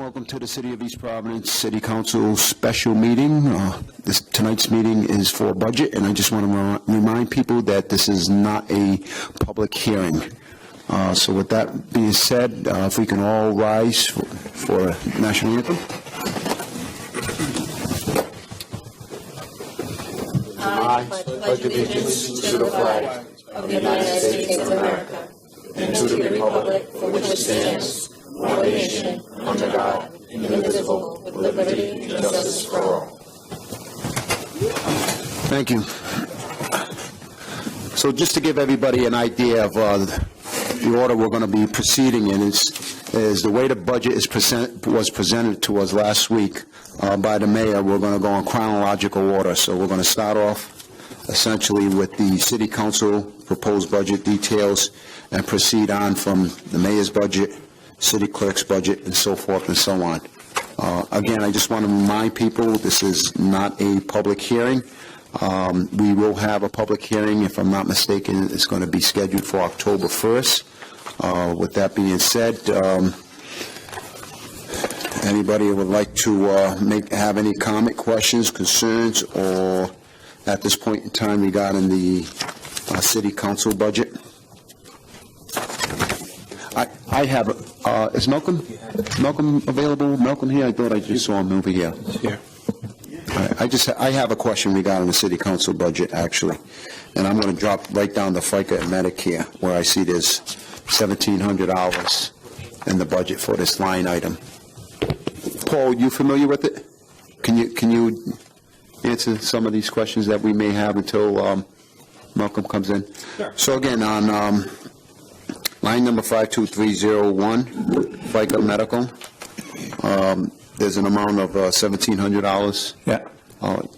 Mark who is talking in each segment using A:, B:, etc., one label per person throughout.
A: welcome to the City of East Providence City Council special meeting. Tonight's meeting is for budget, and I just want to remind people that this is not a public hearing. So with that being said, if we can all rise for national anthem.
B: I pledge allegiance to the flag of the United States of America and to the republic for which it stands, one nation, under God, indivisible, with liberty and justice for all.
A: Thank you. So just to give everybody an idea of the order we're going to be proceeding in is the way the budget was presented to us last week by the mayor. We're going to go in chronological order. So we're going to start off essentially with the city council proposed budget details and proceed on from the mayor's budget, city clerk's budget, and so forth and so on. Again, I just want to remind people this is not a public hearing. We will have a public hearing, if I'm not mistaken. It's going to be scheduled for October 1st. With that being said, anybody would like to have any comment, questions, concerns, or at this point in time regarding the city council budget? I have, is Malcolm available? Malcolm here? I thought I just saw him over here.
C: Yeah.
A: I have a question regarding the city council budget, actually. And I'm going to drop right down to FICA and Medicare, where I see there's $1,700 in the budget for this line item. Paul, you familiar with it? Can you answer some of these questions that we may have until Malcolm comes in?
C: Sure.
A: So again, on line number 52301, FICA Medical, there's an amount of $1,700.
C: Yeah.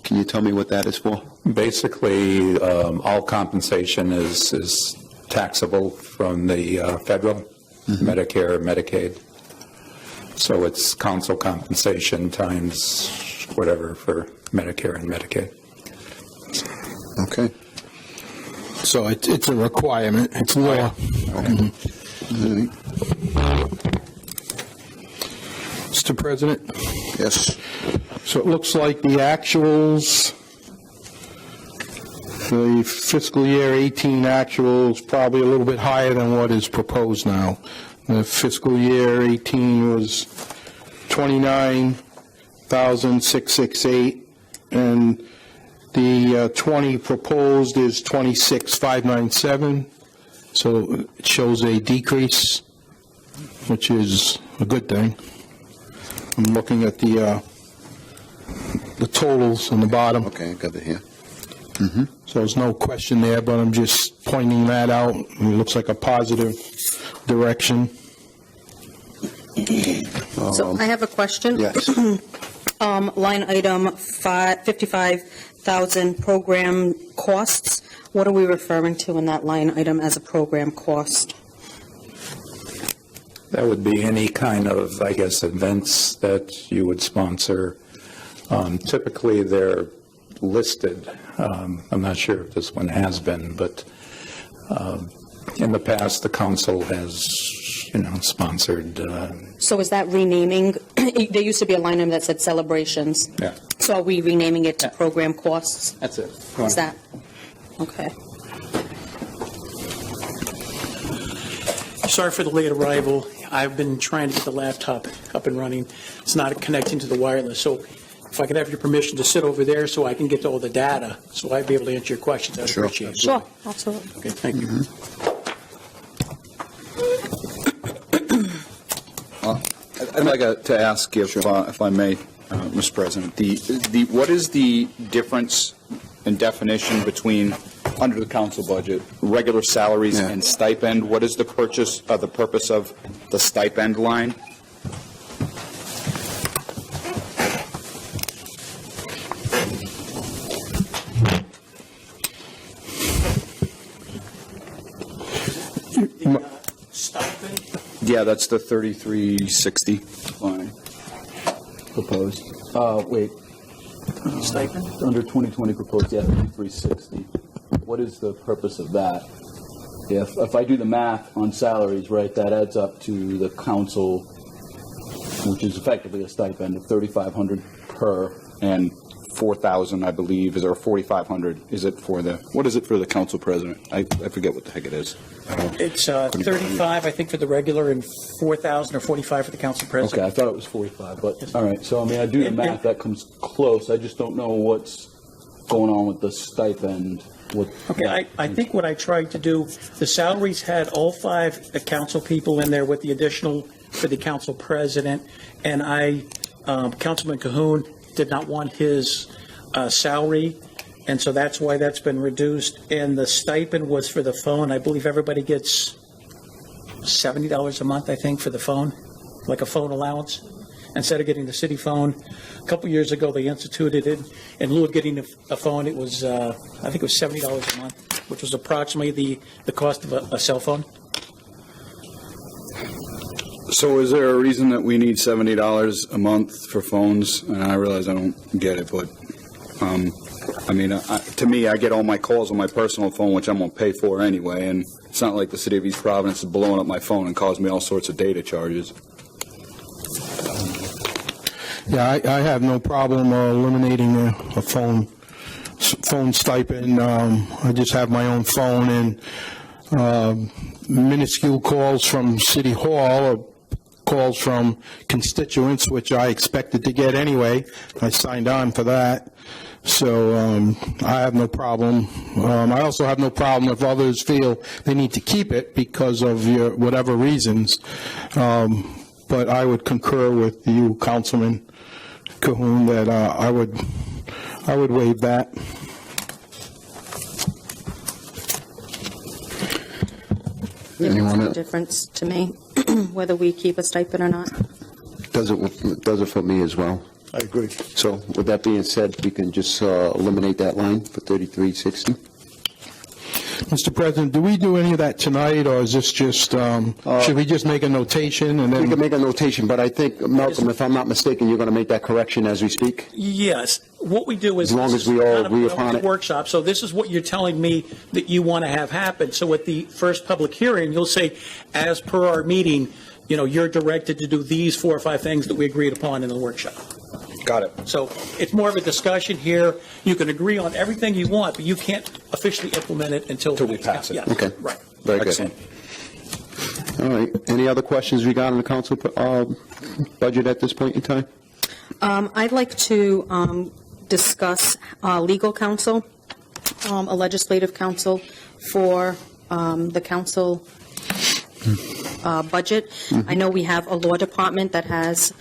A: Can you tell me what that is for?
C: Basically, all compensation is taxable from the federal, Medicare, Medicaid. So it's council compensation times whatever for Medicare and Medicaid.
A: Okay.
D: So it's a requirement. It's law.
A: Okay.
D: Mr. President?
A: Yes.
D: So it looks like the actuals, the fiscal year 18 actuals, probably a little bit higher than what is proposed now. The fiscal year 18 was 29,668, and the 20 proposed is 26,597. So it shows a decrease, which is a good thing. I'm looking at the totals on the bottom.
A: Okay, I got it here.
D: So there's no question there, but I'm just pointing that out. It looks like a positive direction.
E: So I have a question.
A: Yes.
E: Line item 55,000 program costs. What are we referring to in that line item as a program cost?
C: That would be any kind of, I guess, events that you would sponsor. Typically, they're listed. I'm not sure if this one has been, but in the past, the council has, sponsored.
E: So is that renaming? There used to be a line item that said celebrations.
C: Yeah.
E: So are we renaming it to program costs?
C: That's it.
E: Is that? Okay.
F: Sorry for the late arrival. I've been trying to get the laptop up and running. It's not connecting to the wireless. So if I could have your permission to sit over there so I can get to all the data, so I'd be able to answer your questions, I'd appreciate it.
E: Sure, absolutely.
F: Okay, thank you.
G: I'd like to ask if I may, Mr. President, what is the difference in definition between, under the council budget, regular salaries and stipend? What is the purpose of the stipend line?
F: Stipend?
G: Yeah, that's the 3360 line proposed. Wait.
F: Stipend?
G: Under 2020 proposed, 3360. What is the purpose of that? If I do the math on salaries, right, that adds up to the council which is effectively a stipend of $3,500 per, and 4,000, I believe, or 4,500. Is it for the? What is it for the council president? I forget what the heck it is.
F: It's 35, I think, for the regular, and 4,000 or 45 for the council president.
G: Okay, I thought it was 45, but all right. So I mean, I do the math. That comes close. I just don't know what's going on with the stipend.
F: Okay, I think what I tried to do, the salaries had all 5 council people in there with the additional for the council president, and Councilman Cahoon did not want his salary, and so that's why that's been reduced. And the stipend was for the phone. I believe everybody gets $70 a month, I think, for the phone, like a phone allowance, instead of getting the city phone. A couple years ago, they instituted it. In lieu of getting a phone, it was, I think it was $70 a month, which was approximately the cost of a cell phone.
G: So is there a reason that we need $70 a month for phones? And I realize I don't get it, but I mean, to me, I get all my calls on my personal phone, which I'm going to pay for anyway, and it's not like the city of East Providence is blowing up my phone and causing me all sorts of data charges.
D: Yeah, I have no problem eliminating a phone stipend. I just have my own phone, and minuscule calls from City Hall or calls from constituents, which I expected to get anyway. I signed on for that. So I have no problem. I also have no problem if others feel they need to keep it because of whatever reasons. But I would concur with you, Councilman Cahoon, that I would waive that.
A: Anyone
E: No
A: else?
E: difference to me, whether we keep a stipend or not.
A: Does it for me as well.
D: I agree.
A: So with that being said, we can just eliminate that line for 3360.
D: Mr. President, do we do any of that tonight, or is this just, should we just make a notation and
A: We
D: then?
A: can make a notation, but I think, Malcolm, if I'm not mistaken, you're going to make that correction as we speak?
F: Yes. What we do is.
A: As long as we all agree upon it.
F: Workshop. So this is what you're telling me that you want to have happen. So at the first public hearing, you'll say, as per our meeting, you're directed to do these 4 or 5 things that we agreed upon in the workshop.
G: Got it.
F: So it's more of a discussion here. You can agree on everything you want, but you can't officially implement it until
G: we pass it.
F: Yeah,
A: Okay.
F: right.
A: Very good.
G: Excellent.
A: All right. Any other questions regarding the council budget at this point in time?
E: I'd like to discuss legal counsel, a legislative counsel for the council budget. I know we have a law department that has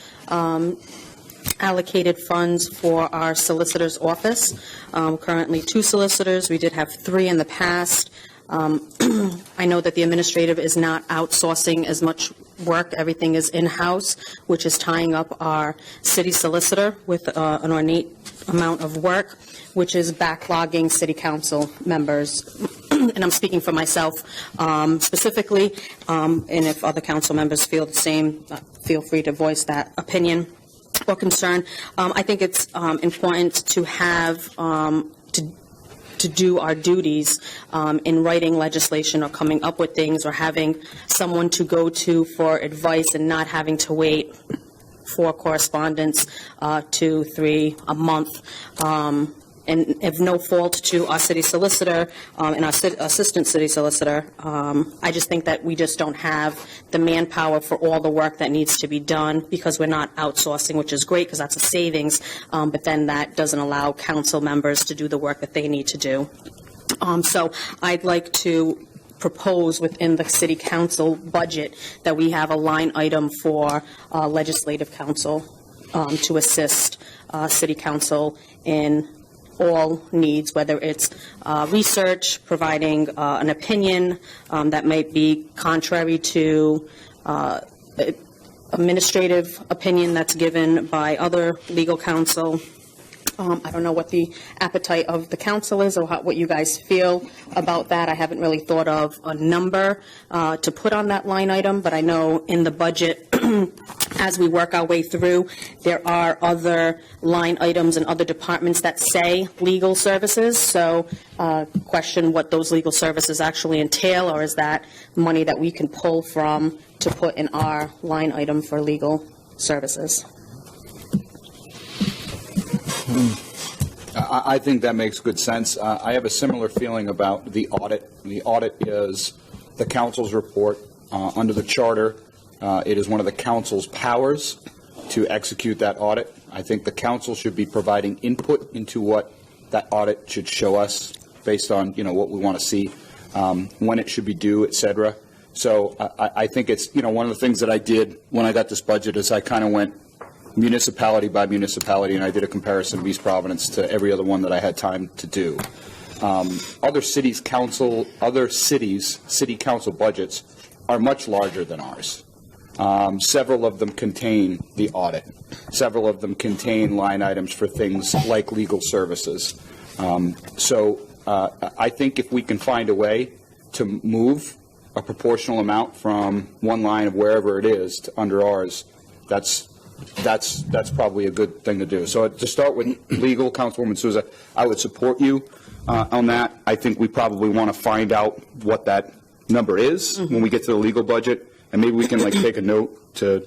E: allocated funds for our solicitor's office. Currently 2 solicitors. We did have 3 in the past. I know that the administrative is not outsourcing as much work. Everything is in-house, which is tying up our city solicitor with an ornate amount of work, which is backlogging city council members. And I'm speaking for myself specifically, and if other council members feel the same, feel free to voice that opinion or concern. I think it's important to have to do our duties in writing legislation or coming up with things or having someone to go to for advice and not having to wait for correspondence 2, 3 a month. And if no fault to our city solicitor and our assistant city solicitor, I just think that we just don't have the manpower for all the work that needs to be done because we're not outsourcing, which is great because that's a savings, but then that doesn't allow council members to do the work that they need to do. So I'd like to propose within the city council budget that we have a line item for legislative counsel to assist city council in all needs, whether it's research, providing an opinion that might be contrary to administrative opinion that's given by other legal counsel. I don't know what the appetite of the council is or what you guys feel about that. I haven't really thought of a number to put on that line item, but I know in the budget, as we work our way through, there are other line items and other departments that say legal services. So question what those legal services actually entail, or is that money that we can pull from to put in our line item for legal services.
G: I think that makes good sense. I have a similar feeling about the audit. The audit is the council's report. Under the charter, it is one of the council's powers to execute that audit. I think the council should be providing input into what that audit should show us based on, what we want to see, when it should be due, et cetera. So I think it's, one of the things that I did when I got this budget is I kind of went municipality by municipality, and I did a comparison of East Providence to every other one that I had time to do. Other cities' city council budgets are much larger than ours. Several of them contain the audit. Several of them contain line items for things like legal services. So I think if we can find a way to move a proportional amount from one line of wherever it is to under ours, that's probably a good thing to do. So to start with legal, Councilwoman Souza, I would support you on that. I think we probably want to find out what that number is when we get to the legal budget, and maybe we can take a note to,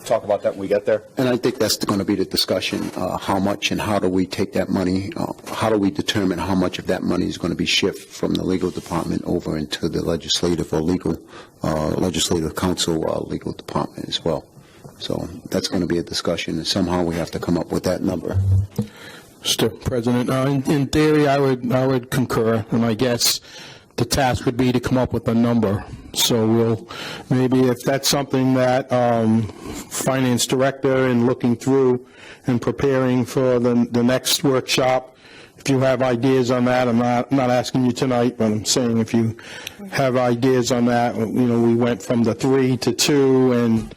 G: talk about that when we get there.
A: And I think that's going to be the discussion, how much and how do we take that money, how do we determine how much of that money is going to be shifted from the legal department over into the legislative or legislative council legal department as well. So that's going to be a discussion, and somehow we have to come up with that number.
D: Mr. President, in theory, I would concur, and I guess the task would be to come up with a number. So we'll, maybe if that's something that Finance Director and looking through and preparing for the next workshop, if you have ideas on that, I'm not asking you tonight, but I'm saying if you have ideas on that, we went from the 3 to 2, and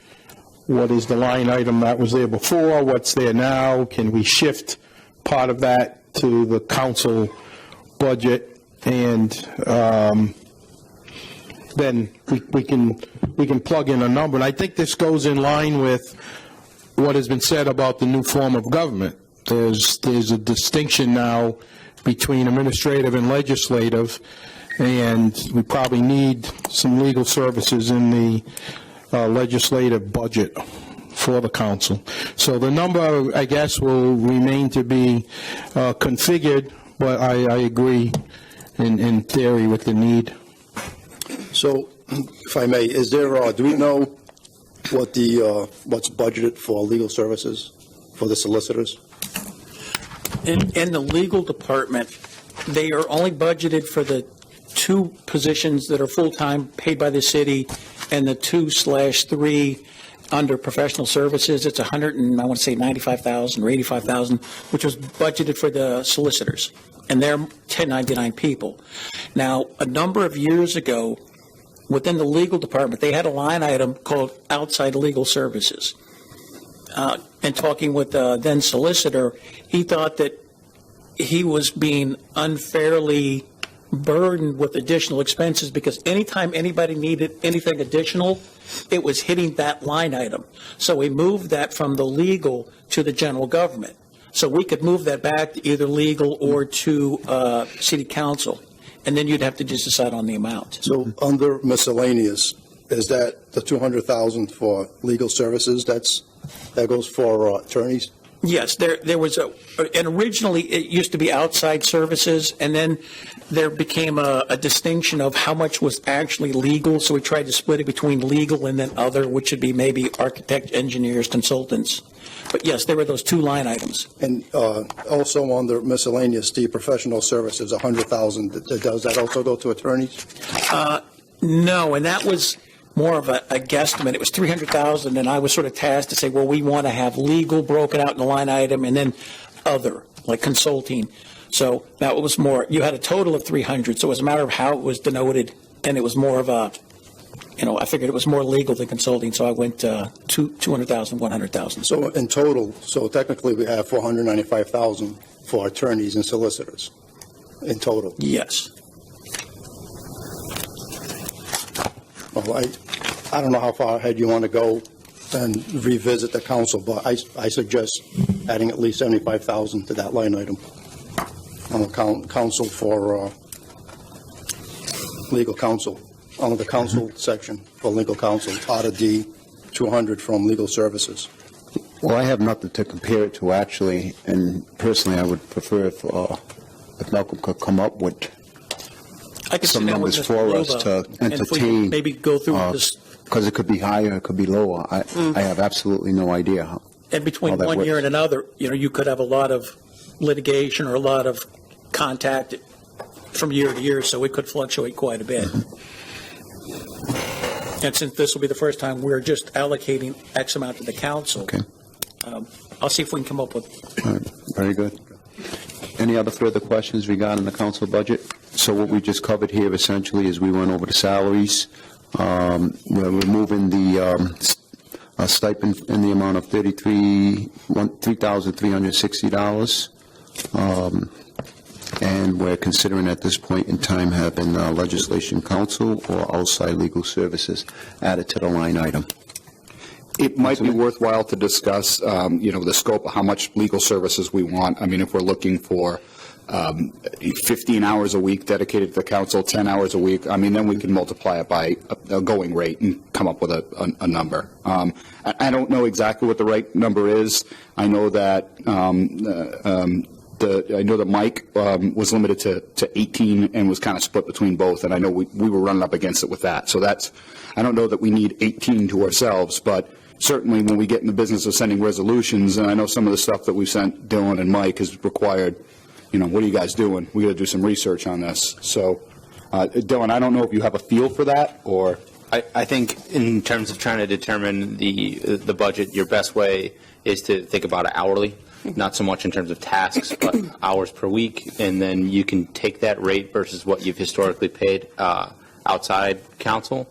D: what is the line item that was there before, what's there now, can we shift part of that to the council budget, and then we can plug in a number. And I think this goes in line with what has been said about the new form of government. There's a distinction now between administrative and legislative, and we probably need some legal services in the legislative budget for the council. So the number, I guess, will remain to be configured, but I agree in theory with the need.
H: So, if I may, is there, do we know what what's budgeted for legal services for the solicitors?
F: In the legal department, they are only budgeted for the 2 positions that are full-time paid by the city and the 2/3 under professional services. It's $95,000 or $85,000, which was budgeted for the solicitors, and they're 1099 people. Now, a number of years ago, within the legal department, they had a line item called outside legal services. And talking with the then solicitor, he thought that he was being unfairly burdened with additional expenses because anytime anybody needed anything additional, it was hitting that line item. So we moved that from the legal to the general government. So we could move that back to either legal or to city council, and then you'd have to just decide on the amount.
H: So under miscellaneous, is that the $200,000 for legal services? That goes for attorneys?
F: Yes, there was and originally it used to be outside services, and then there became a distinction of how much was actually legal, so we tried to split it between legal and then other, which would be maybe architect, engineers, consultants. But yes, there were those 2 line items.
H: And also under miscellaneous, the professional services, $100,000, does that also go to attorneys?
F: No, and that was more of a guesstimate. It was $300,000, and I was sort of tasked to say, well, we want to have legal broken out in the line item and then other, like consulting. So that was more, you had a total of $300, so it was a matter of how it was denoted, and it was more of a, I figured it was more legal than consulting, so I went $200,000, $100,000.
H: So in total, so technically we have $495,000 for attorneys and solicitors in total?
F: Yes.
H: Well, I don't know how far ahead you want to go and revisit the council, but I suggest adding at least $75,000 to that line item on the council for legal counsel, on the council section for legal counsel, out of the 200 from legal services.
A: Well, I have nothing to compare it to, actually, and personally, I would prefer if Malcolm could come up with
F: I can
A: some
F: sit down with
A: numbers
F: Mr.
A: for us
F: Luba,
A: to
F: and if we
A: entertain.
F: Maybe go through this,
A: Because it could be higher, it could be lower. I have absolutely no idea.
F: and between
A: how that
F: one year
A: works.
F: and another, you could have a lot of litigation or a lot of contact from year to year, so it could fluctuate quite a bit. And since this will be the first time we're just allocating X amount to the council,
A: Okay.
F: I'll see if we can come up with.
A: All right. Very good. Any other further questions regarding the council budget? So what we just covered here essentially is we went over the salaries. We're removing the stipend in the amount of $3,360. And we're considering at this point in time having legislation counsel or outside legal services added to the line item.
G: It might be worthwhile to discuss, the scope of how much legal services we want. I mean, if we're looking for 15 hours a week dedicated to the council, 10 hours a week, I mean, then we can multiply it by a going rate and come up with a number. I don't know exactly what the right number is. I know that Mike was limited to 18 and was kind of split between both, and I know we were running up against it with that. So I don't know that we need 18 to ourselves, but certainly when we get in the business of sending resolutions, and I know some of the stuff that we've sent Dylan and Mike has required, what are you guys doing? We got to do some research on this. So, Dylan, I don't know if you have a feel for that, or
I: I think in terms of trying to determine the budget, your best way is to think about it hourly, not so much in terms of tasks, but hours per week, and then you can take that rate versus what you've historically paid outside counsel.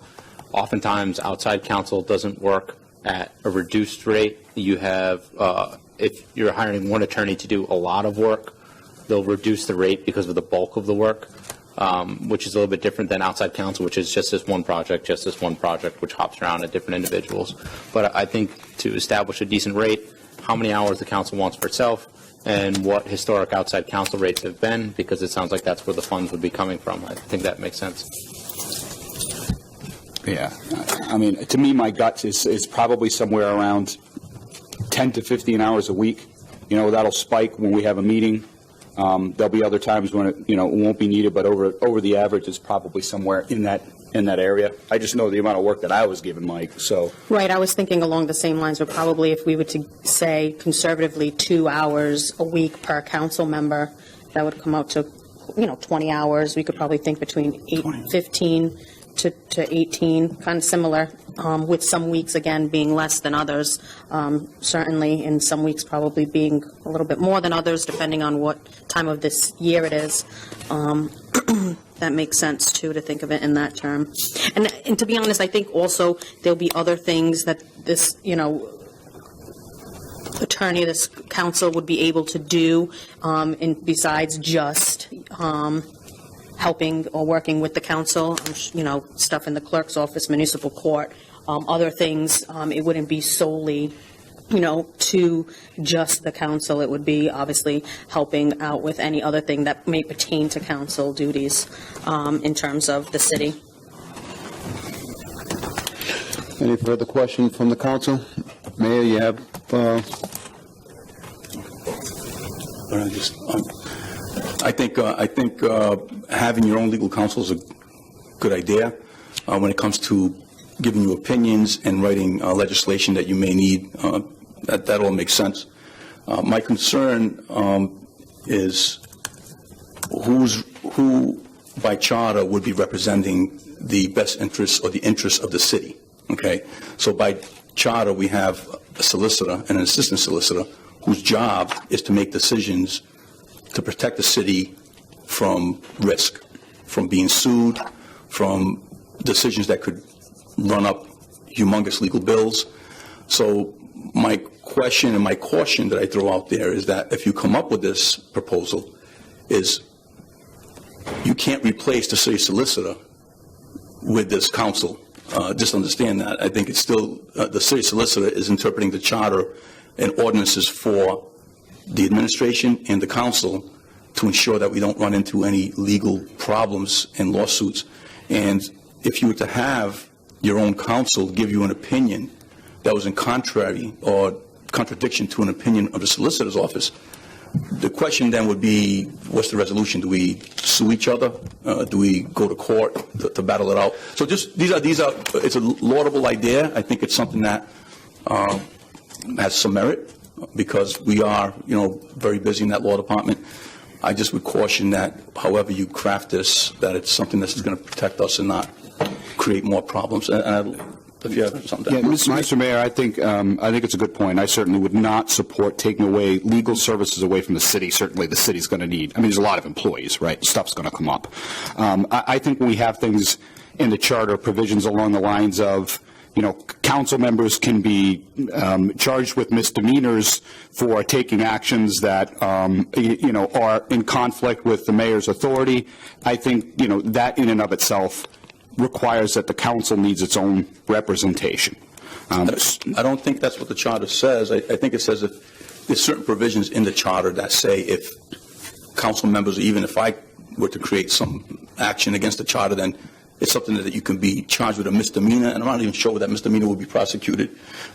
I: Oftentimes, outside counsel doesn't work at a reduced rate. You have, if you're hiring one attorney to do a lot of work, they'll reduce the rate because of the bulk of the work, which is a little bit different than outside counsel, which is just this one project, which hops around at different individuals. But I think to establish a decent rate, how many hours the council wants for itself, and what historic outside counsel rates have been, because it sounds like that's where the funds would be coming from. I think that makes sense.
G: yeah. I mean, to me, my gut is probably somewhere around 10 to 15 hours a week. That'll spike when we have a meeting. There'll be other times when it won't be needed, but over the average, it's probably somewhere in that area. I just know the amount of work that I was given, Mike. So
E: Right, I was thinking along the same lines, but probably if we were to say conservatively 2 hours a week per council member, that would come out to, 20 hours. We could probably think between 15 to 18, kind of similar, with some weeks, again, being less than others. Certainly, in some weeks probably being a little bit more than others, depending on what time of this year it is. That makes sense, too, to think of it in that term. And to be honest, I think also there'll be other things that this, attorney, this council would be able to do, besides just helping or working with the council, stuff in the clerk's office, municipal court, other things. It wouldn't be solely, to just the council. It would be obviously helping out with any other thing that may pertain to council duties in terms of the city.
A: Any further question from the council? Mayor, you have,
J: I think having your own legal counsel is a good idea when it comes to giving you opinions and writing legislation that you may need. That all makes sense. My concern is who by charter would be representing the best interests or the interests of the city. Okay, so by charter we have a solicitor and an assistant solicitor whose job is to make decisions to protect the city from risk, from being sued, from decisions that could run up humongous legal bills. So my question and my caution that I throw out there is that if you come up with this proposal, is you can't replace the city solicitor with this council. Just understand that. I think it's still, the city solicitor is interpreting the charter and ordinances for the administration and the council to ensure that we don't run into any legal problems and lawsuits. And if you were to have your own counsel give you an opinion that was in contrary or contradiction to an opinion of the solicitor's office, the question then would be, what's the resolution? Do we sue each other? Do we go to court to battle it out? So just these are it's a laudable idea. I think it's something that has some merit because we are, very busy in that law department. I just would caution that however you craft this, that it's something that's going to protect us and not create more problems. And if you have something to add.
K: Mr. Mayor, I think it's a good point. I certainly would not support taking away legal services away from the city. Certainly the city's going to need, there's a lot of employees, right? Stuff's going to come up. I think when we have things in the charter, provisions along the lines of, council members can be charged with misdemeanors for taking actions that, are in conflict with the mayor's authority. I think, that in and of itself requires that the council needs its own representation.
J: I don't think that's what the charter says. I think it says if there's certain provisions in the charter that say if council members, even if I were to create some action against the charter, then it's something that you can be charged with a misdemeanor, and I'm not even sure that misdemeanor will be prosecuted,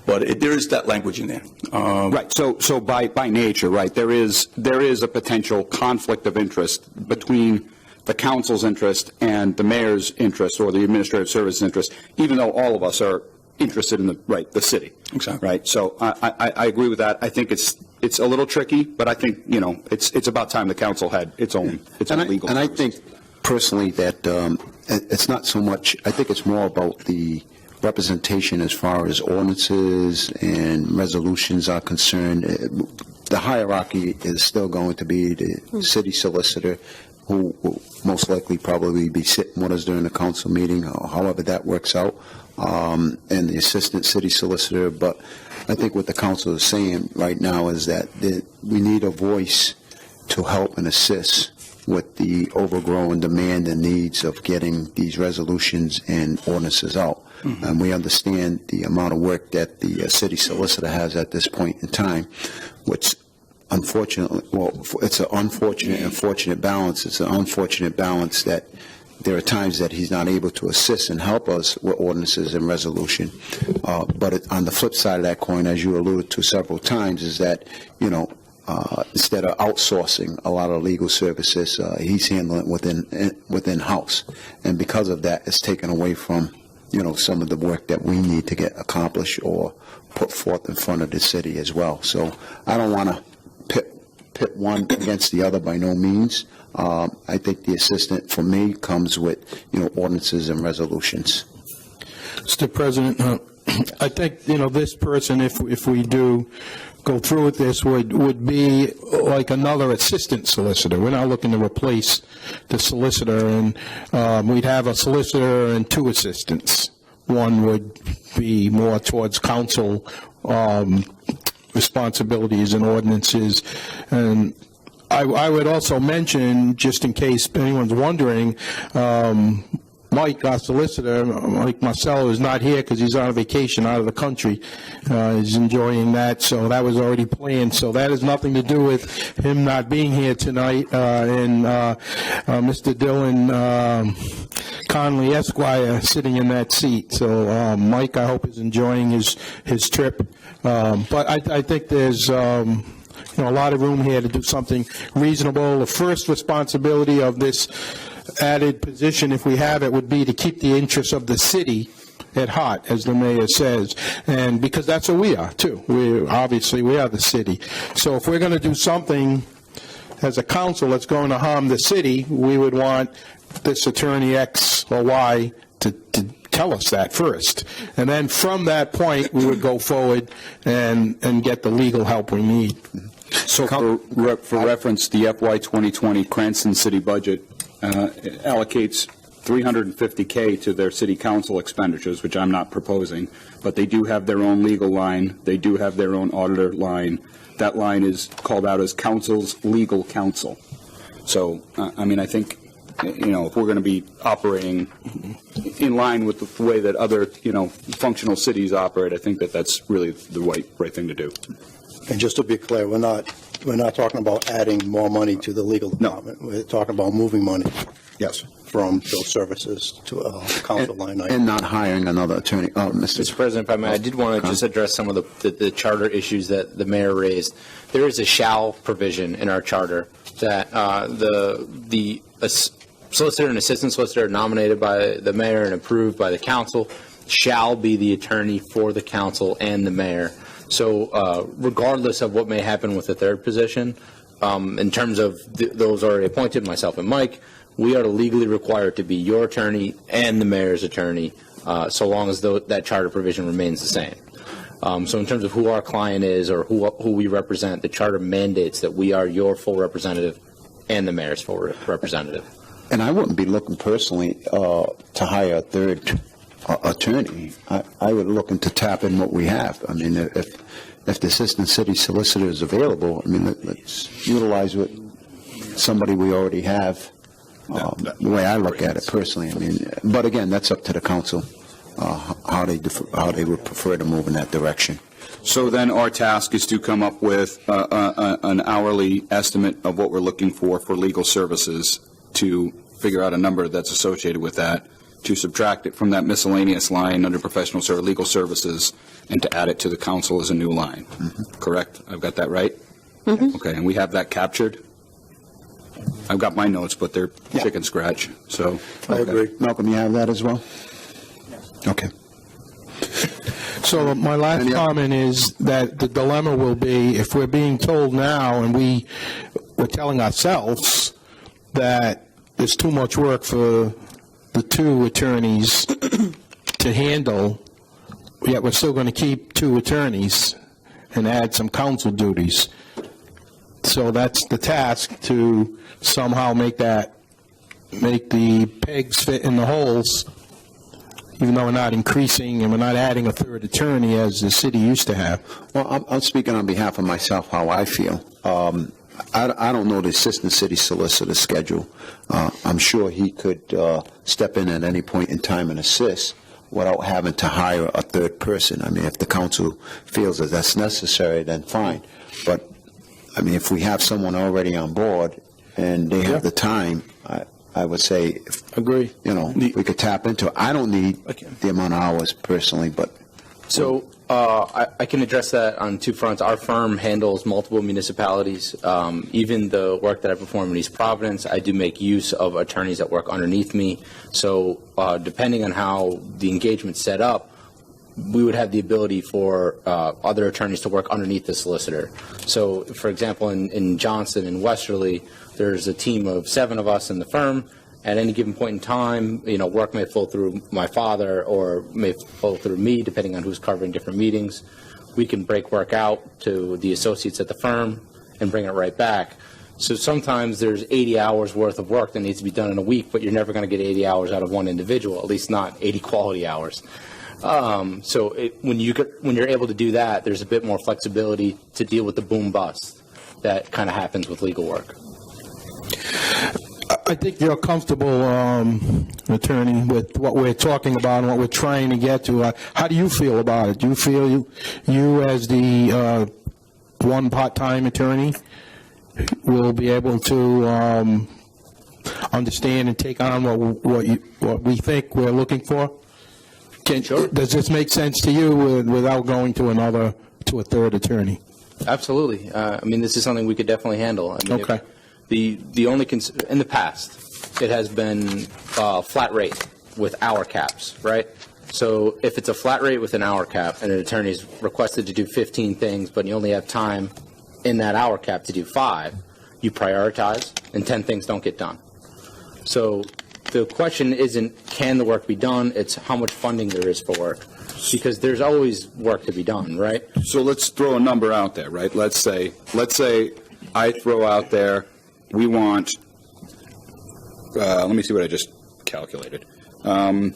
J: but there is that language in there.
K: Right. So by nature, right, there is a potential conflict of interest between the council's interest and the mayor's interest or the administrative services interest, even though all of us are interested in the city.
J: Exactly.
K: Right. So I agree with that. I think it's a little tricky, but I think it's about time the council had its own legal.
A: And I think personally that it's not so much. I think it's more about the representation as far as ordinances and resolutions are concerned. The hierarchy is still going to be the city solicitor, who will most likely probably be sitting with us during the council meeting, or however that works out, and the assistant city solicitor. But I think what the council is saying right now is that we need a voice to help and assist with the overgrowing demand and needs of getting these resolutions and ordinances out. Mm-hmm. And we understand the amount of work that the city solicitor has at this point in time, which unfortunately, it's an unfortunate and fortunate balance. It's an unfortunate balance that there are times that he's not able to assist and help us with ordinances and resolution. But on the flip side of that coin, as you alluded to several times, is that, instead of outsourcing a lot of legal services, he's handling it within house. And because of that, it's taken away from, some of the work that we need to get accomplished or put forth in front of the city as well. So I don't want to pit one against the other by no means. I think the assistant, for me, comes with, ordinances and resolutions.
D: Mr. President, I think, this person, if we do go through with this, would be like another assistant solicitor. We're not looking to replace the solicitor, and we'd have a solicitor and two assistants. One would be more towards council responsibilities and ordinances. And I would also mention, just in case anyone's wondering, Mike, our solicitor, Mike Marcello, is not here because he's on a vacation out of the country. He's enjoying that, so that was already planned. So that has nothing to do with him not being here tonight. And Mr. Dylan Conley, Esquire, sitting in that seat. So Mike, I hope, is enjoying his trip. But I think there's a lot of room here to do something reasonable. The first responsibility of this added position, if we have it, would be to keep the interests of the city at heart, as the mayor says, and because that's what we are too. We are the city. So if we're going to do something as a council that's going to harm the city, we would want this attorney X or Y to tell us that first, and then from that point we would go forward and get the legal help we need.
K: So for reference, the FY 2020 Cranston city budget allocates $350K to their city council expenditures, which I'm not proposing, but they do have their own legal line. They do have their own auditor line. That line is called out as council's legal counsel. So, I think, if we're going to be operating in line with the way that other, functional cities operate, I think that that's really the right thing to do.
H: And just to be clear, we're not We're not talking about adding more money to the legal department. We're talking about moving money
K: Yes.
H: from those services to a council line item.
A: And not hiring another attorney.
I: Mr. President, if I may, I did want to just address some of the charter issues that the mayor raised. There is a shall provision in our charter that the solicitor and assistant solicitor nominated by the mayor and approved by the council shall be the attorney for the council and the mayor. So regardless of what may happen with the third position, in terms of those already appointed, myself and Mike, we are legally required to be your attorney and the mayor's attorney, so long as that charter provision remains the same. So in terms of who our client is or who we represent, the charter mandates that we are your full representative and the mayor's full representative.
A: And I wouldn't be looking personally to hire a third attorney. I would look to tap in what we have. I mean, if the assistant city solicitor is available, I mean, let's utilize what somebody we already have. The way I look at it personally, I mean, but again, that's up to the council how they would prefer to move in that direction.
K: So then our task is to come up with an hourly estimate of what we're looking for legal services, to figure out a number that's associated with that, to subtract it from that miscellaneous line under professional or legal services, and to add it to the council as a new line. Mm-hmm. Correct? I've got that right? Mm-hmm. Okay, and we have that captured? I've got my notes, but they're chicken scratch, so.
H: I agree.
A: Malcolm, you have that as well? Okay.
D: So my last comment is that the dilemma will be, if we're being told now and we're telling ourselves that there's too much work for the two attorneys to handle, yet we're still going to keep two attorneys and add some counsel duties. So that's the task, to somehow make the pegs fit in the holes, even though we're not increasing and we're not adding a third attorney as the city used to have.
A: Well, I'm speaking on behalf of myself, how I feel. I don't know the assistant city solicitor's schedule. I'm sure he could step in at any point in time and assist without having to hire a third person. I mean, if the council feels that that's necessary, then fine. But, I mean, if we have someone already on board and they have the time, I would say,
D: Agree.
A: You know, we could tap into it. I don't need the amount of hours personally, but.
I: So I can address that on two fronts. Our firm handles multiple municipalities. Even the work that I perform in East Providence, I do make use of attorneys that work underneath me. So depending on how the engagement's set up, we would have the ability for other attorneys to work underneath the solicitor. So, for example, in Johnston and Westerly, there's a team of 7 of us in the firm. At any given point in time, you know, work may flow through my father or may flow through me, depending on who's covering different meetings. We can break work out to the associates at the firm and bring it right back. So sometimes there's 80 hours worth of work that needs to be done in a week, but you're never going to get 80 hours out of one individual, at least not 80 quality hours. So when you're able to do that, there's a bit more flexibility to deal with the boom bust that kind of happens with legal work.
D: I think you're comfortable, attorney, with what we're talking about and what we're trying to get to. How do you feel about it? Do you feel you as the one part-time attorney will be able to understand and take on what we think we're looking for?
I: Sure.
D: Does this make sense to you without going to a third attorney?
I: Absolutely. I mean, this is something we could definitely handle. I mean,
D: Okay.
I: The only in the past, it has been flat rate with hour caps, right? So if it's a flat rate with an hour cap and an attorney is requested to do 15 things, but you only have time in that hour cap to do 5, you prioritize, and 10 things don't get done. So the question isn't can the work be done, it's how much funding there is for work, because there's always work to be done, right?
K: So let's throw a number out there, right? Let's say I throw out there, we want, let me see what I just calculated. All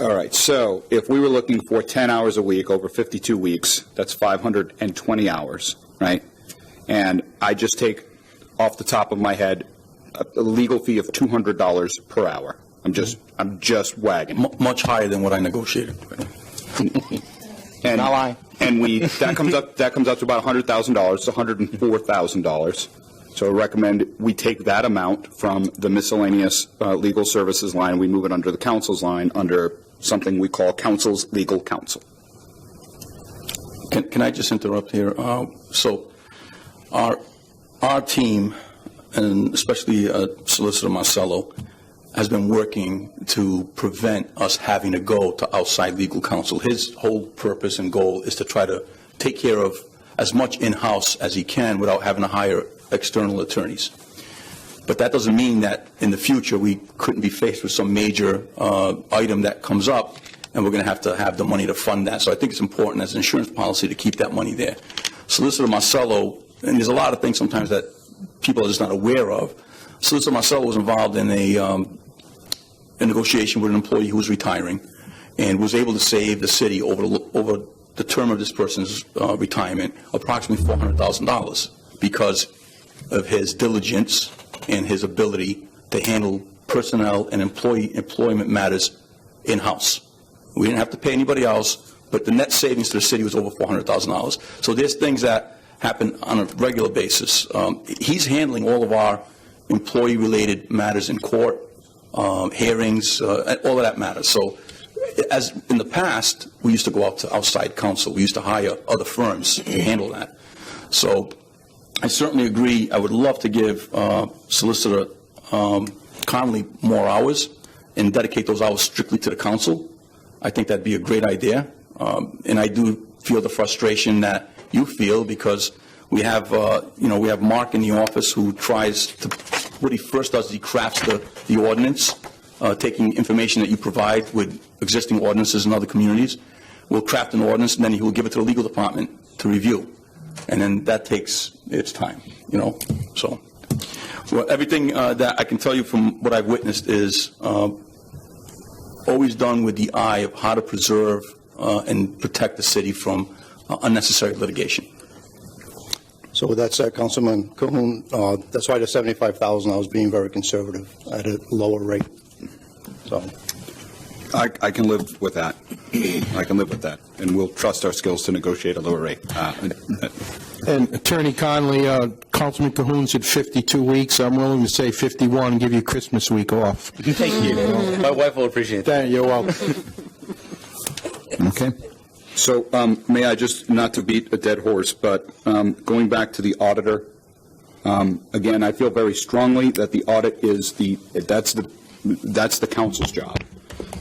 K: right, so if we were looking for 10 hours a week over 52 weeks, that's 520 hours, right? And I just take, off the top of my head, a legal fee of $200 per hour. I'm just wagging.
J: Much higher than what I negotiated.
K: And,
I: Not lying.
K: and that comes up to about $100,000. It's $104,000. So I recommend we take that amount from the miscellaneous legal services line, we move it under the council's line, under something we call council's legal counsel.
J: Can I just interrupt here? So our team, and especially Solicitor Marcello, has been working to prevent us having to go to outside legal counsel. His whole purpose and goal is to try to take care of as much in-house as he can without having to hire external attorneys. But that doesn't mean that in the future we couldn't be faced with some major item that comes up, and we're going to have the money to fund that. So I think it's important as an insurance policy to keep that money there. Solicitor Marcello, and there's a lot of things sometimes that people are just not aware of. Solicitor Marcello was involved in a negotiation with an employee who was retiring, and was able to save the city over the term of this person's retirement approximately $400,000 because of his diligence and his ability to handle personnel and employment matters in-house. We didn't have to pay anybody else, but the net savings to the city was over $400,000. So there's things that happen on a regular basis. He's handling all of our employee-related matters in court, hearings, all of that matters. So as in the past, we used to go out to outside counsel. We used to hire other firms to handle that. So I certainly agree. I would love to give Solicitor Connolly more hours and dedicate those hours strictly to the council. I think that'd be a great idea. And I do feel the frustration that you feel because we have Mark in the office who tries to, what he first does is he crafts the ordinance, taking information that you provide with existing ordinances in other communities. We'll craft an ordinance and then he will give it to the legal department to review. And then that takes its time, So, well, everything that I can tell you from what I've witnessed is always done with the eye of how to preserve and protect the city from unnecessary litigation.
H: So with that said, Councilman Cahoon, that's why the $75,000 I was being very conservative at a lower rate. So
K: I can live with that. I can live with that. And we'll trust our skills to negotiate a lower rate.
D: And Attorney Conley, Councilman Cahoon said 52 weeks. I'm willing to say 51 and give you Christmas week off.
I: Thank you. My wife will appreciate that.
D: You're welcome.
A: Okay.
K: So may I just, not to beat a dead horse, but going back to the auditor, again, I feel very strongly that the audit is that's the council's job.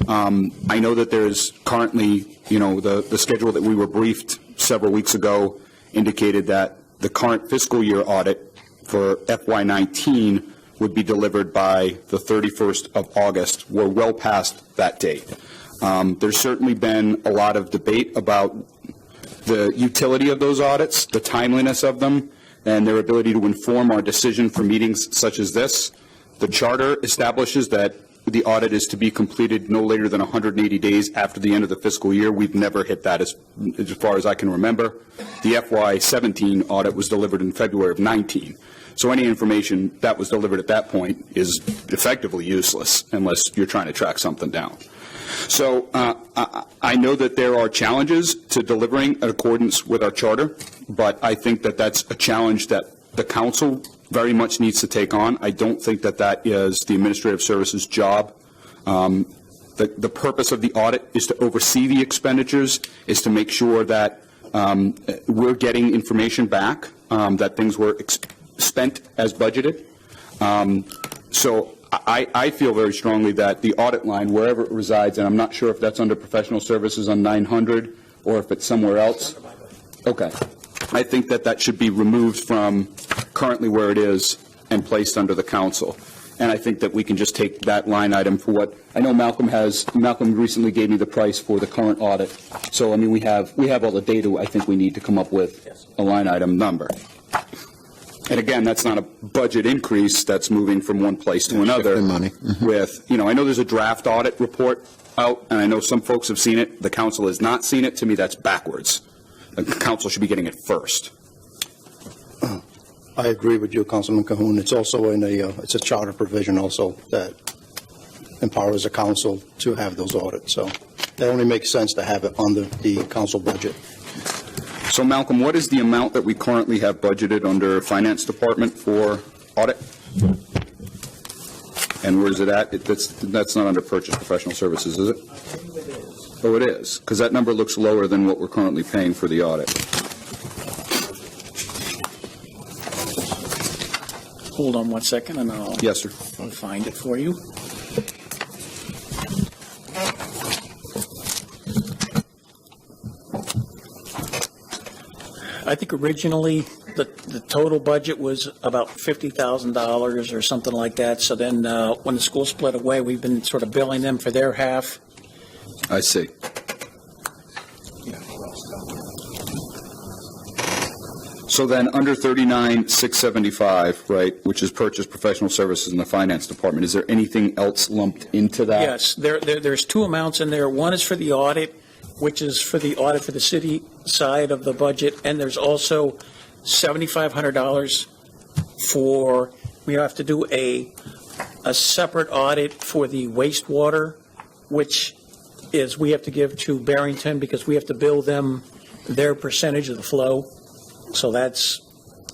K: I know that there's currently, the schedule that we were briefed several weeks ago indicated that the current fiscal year audit for FY19 would be delivered by the 31st of August. We're well past that date. There's certainly been a lot of debate about the utility of those audits, the timeliness of them, and their ability to inform our decision for meetings such as this. The charter establishes that the audit is to be completed no later than 180 days after the end of the fiscal year. We've never hit that as far as I can remember. The FY17 audit was delivered in February of 19. So any information that was delivered at that point is effectively useless unless you're trying to track something down. So I know that there are challenges to delivering in accordance with our charter, but I think that that's a challenge that the council very much needs to take on. I don't think that that is the administrative services job. The purpose of the audit is to oversee the expenditures, is to make sure that we're getting information back, that things were spent as budgeted. So I feel very strongly that the audit line, wherever it resides, and I'm not sure if that's under professional services on 900 or if it's somewhere else. Okay. I think that that should be removed from currently where it is and placed under the council. And I think that we can just take that line item for what I know Malcolm recently gave me the price for the current audit. So, I mean, we have all the data I think we need to come up with a line item number. And again, that's not a budget increase. That's moving from one place to another.
A: Money. Mm-hmm.
K: With, I know there's a draft audit report out, and I know some folks have seen it. The council has not seen it. To me, that's backwards. The council should be getting it first.
H: I agree with you, Councilman Cahoon. It's also it's a charter provision also that empowers the council to have those audits. So it only makes sense to have it on the council budget.
K: So Malcolm, what is the amount that we currently have budgeted under Finance Department for audit? And where is it at? That's not under purchase professional services, is it? Oh, it is, because that number looks lower than what we're currently paying for the audit.
F: Hold on 1 second, and I'll
K: Yes, sir.
F: find it for you. I think originally the total budget was about $50,000 or something like that. So then when the school split away, we've been sort of billing them for their half.
K: I see. So then, under 39,675, right, which is purchase professional services in the Finance Department, is there anything else lumped into that?
F: Yes, there's two amounts in there. One is for the audit, which is for the audit for the city side of the budget, and there's also $7,500 for, we have to do a separate audit for the wastewater, which is we have to give to Barrington because we have to bill them their percentage of the flow. So that's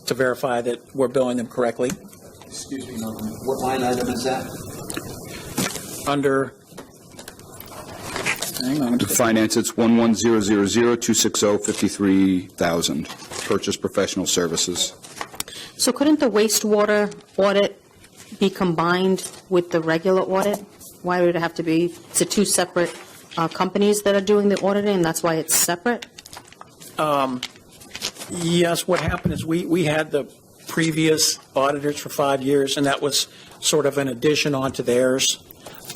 F: to verify that we're billing them correctly.
B: Excuse me, what line item is that?
F: Under, hang on.
K: Finance, it's 11000-260-53,000, purchase professional services.
E: So couldn't the wastewater audit be combined with the regular audit? Why would it have to be, is it two separate companies that are doing the auditing, and that's why it's separate?
F: Yes, what happened is we had the previous auditors for 5 years, and that was sort of an addition onto theirs.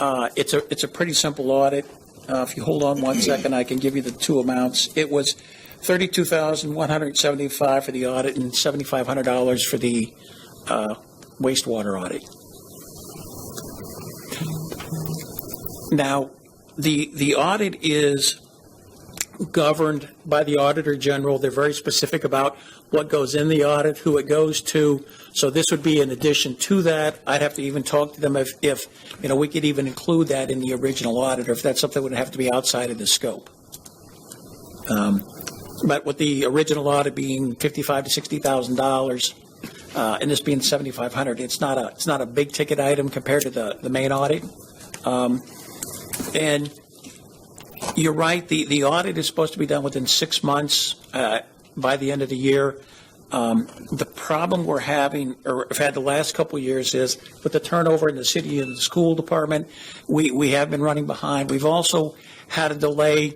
F: It's a pretty simple audit. If you hold on 1 second, I can give you the two amounts. It was $32,175 for the audit and $7,500 for the wastewater audit. Now, the audit is governed by the Auditor General. They're very specific about what goes in the audit, who it goes to. So this would be in addition to that. I'd have to even talk to them if we could even include that in the original audit, or if that's something that would have to be outside of the scope. But with the original audit being $55,000 to $60,000, and this being $7,500, it's not a big ticket item compared to the main audit. And you're right, the audit is supposed to be done within 6 months by the end of the year. The problem we're having, or have had the last couple of years, is with the turnover in the city and the school department, we have been running behind. We've also had a delay,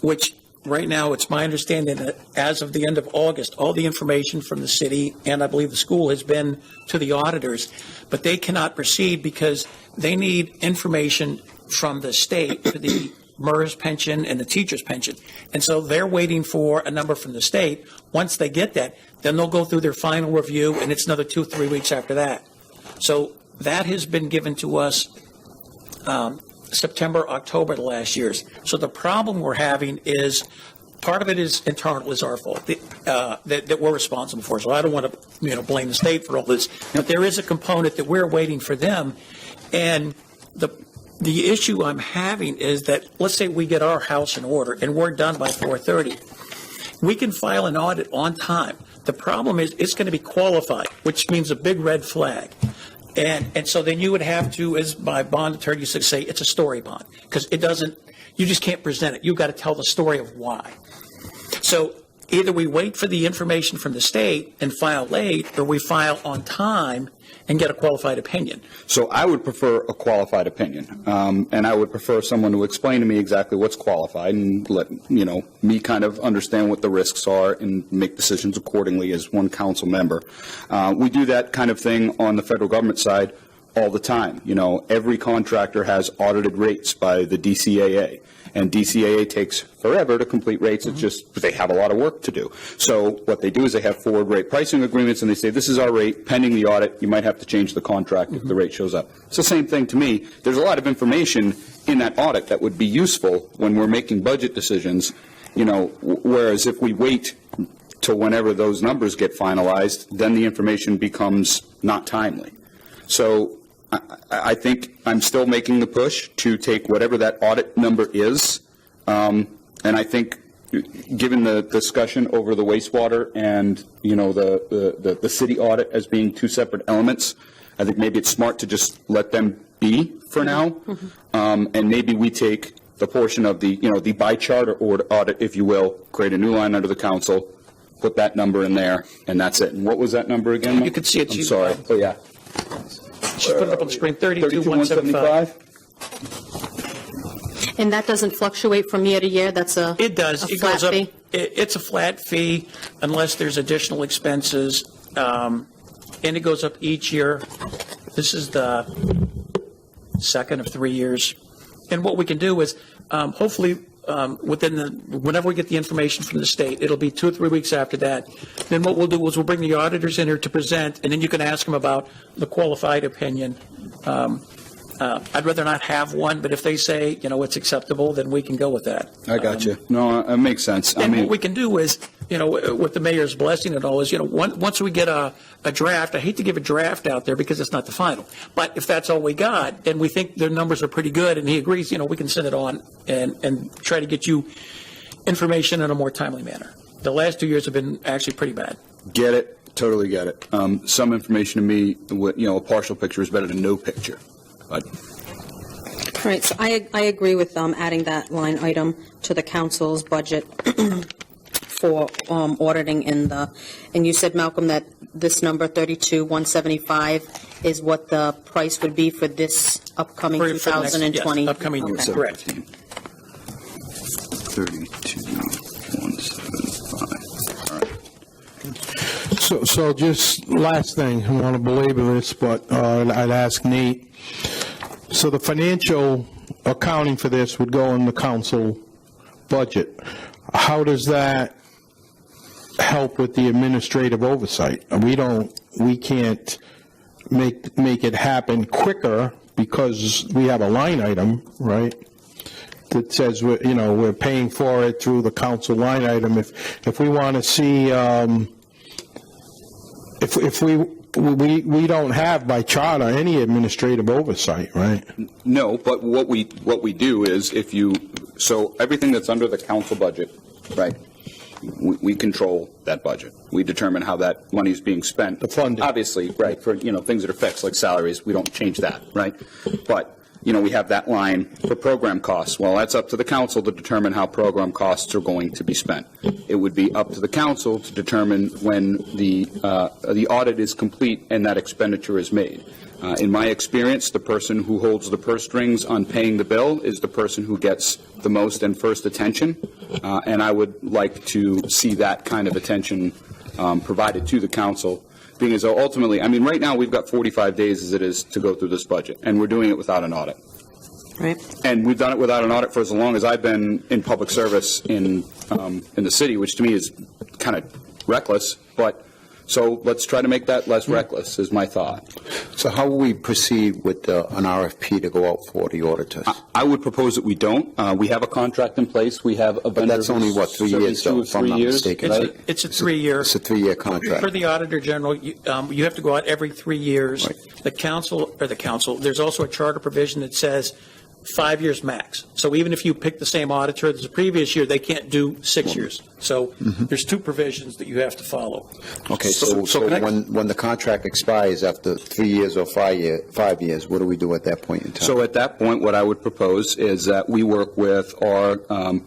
F: which right now it's my understanding that as of the end of August, all the information from the city and I believe the school has been to the auditors, but they cannot proceed because they need information from the state for the MERS pension and the teacher's pension. And so they're waiting for a number from the state. Once they get that, then they'll go through their final review, and it's another 2-3 weeks after that. So that has been given to us September, October of the last years. So the problem we're having is part of it is internal, is our fault, that we're responsible for. So I don't want to blame the state for all this, but there is a component that we're waiting for them. And the issue I'm having is that, let's say we get our house in order and we're done by 4:30. We can file an audit on time. The problem is it's going to be qualified, which means a big red flag. And so then you would have to, as my bond attorney used to say, it's a story bond, because you just can't present it. You've got to tell the story of why. So either we wait for the information from the state and file late, or we file on time and get a qualified opinion.
K: So I would prefer a qualified opinion, and I would prefer someone to explain to me exactly what's qualified and let me kind of understand what the risks are and make decisions accordingly as one council member. We do that kind of thing on the federal government side all the time. Every contractor has audited rates by the DCAA. And DCAA takes forever to complete rates. It's just they have a lot of work to do. So what they do is they have forward rate pricing agreements, and they say, this is our rate. Pending the audit, you might have to change the contract if the rate shows up. It's the same thing to me. There's a lot of information in that audit that would be useful when we're making budget decisions, whereas if we wait till whenever those numbers get finalized, then the information becomes not timely. So I think I'm still making the push to take whatever that audit number is And I think, given the discussion over the wastewater and, the city audit as being two separate elements, I think maybe it's smart to just let them be for now. And maybe we take the portion of the by charter audit, if you will, create a new line under the council, put that number in there, and that's it. And what was that number again?
F: You can see it.
K: I'm sorry. Oh, yeah.
F: Just put it up on the screen, 32,175.
E: And that doesn't fluctuate from year to year? That's a
F: It does.
E: a
F: It
E: flat
F: goes up.
E: fee?
F: It's a flat fee unless there's additional expenses, and it goes up each year. This is the second of 3 years. And what we can do is, hopefully, whenever we get the information from the state, it'll be 2 or 3 weeks after that. Then what we'll do is we'll bring the auditors in here to present, and then you can ask them about the qualified opinion. I'd rather not have one, but if they say, it's acceptable, then we can go with that.
K: I got you. No, it makes sense.
F: And what we can do is, with the mayor's blessing and all, is, once we get a draft, I hate to give a draft out there because it's not the final, but if that's all we got, and we think their numbers are pretty good, and he agrees, we can send it on and try to get you information in a more timely manner. The last 2 years have been actually pretty bad.
K: Get it. Totally get it. Some information to me, a partial picture is better than no picture. But
E: All right, so I agree with adding that line item to the council's budget for auditing and you said, Malcolm, that this number, 32,175, is what the price would be for this upcoming
F: For the next-
E: 2020?
F: yes, upcoming year, correct.
K: 32,175. All right.
D: So just last thing, I want to belabor this, but I'd ask Nate. So the financial accounting for this would go in the council budget. How does that help with the administrative oversight? We can't make it happen quicker because we have a line item, right? That says we're paying for it through the council line item. If we want to see, if we don't have by charter any administrative oversight, right?
K: No, but what we do is so everything that's under the council budget, right? We control that budget. We determine how that money is being spent.
D: The funding.
K: Obviously, right, for, things that are fixed like salaries, we don't change that, right? But, we have that line for program costs. Well, that's up to the council to determine how program costs are going to be spent. It would be up to the council to determine when the audit is complete and that expenditure is made. In my experience, the person who holds the purse strings on paying the bill is the person who gets the most and first attention, and I would like to see that kind of attention provided to the council, being as though ultimately, right now we've got 45 days as it is to go through this budget, and we're doing it without an audit.
E: Right.
K: And we've done it without an audit for as long as I've been in public service in the city, which to me is kind of reckless, but so let's try to make that less reckless, is my thought.
A: So how will we proceed with an RFP to go out for the auditors?
K: I would propose that we don't. We have a contract in place. We have a vendor.
A: But that's only, 3 years, though, if I'm not mistaken, right?
F: It's a 3-year.
A: It's a 3-year contract.
F: For the Auditor General, you have to go out every 3 years.
A: Right.
F: The council, there's also a charter provision that says 5 years max. So even if you pick the same auditor as the previous year, they can't do 6 years. So there's 2 provisions that you have to follow.
A: Okay, so when the contract expires after 3 years or 5 years, what do we do at that point in time?
K: So at that point, what I would propose is that we work with our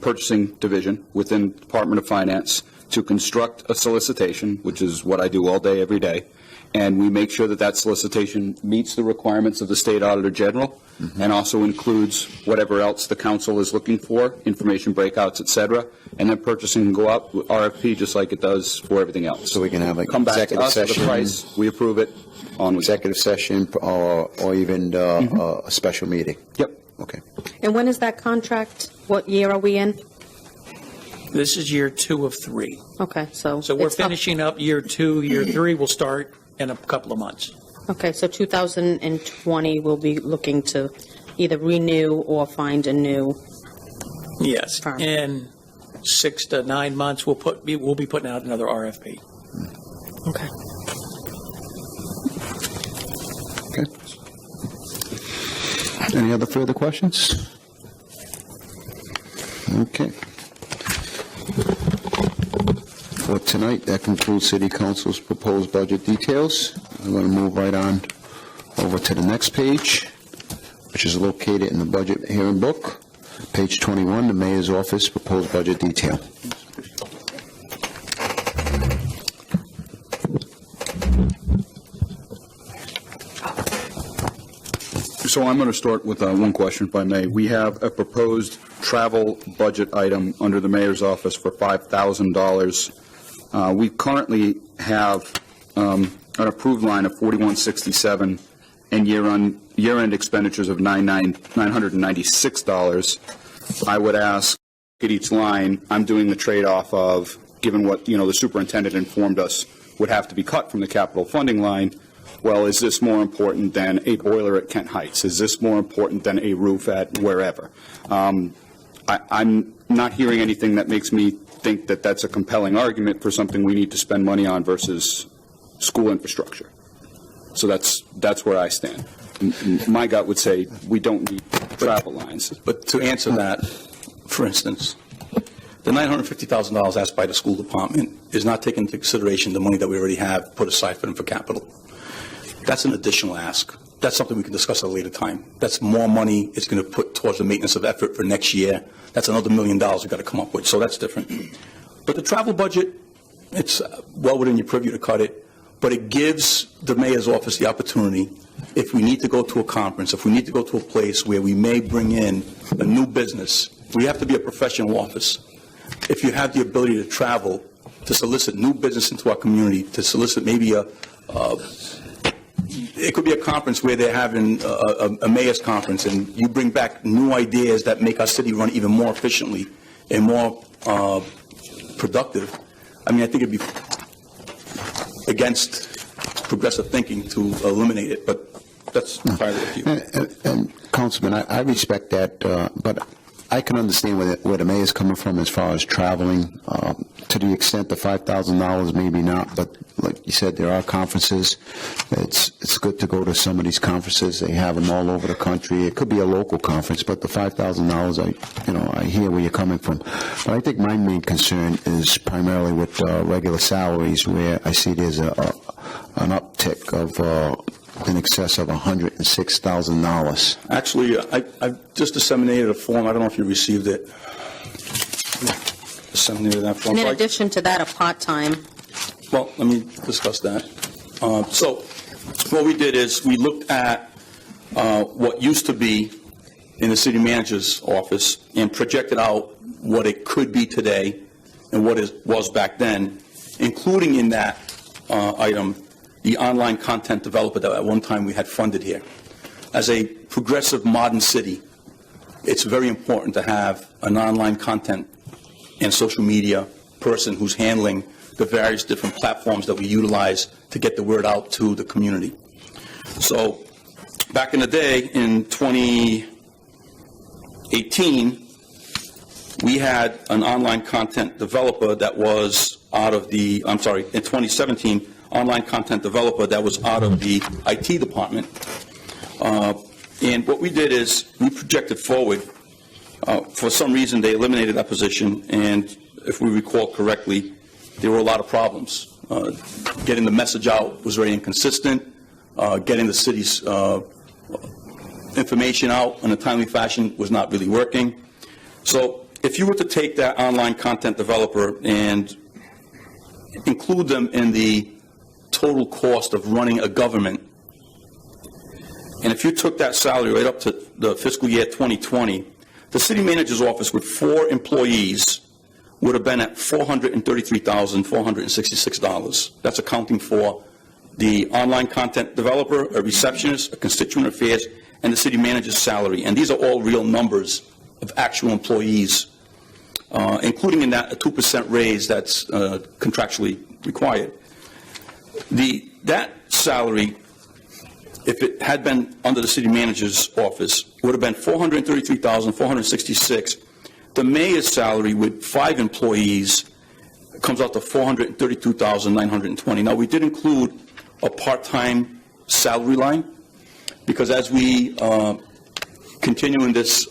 K: purchasing division within the Department of Finance to construct a solicitation, which is what I do all day, every day, and we make sure that that solicitation meets the requirements of the State Auditor General and also includes whatever else the council is looking for, information breakouts, et cetera, and then purchasing can go up with RFP just like it does for everything else.
A: So we can have like
K: come back to
A: executive
K: us with a
A: session,
K: price, we approve it, on we go.
A: executive session, or even a special meeting.
K: Yep.
A: Okay.
E: And when is that contract? What year are we in?
F: This is year 2 of 3.
E: Okay, so.
F: So we're
E: it's up-
F: finishing up year 2. Year 3 will start in a couple of months.
E: Okay, so 2020, we'll be looking to either renew or find a new.
F: Yes.
E: Firm.
F: In 6 to 9 months, we'll be putting out another RFP.
E: Okay.
A: Okay. Any other further questions? Okay. For tonight, that concludes City Council's proposed budget details. I'm going to move right on over to the next page, which is located in the budget hearing book. Page 21, the Mayor's Office proposed budget detail.
K: So I'm going to start with one question, if I may. We have a proposed travel budget item under the mayor's office for $5,000. We currently have an approved line of $4167 and year-end expenditures of $996. I would ask at each line, I'm doing the trade-off of, given what the superintendent informed us would have to be cut from the capital funding line. Well, is this more important than a boiler at Kent Heights? Is this more important than a roof at wherever? I'm not hearing anything that makes me think that that's a compelling argument for something we need to spend money on versus school infrastructure. So that's where I stand. My gut would say we don't need travel lines.
J: But to answer that, for instance, the $950,000 asked by the school department is not taking into consideration the money that we already have put aside for them for capital. That's an additional ask. That's something we can discuss at a later time. That's more money it's going to put towards the maintenance of effort for next year. That's another $1 million we've got to come up with. So that's different. But the travel budget, it's well within your purview to cut it, but it gives the mayor's office the opportunity, if we need to go to a conference, if we need to go to a place where we may bring in a new business, we have to be a professional office. If you have the ability to travel, to solicit new business into our community, to solicit maybe it could be a conference where they're having a mayor's conference, and you bring back new ideas that make our city run even more efficiently and more productive. I mean, I think it'd be against progressive thinking to eliminate it, but that's entirely up to you.
A: And Councilman, I respect that, but I can understand where the mayor's coming from as far as traveling. To the extent of $5,000, maybe not, but like you said, there are conferences. It's good to go to some of these conferences. They have them all over the country. It could be a local conference, but the $5,000, I hear where you're coming from. But I think my main concern is primarily with regular salaries, where I see there's an uptick of in excess of $106,000.
J: Actually, I just disseminated a form. I don't know if you received it. Disseminated that form.
E: And in addition to that, a part-time.
J: Well, let me discuss that. So what we did is we looked at what used to be in the city manager's office and projected out what it could be today and what it was back then, including in that item the online content developer that at one time we had funded here. As a progressive modern city, it's very important to have an online content and social media person who's handling the various different platforms that we utilize to get the word out to the community. So back in the day, in 2018, we had an online content developer that was out of the, in 2017, online content developer that was out of the IT department. And what we did is we projected forward. For some reason, they eliminated that position, and if we recall correctly, there were a lot of problems. Getting the message out was very inconsistent. Getting the city's information out in a timely fashion was not really working. So if you were to take that online content developer and include them in the total cost of running a government, and if you took that salary right up to the fiscal year 2020, the city manager's office with 4 employees would have been at $433,466. That's accounting for the online content developer, a receptionist, a constituent affairs, and the city manager's salary. And these are all real numbers of actual employees, including in that a 2% raise that's contractually required. That salary, if it had been under the city manager's office, would have been $433,466. The mayor's salary with 5 employees comes out to $432,920. Now, we did include a part-time salary line because as we continue in this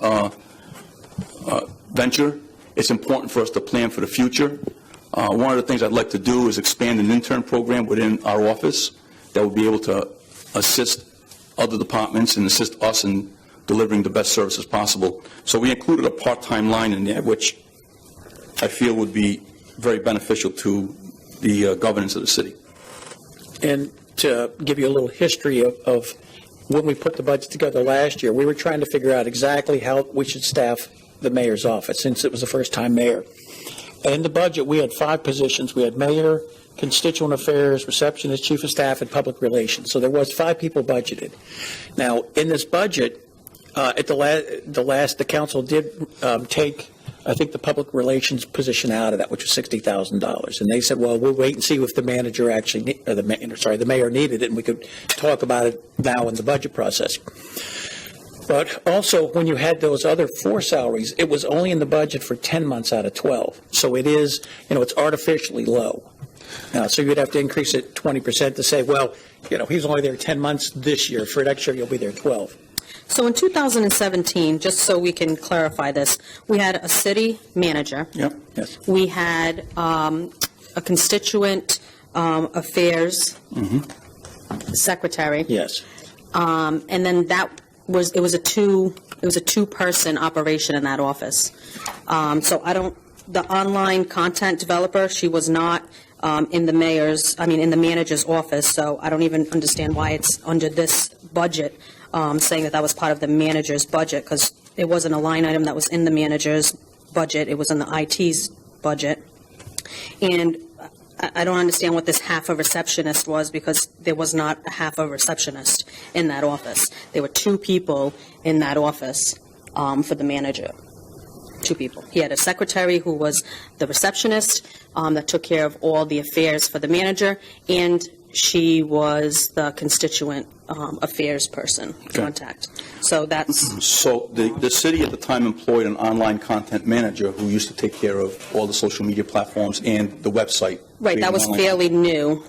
J: venture it's important for us to plan for the future. One of the things I'd like to do is expand an intern program within our office that will be able to assist other departments and assist us in delivering the best services possible. So we included a part-time line in there, which I feel would be very beneficial to the governance of the city.
F: And to give you a little history of when we put the budget together last year, we were trying to figure out exactly how we should staff the mayor's office, since it was the first-time mayor. In the budget, we had 5 positions. We had mayor, constituent affairs, receptionist, chief of staff, and public relations. So there was 5 people budgeted. Now, in this budget, at the council did take, I think, the public relations position out of that, which was $60,000. And they said, well, we'll wait and see if the manager actually, or the mayor needed it, and we could talk about it now in the budget process. But also, when you had those other 4 salaries, it was only in the budget for 10 months out of 12. So it is, it's artificially low. So you'd have to increase it 20% to say, well, he's only there 10 months this year. For next year, you'll be there 12.
E: So in 2017, just so we can clarify this, we had a city manager.
F: Yep. Yes.
E: We had a constituent affairs secretary.
F: Yes.
E: And then it was a two-person operation in that office. So the online content developer, she was not in the manager's office. So I don't even understand why it's under this budget, saying that was part of the manager's budget, because it wasn't a line item that was in the manager's budget. It was in the IT's budget. And I don't understand what this half a receptionist was, because there was not a half a receptionist in that office. There were 2 people in that office for the manager. 2 people. He had a secretary who was the receptionist that took care of all the affairs for the manager, and she was the constituent affairs person, contact. So that's...
J: So the city at the time employed an online content manager who used to take care of all the social media platforms and the website.
E: Right, that was fairly new.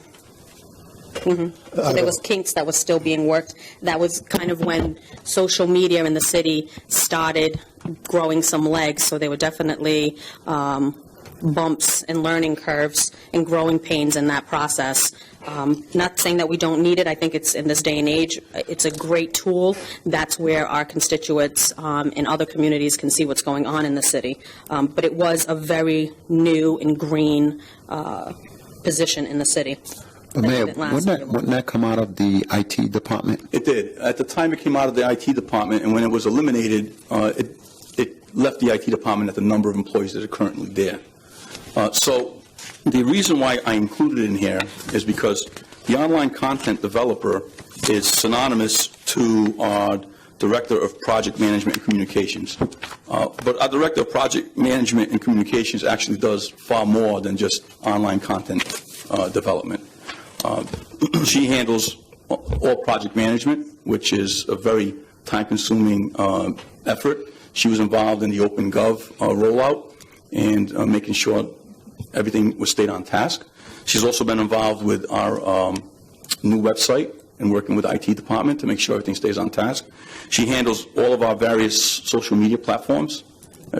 E: So there was kinks that was still being worked. That was kind of when social media in the city started growing some legs, so there were definitely bumps and learning curves and growing pains in that process. Not saying that we don't need it. I think it's, in this day and age, it's a great tool. That's where our constituents in other communities can see what's going on in the city. But it was a very new and green position in the city.
A: But Mayor, wouldn't that come out of the IT department?
J: It did. At the time, it came out of the IT department, and when it was eliminated, it left the IT department at the number of employees that are currently there. So the reason why I included it in here is because the online content developer is synonymous to our Director of Project Management and Communications. But our Director of Project Management and Communications actually does far more than just online content development. She handles all project management, which is a very time-consuming effort. She was involved in the OpenGov rollout and making sure everything was stayed on task. She's also been involved with our new website and working with the IT department to make sure everything stays on task. She handles all of our various social media platforms,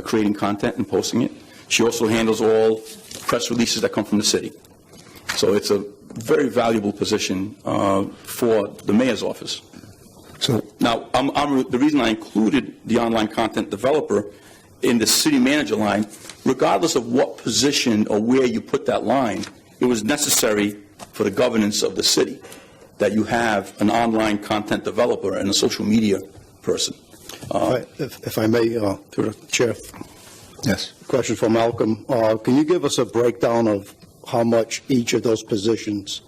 J: creating content and posting it. She also handles all press releases that come from the city. So it's a very valuable position for the mayor's office. So now, the reason I included the online content developer in the city manager line, regardless of what position or where you put that line, it was necessary for the governance of the city that you have an online content developer and a social media person.
H: If I may, through the chair.
A: Yes.
H: Question for Malcolm. Can you give us a breakdown of how much each of those positions,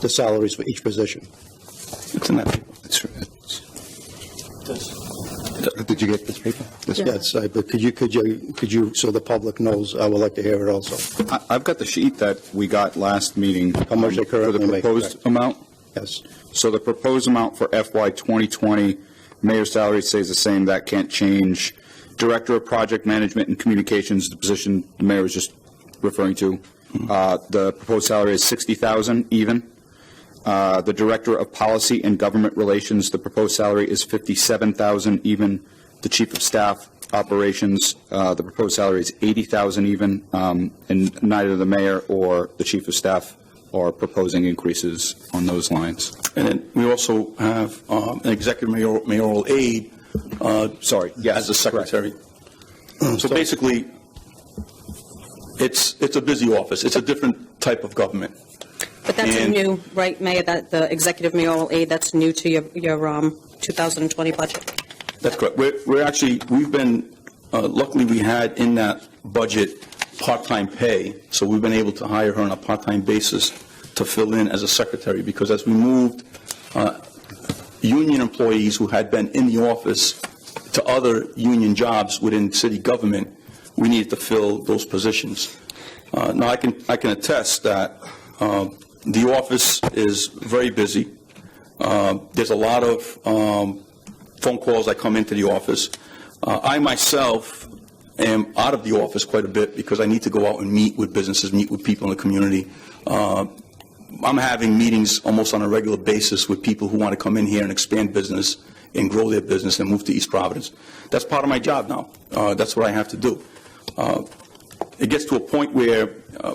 H: the salaries for each position?
J: It's in that paper.
A: Did you get this paper?
H: Yes, but could you, so the public knows, I would like to hear it also.
K: I've got the sheet that we got last meeting.
H: How much they currently
K: for the
H: make,
K: proposed
H: correct?
K: amount?
H: Yes.
K: So the proposed amount for FY 2020, mayor's salary stays the same. That can't change. Director of Project Management and Communications, the position the mayor was just referring to, the proposed salary is $60,000 even. The Director of Policy and Government Relations, the proposed salary is $57,000 even. The Chief of Staff, operations, the proposed salary is $80,000 even, and neither the mayor or the chief of staff are proposing increases on those lines.
J: And then we also have an executive mayoral aide as a secretary. So basically, it's a busy office. It's a different type of government.
E: But that's
J: And-
E: new, right, Mayor, that the executive mayoral aide, that's new to your 2020 budget?
J: That's correct. We've been, luckily we had in that budget part-time pay, so we've been able to hire her on a part-time basis to fill in as a secretary, because as we moved union employees who had been in the office to other union jobs within city government, we needed to fill those positions. Now, I can attest that the office is very busy. There's a lot of phone calls that come into the office. I myself am out of the office quite a bit because I need to go out and meet with businesses, meet with people in the community. I'm having meetings almost on a regular basis with people who want to come in here and expand business and grow their business and move to East Providence. That's part of my job now. That's what I have to do. It gets to a point where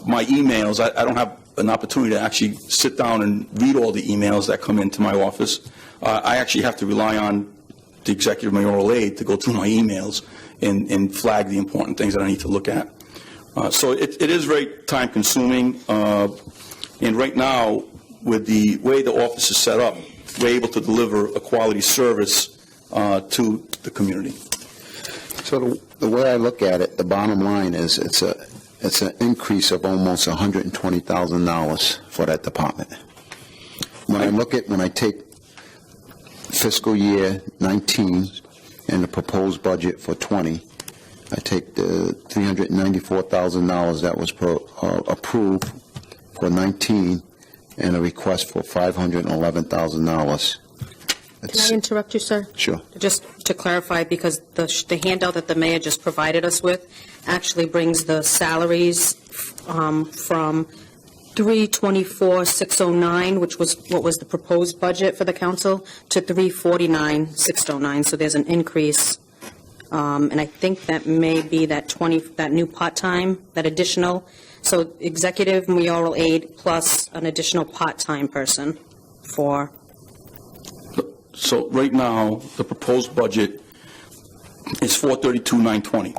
J: my emails, I don't have an opportunity to actually sit down and read all the emails that come into my office. I actually have to rely on the executive mayoral aide to go through my emails and flag the important things that I need to look at. So it is very time consuming. And right now, with the way the office is set up, we're able to deliver a quality service to the community.
A: So the way I look at it, the bottom line is it's an increase of almost $120,000 for that department. When I take fiscal year 19 and the proposed budget for 20, I take the $394,000 that was approved for 19 and a request for $511,000.
E: Can I interrupt you, sir?
A: Sure.
E: Just to clarify, because the handout that the mayor just provided us with actually brings the salaries from 324,609, which was what was the proposed budget for the council, to 349,609. So there's an increase, and I think that may be that new part-time, that additional. So executive mayoral aide plus an additional part-time person for.
J: So right now, the proposed budget is $432,920.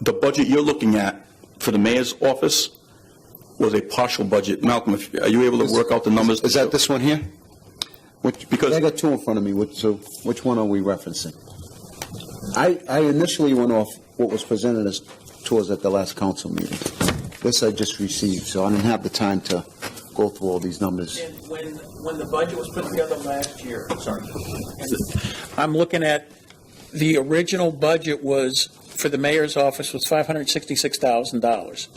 J: The budget you're looking at for the mayor's office was a partial budget. Malcolm, are you able to work out the numbers?
A: Is that this one here?
J: Because
A: I got two in front of me, so which one are we referencing? I initially went off what was presented to us at the last council meeting. This I just received, so I didn't have the time to go through all these numbers.
F: When the budget was put together last year, I'm looking at the original budget was for the mayor's office was $566,000.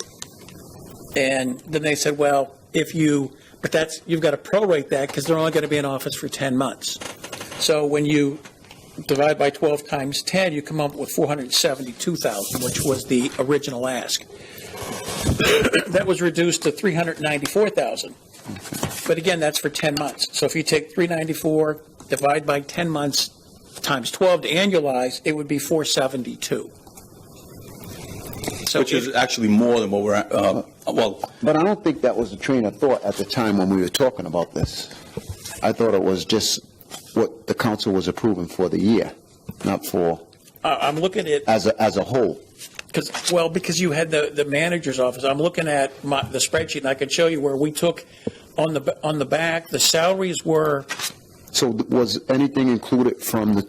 F: And then they said, well, you've got to prorate that because they're only going to be in office for 10 months. So when you divide by 12 times 10, you come up with $472,000, which was the original ask. That was reduced to $394,000. But again, that's for 10 months. So if you take 394, divide by 10 months times 12 to annualize, it would be 472. So
J: which is actually more than what we're at.
A: But I don't think that was the train of thought at the time when we were talking about this. I thought it was just what the council was approving for the year, not for
F: I'm looking at
A: as a whole.
F: Because you had the manager's office. I'm looking at the spreadsheet, and I can show you where we took on the back. The salaries were.
A: So was anything included from the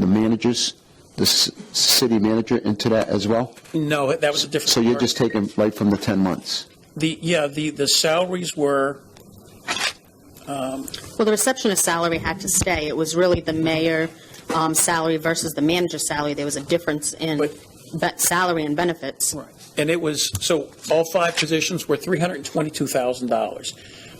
A: managers, the city manager, into that as well?
F: No, that was a different.
A: So you're just taking right from the 10 months.
F: The salaries were.
E: Well, the receptionist salary had to stay. It was really the mayor salary versus the manager's salary. There was a difference in salary and benefits.
F: Right. And it was, so all 5 positions were $322,000.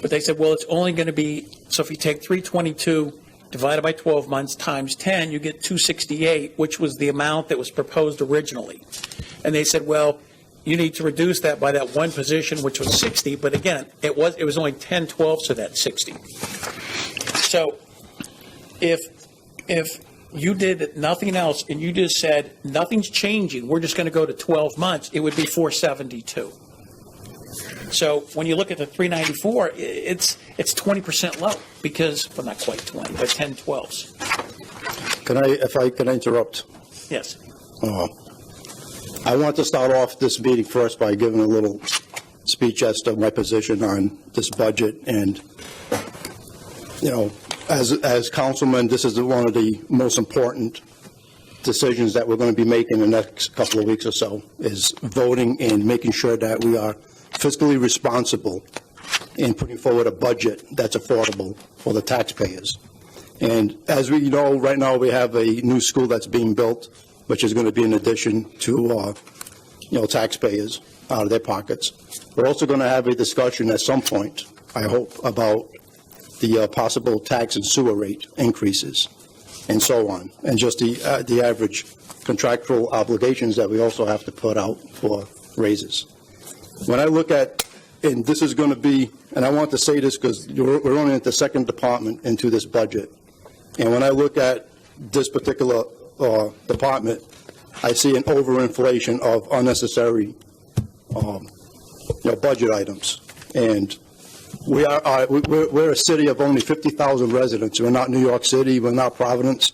F: But they said, well, it's only going to be, so if you take 322 divided by 12 months times 10, you get 268, which was the amount that was proposed originally. And they said, well, you need to reduce that by that one position, which was 60. But again, it was only 10/12 of that 60. So if you did nothing else, and you just said, nothing's changing, we're just going to go to 12 months, it would be 472. So when you look at the 394, it's 20% low, because, well, not quite 20, but 10, 12s.
H: If I can interrupt?
F: Yes.
H: I want to start off this meeting first by giving a little speech as to my position on this budget. And, you know, as councilman, this is one of the most important decisions that we're going to be making in the next couple of weeks or so, is voting and making sure that we are fiscally responsible in putting forward a budget that's affordable for the taxpayers. And as we know, right now we have a new school that's being built, which is going to be in addition to, taxpayers out of their pockets. We're also going to have a discussion at some point, I hope, about the possible tax and sewer rate increases and so on, and just the average contractual obligations that we also have to put out for raises. When I look at, and this is going to be, and I want to say this because we're only at the second department into this budget, and when I look at this particular department, I see an overinflation of unnecessary, budget items. And we're a city of only 50,000 residents. We're not New York City. We're not Providence.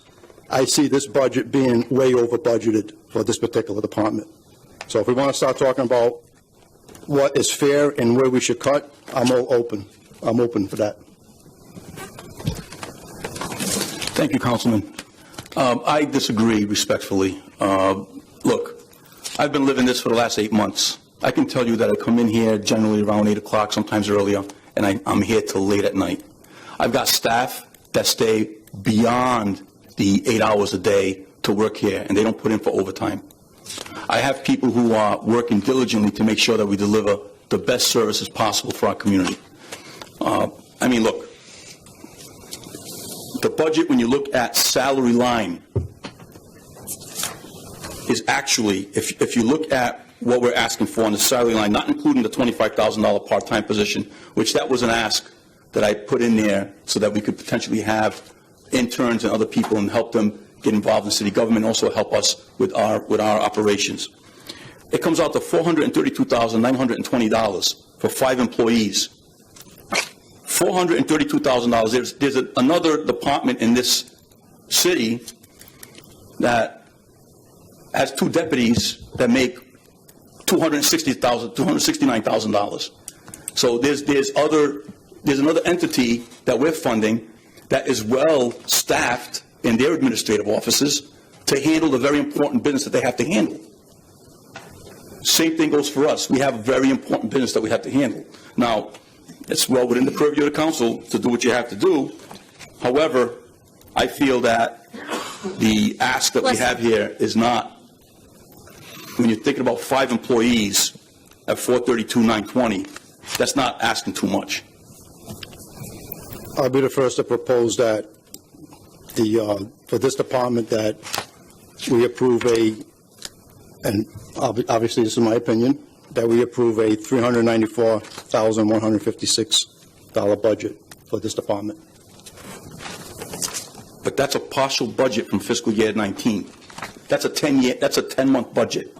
H: I see this budget being way over budgeted for this particular department. So if we want to start talking about what is fair and where we should cut, I'm all open. I'm open for that.
J: Thank you, Councilman. I disagree respectfully. Look, I've been living this for the last 8 months. I can tell you that I come in here generally around 8 o'clock, sometimes earlier, and I'm here till late at night. I've got staff that stay beyond the 8 hours a day to work here, and they don't put in for overtime. I have people who are working diligently to make sure that we deliver the best services possible for our community. Look, the budget, when you look at salary line, is actually, if you look at what we're asking for on the salary line, not including the $25,000 part-time position, which that was an ask that I put in there so that we could potentially have interns and other people and help them get involved in city government, also help us with our operations. It comes out to $432,920 for 5 employees. $432,000. There's another department in this city that has 2 deputies that make $269,000. So there's another entity that we're funding that is well staffed in their administrative offices to handle the very important business that they have to handle. Same thing goes for us. We have a very important business that we have to handle. Now, it's well within the purview of the council to do what you have to do. However, I feel that the ask that we have here is not, when you're thinking about 5 employees at $432,920, that's not asking too much.
H: I'll be the first to propose that for this department that we approve and obviously this is my opinion, that we approve a $394,156 budget for this department.
J: But that's a partial budget from fiscal year 19. That's a 10-month budget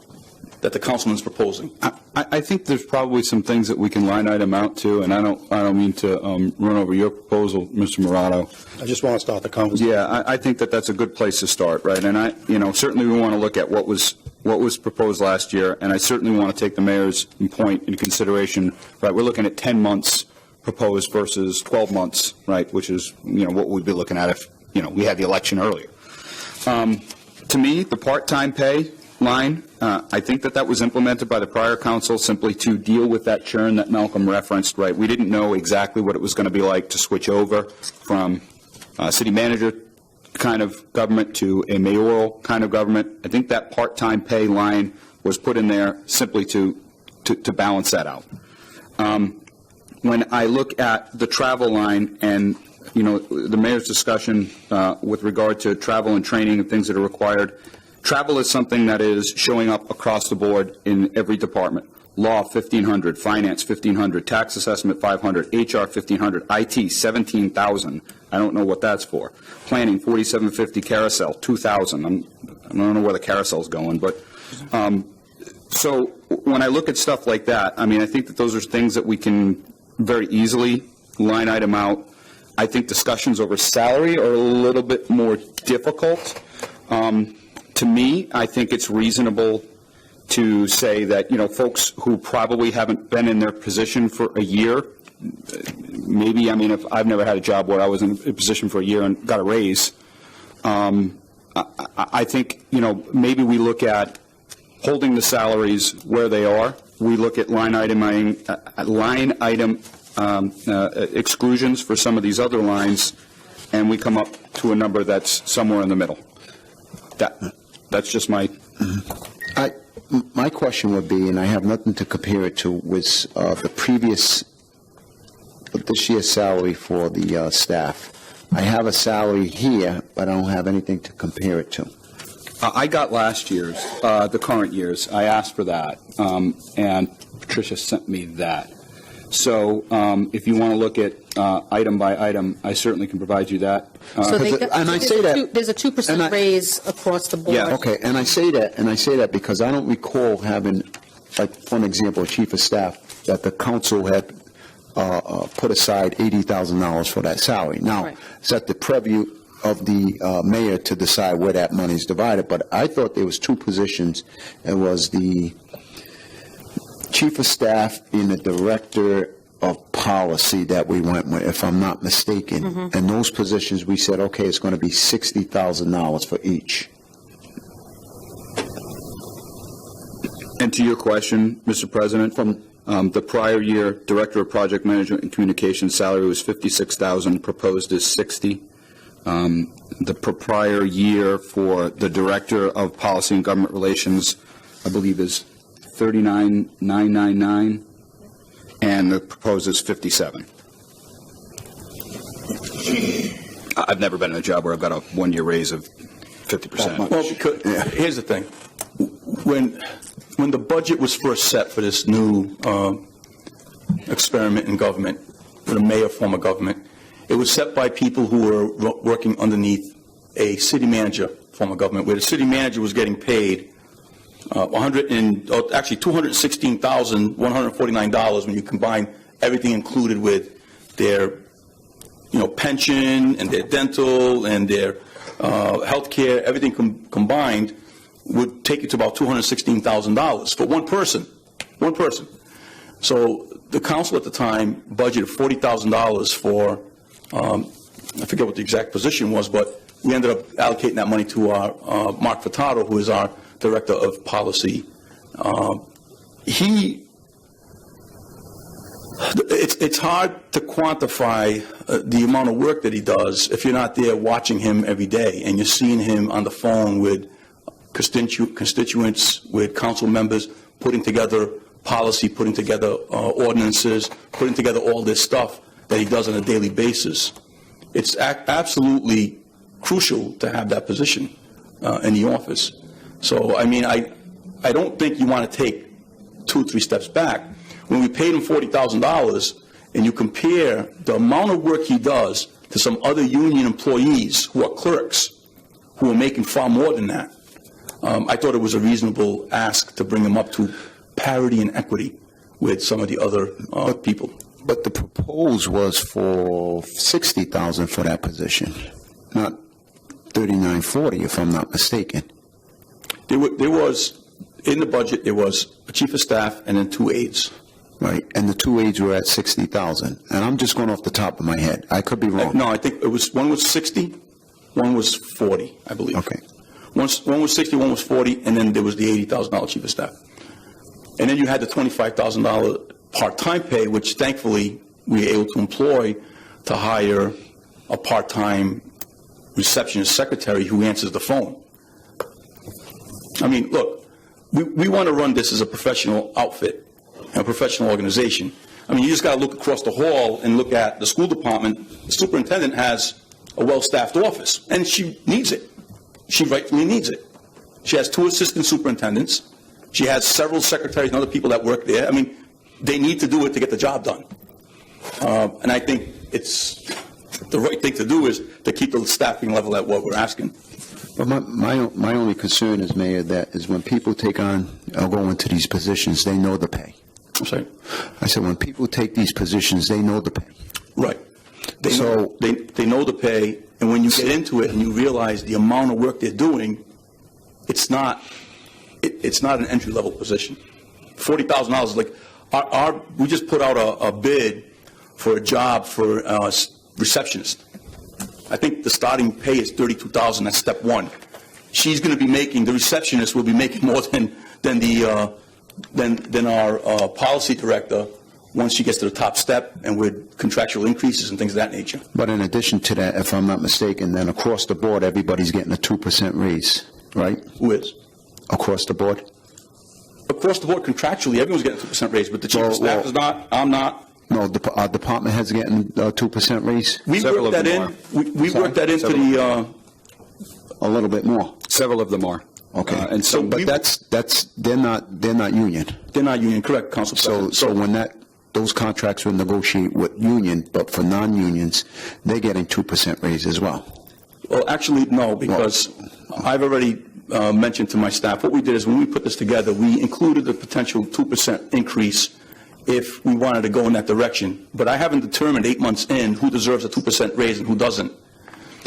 J: that the councilman's proposing.
K: I think there's probably some things that we can line item out to, and I don't mean to run over your proposal, Mr. Morato.
H: I just want to start the conversation.
K: Yeah, I think that's a good place to start, right? And certainly we want to look at what was proposed last year, and I certainly want to take the mayor's point into consideration. Right, we're looking at 10 months proposed versus 12 months, right? Which is what we'd be looking at if we had the election earlier. To me, the part-time pay line, I think that was implemented by the prior council simply to deal with that churn that Malcolm referenced, right? We didn't know exactly what it was going to be like to switch over from city manager kind of government to a mayoral kind of government. I think that part-time pay line was put in there simply to balance that out. When I look at the travel line and the mayor's discussion with regard to travel and training and things that are required, travel is something that is showing up across the board in every department. law, 1,500, finance, 1,500, tax assessment, 500, HR, 1,500, IT, 17,000. I don't know what that's for. Planning, 4,750, carousel, 2,000. I don't know where the carousel's going, but so when I look at stuff like that, I mean, I think that those are things that we can very easily line item out. I think discussions over salary are a little bit more difficult. To me, I think it's reasonable to say that, you know, folks who probably haven't been in their position for a year, maybe, I mean, if I've never had a job where I was in a position for a year and got a raise, I think, you know, maybe we look at holding the salaries where they are. We look at line item exclusions for some of these other lines, and we come up to a number that's somewhere in the middle. That's just my...
A: My question would be, and I have nothing to compare it to, was this year's salary for the staff. I have a salary here, but I don't have anything to compare it to.
K: I got last year's, the current year's. I asked for that, and Patricia sent me that. So if you want to look at item by item, I certainly can provide you that.
E: So
A: there's
E: a 2% raise across the board.
A: Yeah, okay, and I say that because I don't recall having, like, for an example, a chief of staff, that the council had put aside $80,000 for that salary. Now,
E: Right.
A: it's at the purview of the mayor to decide where that money is divided, but I thought there was two positions. It was the chief of staff and the director of policy that we went with, if I'm not mistaken.
E: Mm-hmm.
A: And those positions, we said, okay, it's going to be $60,000 for each.
K: And to your question, Mr. President, from the prior year, Director of Project Management and Communications salary was $56,000, proposed is $60,000. The prior year for the Director of Policy and Government Relations, I believe, is $39,999, and the proposed is $57,000. I've never been in a job where I've got a one-year raise of 50%.
J: Well, because, here's the thing. When the budget was first set for this new experiment in government, for the mayor form of government, it was set by people who were working underneath a city manager form of government, where the city manager was getting paid $216,149 when you combine everything included with their, pension and their dental and their health care, everything combined would take it to about $216,000 for one person. One person. So the council at the time budgeted $40,000 for, I forget what the exact position was, but we ended up allocating that money to our Mark Furtado, who is our Director of Policy. It's hard to quantify the amount of work that he does if you're not there watching him every day and you're seeing him on the phone with constituents, with council members, putting together policy, putting together ordinances, putting together all this stuff that he does on a daily basis. It's absolutely crucial to have that position in the office. So, I mean, I don't think you want to take 2 or 3 steps back. When we paid him $40,000 and you compare the amount of work he does to some other union employees who are clerks who are making far more than that, I thought it was a reasonable ask to bring him up to parity and equity with some of the other people.
A: But the proposal was for $60,000 for that position, not $39.40, if I'm not mistaken.
J: There was, in the budget, there was a chief of staff and then 2 aides.
A: Right, and the 2 aides were at $60,000. And I'm just going off the top of my head. I could be wrong.
J: No, I think it was, one was 60, one was 40, I believe.
A: Okay.
J: One was 60, one was 40, and then there was the $80,000 chief of staff. And then you had the $25,000 part-time pay, which thankfully we were able to employ to hire a part-time receptionist secretary who answers the phone. I mean, look, we want to run this as a professional outfit, a professional organization. I mean, you just got to look across the hall and look at the school department. The superintendent has a well-staffed office, and she needs it. She rightfully needs it. She has 2 assistant superintendents, She has several secretaries and other people that work there. I mean, they need to do it to get the job done. And I think it's the right thing to do is to keep the staffing level at what we're asking.
A: But my only concern is, Mayor, that is when people take on or go into these positions, they know the pay.
J: I'm sorry?
A: I said when people take these positions, they know the pay.
J: Right. They know the pay, and when you get into it and you realize the amount of work they're doing, it's not an entry-level position. $40,000 is like, we just put out a bid for a job for a receptionist. I think the starting pay is $32,000. That's step one. She's going to be making, the receptionist will be making more than our policy director once she gets to the top step and with contractual increases and things of that nature.
A: But in addition to that, if I'm not mistaken, then across the board, everybody's getting a 2% raise, right?
J: Who is?
A: Across the board?
J: Across the board, contractually, everyone's getting a 2% raise, but the chief of staff is not, I'm not.
A: No, our department heads getting a 2% raise?
J: We worked that in. We worked that into the.
A: A little bit more.
K: Several of them are.
A: Okay.
K: And so,
A: but they're not union.
J: They're not union, correct, Council President.
A: So when those contracts were negotiated with union, but for non-unions, they're getting 2% raise as well.
J: Well, actually, no, because I've already mentioned to my staff, what we did is when we put this together, we included the potential 2% increase if we wanted to go in that direction. But I haven't determined 8 months in who deserves a 2% raise and who doesn't.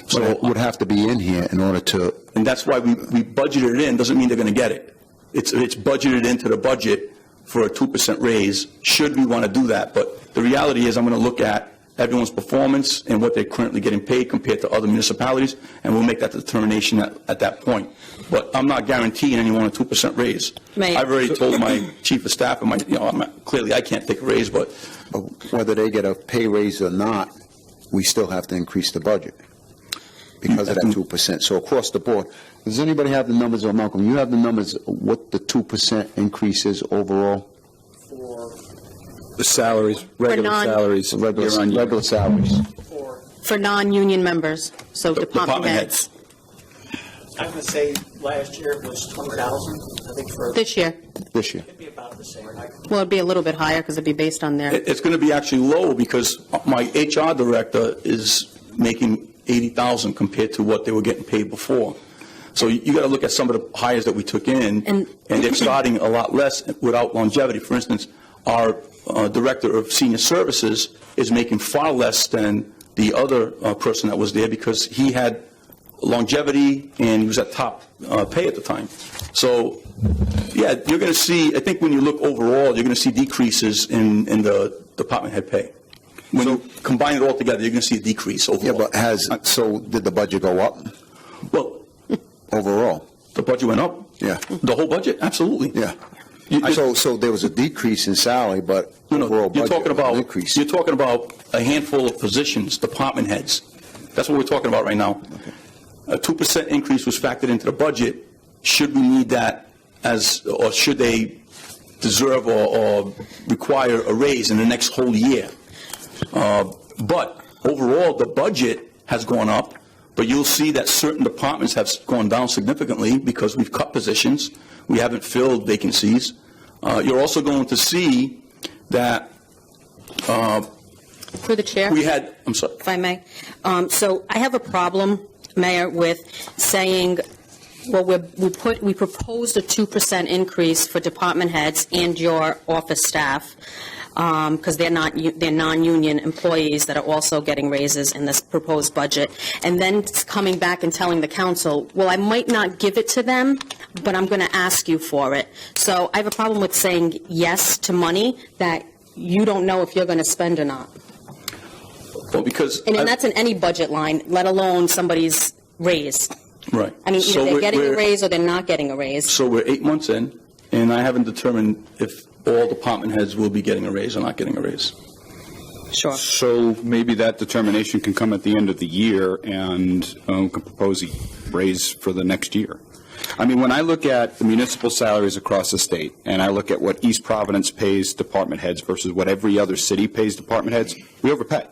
A: So it would have to be in here in order to...
J: And that's why we budgeted it in. Doesn't mean they're going to get it. It's budgeted into the budget for a 2% raise, should we want to do that. But the reality is I'm going to look at everyone's performance and what they're currently getting paid compared to other municipalities, and we'll make that determination at that point. But I'm not guaranteeing anyone a 2% raise. I've already told my chief of staff, and clearly I can't take a raise, but
A: whether they get a pay raise or not, we still have to increase the budget because of that 2%. So across the board, does anybody have the numbers, or Malcolm, you have the numbers, what the 2% increase is overall?
K: the salaries, regular salaries, regular salaries.
E: For non-union members, so department heads.
F: I'm going to say last year it was 20,000, I think, for...
E: This year.
A: This year.
F: It'd be about the same.
E: Well, it'd be a little bit higher because it'd be based on their...
J: It's going to be actually low because my HR director is making $80,000 compared to what they were getting paid before. So you got to look at some of the hires that we took in, and they're starting a lot less without longevity. For instance, our director of senior services is making far less than the other person that was there because he had longevity and he was at top pay at the time. So, yeah, you're going to see, I think when you look overall, you're going to see decreases in the department head pay. When you combine it all together, you're going to see a decrease overall.
A: Yeah, but so did the budget go up?
J: Well,
A: overall?
J: The budget went up?
A: Yeah.
J: The whole budget? Absolutely.
A: Yeah. So there was a decrease in salary, but overall budget increase.
J: You're talking about a handful of positions, department heads. That's what we're talking about right now.
A: Okay.
J: A 2% increase was factored into the budget. Should we need that or should they deserve or require a raise in the next whole year? But overall, the budget has gone up, but you'll see that certain departments have gone down significantly because we've cut positions. We haven't filled vacancies. You're also going to see that
E: Through the chair?
J: I'm sorry.
E: If I may. So I have a problem, Mayor, with saying, well, we proposed a 2% increase for department heads and your office staff, because they're non-union employees that are also getting raises in this proposed budget, and then coming back and telling the council, well, I might not give it to them, but I'm going to ask you for it. So I have a problem with saying yes to money that you don't know if you're going to spend or not.
J: Well, because...
E: And that's in any budget line, let alone somebody's raise.
J: Right.
E: I mean, either they're getting a raise or they're not getting a raise.
J: So we're 8 months in, and I haven't determined if all department heads will be getting a raise or not getting a raise.
E: Sure.
K: So maybe that determination can come at the end of the year and can propose a raise for the next year. I mean, when I look at the municipal salaries across the state, and I look at what East Providence pays department heads versus what every other city pays department heads, we overpay.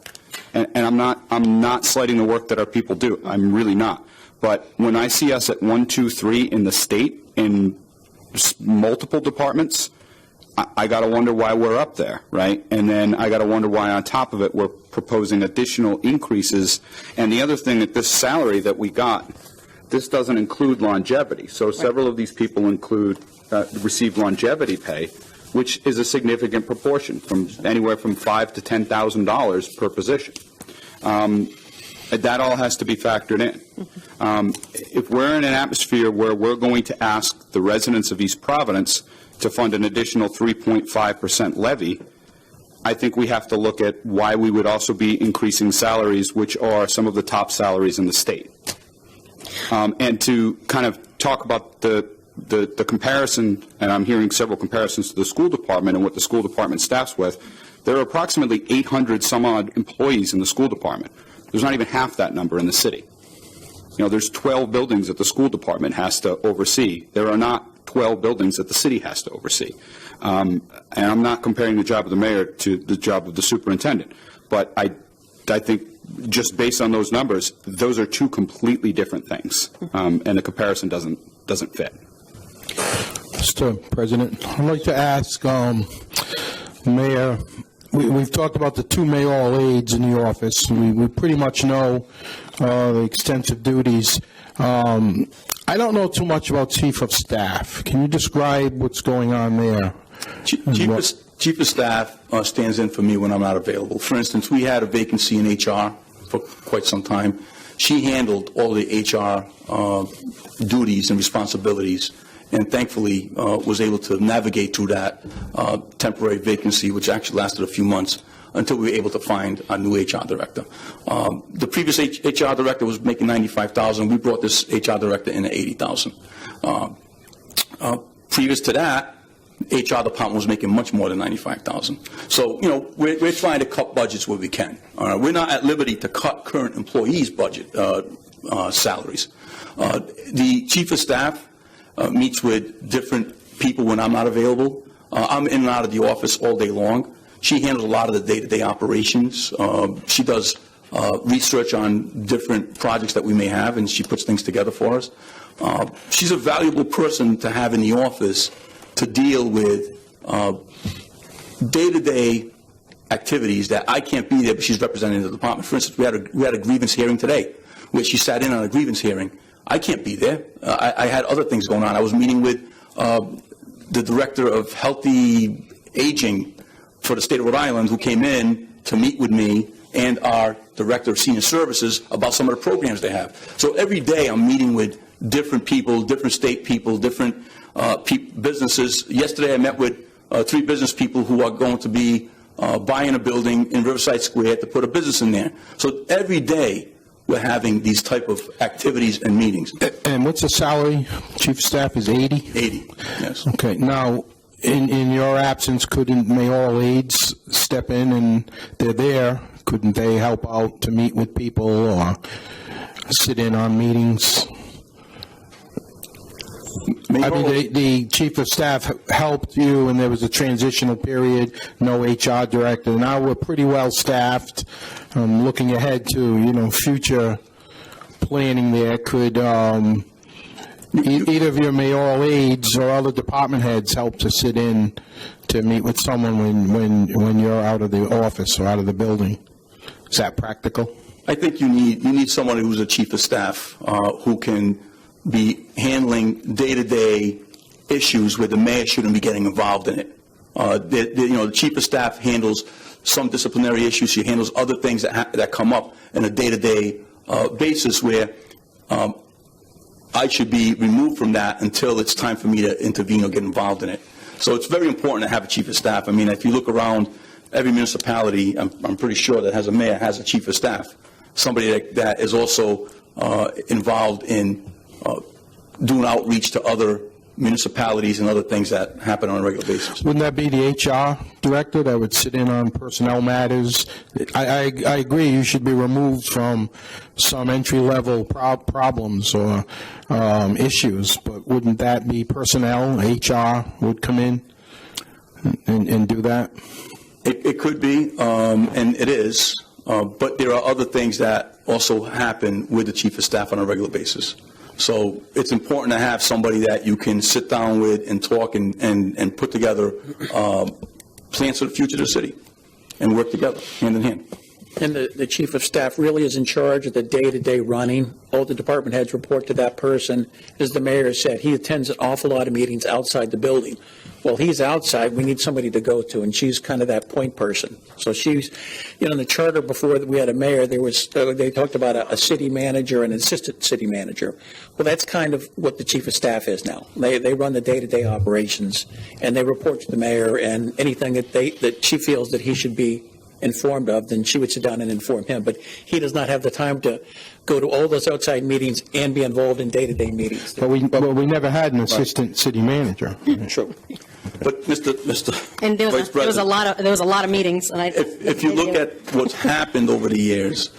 K: And I'm not slighting the work that our people do. I'm really not. But when I see us at 1, 2, 3 in the state in multiple departments, I got to wonder why we're up there, right? And then I got to wonder why on top of it we're proposing additional increases. And the other thing, that this salary that we got, this doesn't include longevity. So several of these people receive longevity pay, which is a significant proportion, from anywhere from $5,000 to $10,000 per position. That all has to be factored in. If we're in an atmosphere where we're going to ask the residents of East Providence to fund an additional 3.5% levy, I think we have to look at why we would also be increasing salaries, which are some of the top salaries in the state. And to kind of talk about the comparison, and I'm hearing several comparisons to the school department and what the school department staffs with, there are approximately 800 some odd employees in the school department. There's not even half that number in the city. There's 12 buildings that the school department has to oversee. There are not 12 buildings that the city has to oversee. And I'm not comparing the job of the mayor to the job of the superintendent. But I think just based on those numbers, those are two completely different things. And the comparison doesn't fit.
D: Mr. President, I'd like to ask, Mayor, we've talked about the two mayoral aides in the office. We pretty much know the extensive duties. I don't know too much about Chief of Staff. Can you describe what's going on there?
J: Chief of Staff stands in for me when I'm not available. For instance, we had a vacancy in HR for quite some time. She handled all the HR duties and responsibilities, and thankfully was able to navigate through that temporary vacancy, which actually lasted a few months, until we were able to find a new HR director. The previous HR director was making $95,000. We brought this HR director in at $80,000. Previous to that, HR department was making much more than $95,000. So, we're trying to cut budgets where we can. We're not at liberty to cut current employees' budget salaries. The chief of staff meets with different people when I'm not available. I'm in and out of the office all day long. She handles a lot of the day-to-day operations. She does research on different projects that we may have, and she puts things together for us. She's a valuable person to have in the office to deal with day-to-day activities that I can't be there, but she's representing the department. For instance, we had a grievance hearing today, where she sat in on a grievance hearing. I can't be there. I had other things going on. I was meeting with the director of healthy aging for the state of Rhode Island, who came in to meet with me and our director of senior services about some of the programs they have. So every day I'm meeting with different people, different state people, different businesses. Yesterday I met with 3 business people who are going to be buying a building in Riverside Square to put a business in there. So every day we're having these type of activities and meetings.
D: And what's the salary? Chief of Staff is 80?
J: 80, yes.
D: Okay. Now, in your absence, couldn't mayoral aides step in, and they're there? Couldn't they help out to meet with people or sit in on meetings? I mean, the chief of staff helped you, and there was a transitional period, no HR director. Now we're pretty well staffed. Looking ahead to, future planning there, could either of your mayoral aides or other department heads help to sit in to meet with someone when you're out of the office or out of the building? Is that practical?
J: I think you need someone who's a chief of staff who can be handling day-to-day issues where the mayor shouldn't be getting involved in it. The chief of staff handles some disciplinary issues. She handles other things that come up on a day-to-day basis where I should be removed from that until it's time for me to intervene or get involved in it. So it's very important to have a chief of staff. I mean, if you look around every municipality, I'm pretty sure that has a mayor, has a chief of staff, somebody that is also involved in doing outreach to other municipalities and other things that happen on a regular basis.
D: Wouldn't that be the HR director that would sit in on personnel matters? I agree you should be removed from some entry-level problems or issues, but wouldn't that be personnel? HR would come in and do that?
J: It could be, and it is, but there are other things that also happen with the chief of staff on a regular basis. So it's important to have somebody that you can sit down with and talk and put together plans for the future of the city and work together, hand in hand.
F: And the chief of staff really is in charge of the day-to-day running. All the department heads report to that person. As the mayor said, he attends an awful lot of meetings outside the building. Well, he's outside, we need somebody to go to, and she's kind of that point person. So she's, in the charter before we had a mayor, they talked about a city manager and an assistant city manager. Well, that's kind of what the chief of staff is now. They run the day-to-day operations, and they report to the mayor, and anything that she feels that he should be informed of, then she would sit down and inform him. But he does not have the time to go to all those outside meetings and be involved in day-to-day meetings.
D: But we never had an assistant city manager.
J: Sure. But Mr.
E: And there
J: Vice
E: was a lot of meetings, and
J: if you look at what's happened over the years,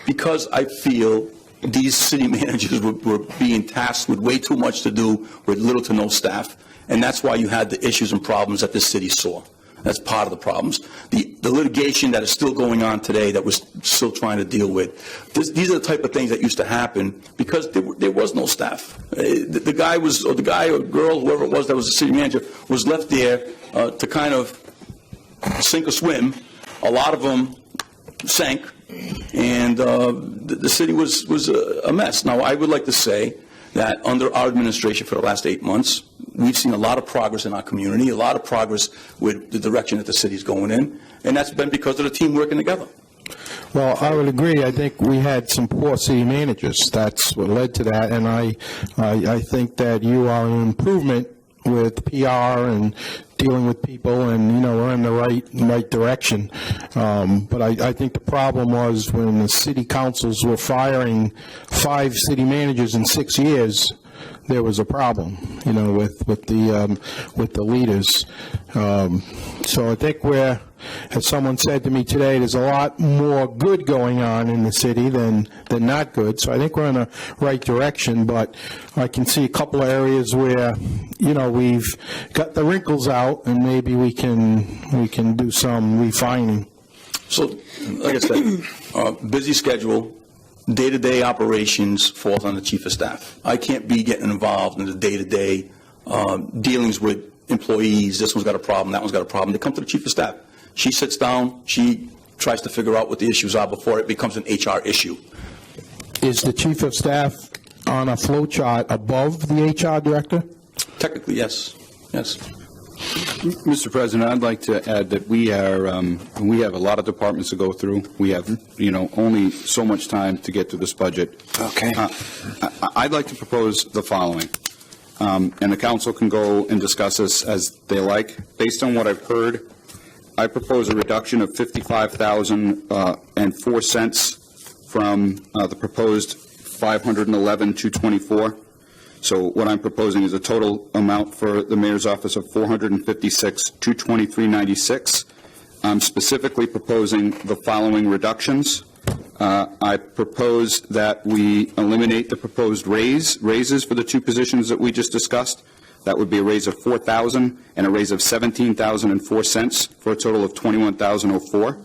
J: because I feel these city managers were being tasked with way too much to do with little to no staff, and that's why you had the issues and problems that this city saw. That's part of the problems. The litigation that is still going on today that we're still trying to deal with. These are the type of things that used to happen because there was no staff. The guy or girl, whoever it was that was the city manager, was left there to kind of sink or swim. A lot of them sank, and the city was a mess. Now, I would like to say that under our administration for the last 8 months, we've seen a lot of progress in our community, a lot of progress with the direction that the city's going in, and that's been because of the team working together.
D: Well, I would agree. I think we had some poor city managers. That's what led to that, and I think that you are an improvement with PR and dealing with people, and we're in the right direction. But I think the problem was when the city councils were firing 5 city managers in 6 years. There was a problem, with the leaders. So I think as someone said to me today, there's a lot more good going on in the city than not good. So I think we're in the right direction, but I can see a couple of areas where, we've got the wrinkles out, and maybe we can do some refining.
J: So, like I said, busy schedule. Day-to-day operations falls on the chief of staff. I can't be getting involved in the day-to-day dealings with employees. This one's got a problem, that one's got a problem. They come to the chief of staff. She sits down, she tries to figure out what the issues are before it becomes an HR issue.
D: Is the chief of staff on a flow chart above the HR director?
J: Technically, yes. Yes.
K: Mr. President, I'd like to add that we have a lot of departments to go through. We have, only so much time to get through this budget.
A: Okay.
K: I'd like to propose the following, and the council can go and discuss this as they like. Based on what I've heard, I propose a reduction of $55,004 from the proposed $511,224. So what I'm proposing is a total amount for the mayor's office of $456,223.96. I'm specifically proposing the following reductions. I propose that we eliminate the proposed raises for the 2 positions that we just discussed. That would be a raise of $4,000 and a raise of $17,004 for a total of $21,004.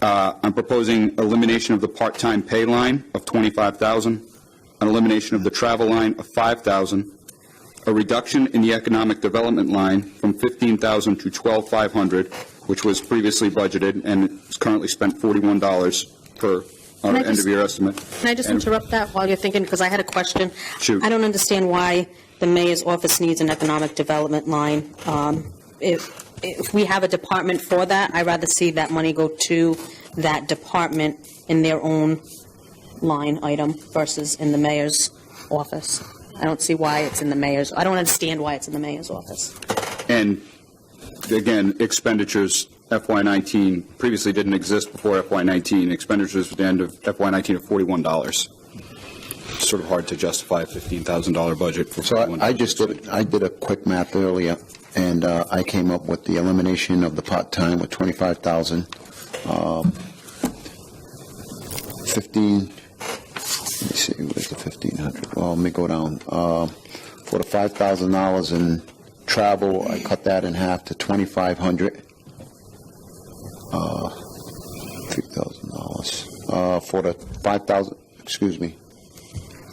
K: I'm proposing elimination of the part-time pay line of $25,000. An elimination of the travel line of $5,000, a reduction in the economic development line from $15,000 to $12,500, which was previously budgeted and is currently spent $41 per our end-of-year estimate.
E: Can I just interrupt that while you're thinking, because I had a question.
K: Shoot.
E: I don't understand why the mayor's office needs an economic development line. If we have a department for that, I'd rather see that money go to that department in their own line item versus in the mayor's office. I don't see why it's in the mayor's. I don't understand why it's in the mayor's office.
K: And again, expenditures FY19 previously didn't exist before FY19. Expenditures at the end of FY19 of $41. It's sort of hard to justify a $15,000 budget for $41.
A: I did a quick math earlier, and I came up with the elimination of the part-time with $25,000. 15. Let me see, where's the 1,500? Well, let me go down. For the $5,000 in travel, I cut that in half to $2,500. $3,000. For the $5,000, excuse me,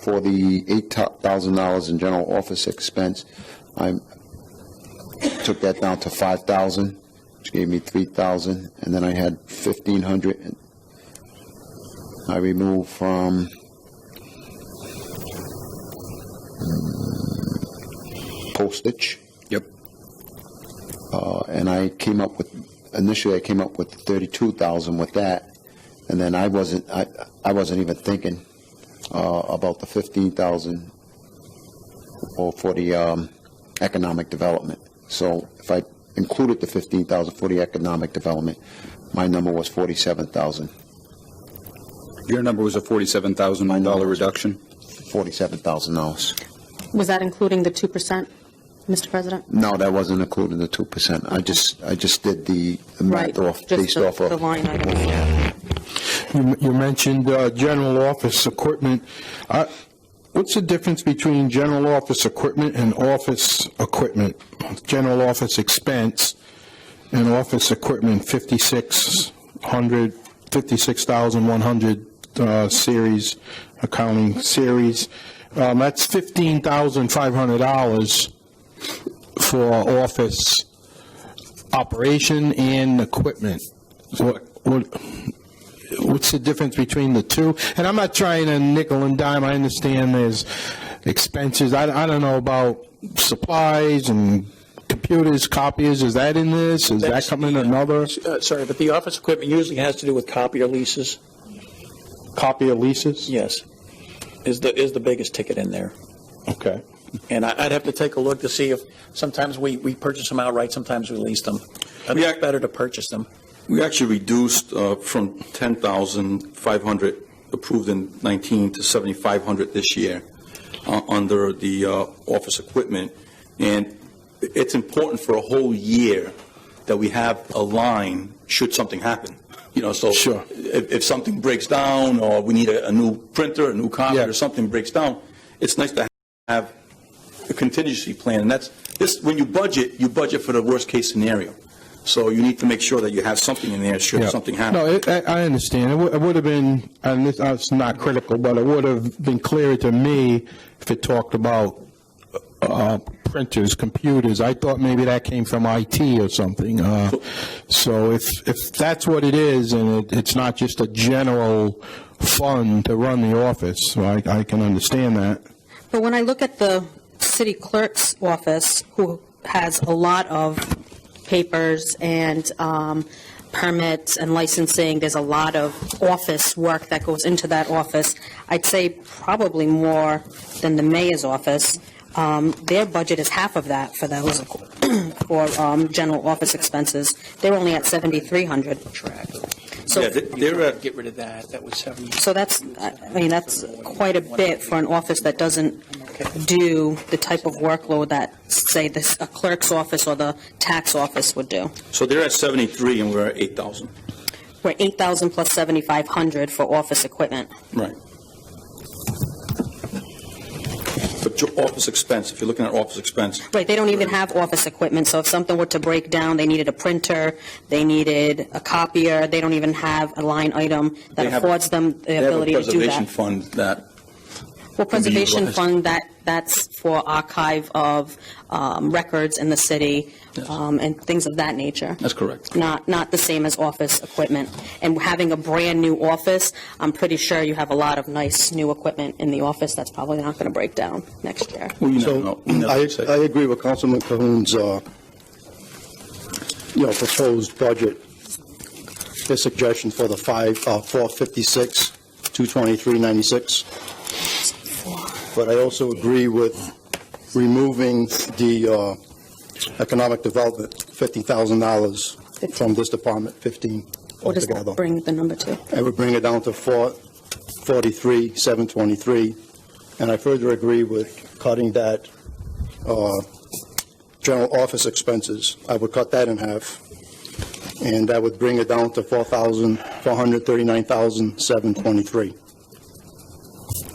A: for the $8,000 in general office expense, I took that down to $5,000, which gave me $3,000, and then I had $1,500. I removed from postage.
K: Yep.
A: And I came up with, initially I came up with 32,000 with that, and then I wasn't even thinking about the 15,000 for the economic development. So if I included the 15,000 for the economic development, my number was 47,000.
K: Your number was a $47,000 reduction?
A: $47,000.
E: Was that including the 2%, Mr. President?
A: No, that wasn't including the 2%. I just did the
E: Right,
A: math off,
E: just
A: based off
E: the
A: of.
E: line items.
D: You mentioned general office equipment. What's the difference between general office equipment and office equipment? General office expense and office equipment, 56,100 series, accounting series. That's $15,500 for office operation and equipment. What's the difference between the two? And I'm not trying to nickel and dime. I understand there's expenses. I don't know about supplies and computers, copiers. Is that in this? Is that coming in another?
F: Sorry, but the office equipment usually has to do with copier leases.
D: Copier leases?
F: Yes, is the biggest ticket in there.
D: Okay.
F: And I'd have to take a look to see if sometimes we purchase them outright, sometimes we lease them. I think it's better to purchase them.
J: We actually reduced from 10,500 approved in 19 to 7,500 this year under the office equipment. And it's important for a whole year that we have a line should something happen. You know, so
D: Sure.
J: if something breaks down or we need a new printer, a new copy, or something breaks down, it's nice to have a contingency plan. And that's this, when you budget for the worst case scenario. So you need to make sure that you have something in there should something happen.
D: No, I understand. It would have been, and it's not critical, but it would have been clearer to me if it talked about printers, computers. I thought maybe that came from IT or something. So if that's what it is, and it's not just a general fund to run the office, so I can understand that.
E: But when I look at the city clerk's office, who has a lot of papers and permits and licensing, there's a lot of office work that goes into that office. I'd say probably more than the mayor's office. Their budget is half of that for those for general office expenses. They're only at $7,300. So,
F: They're at, get rid of that. That was 70.
E: so that's quite a bit for an office that doesn't do the type of workload that, say, a clerk's office or the tax office would do.
J: So they're at 73 and we're at 8,000.
E: We're $8,000 plus $7,500 for office equipment.
J: Right. But your office expense, if you're looking at office expense,
E: Right, they don't even have office equipment, so if something were to break down, they needed a printer, they needed a copier, they don't even have a line item that affords them the ability to do
J: they have a
E: that.
J: preservation fund that
E: Well, preservation
J: utilized.
E: fund, that's for archive of records in the city and things of that nature.
J: That's correct.
E: Not the same as office equipment. And having a brand-new office, I'm pretty sure you have a lot of nice new equipment in the office that's probably not going to break down next year.
J: Well, you never
H: So
J: know. You never say.
H: I agree with Councilman Cahoon's, proposed budget, his suggestion for the 456, 223.96. But I also agree with removing the economic development, $50,000 from this department, 15
E: What does
H: altogether.
E: that bring the number to?
H: I would bring it down to 43,723, and I further agree with cutting that general office expenses. I would cut that in half, and that would bring it down to 439,723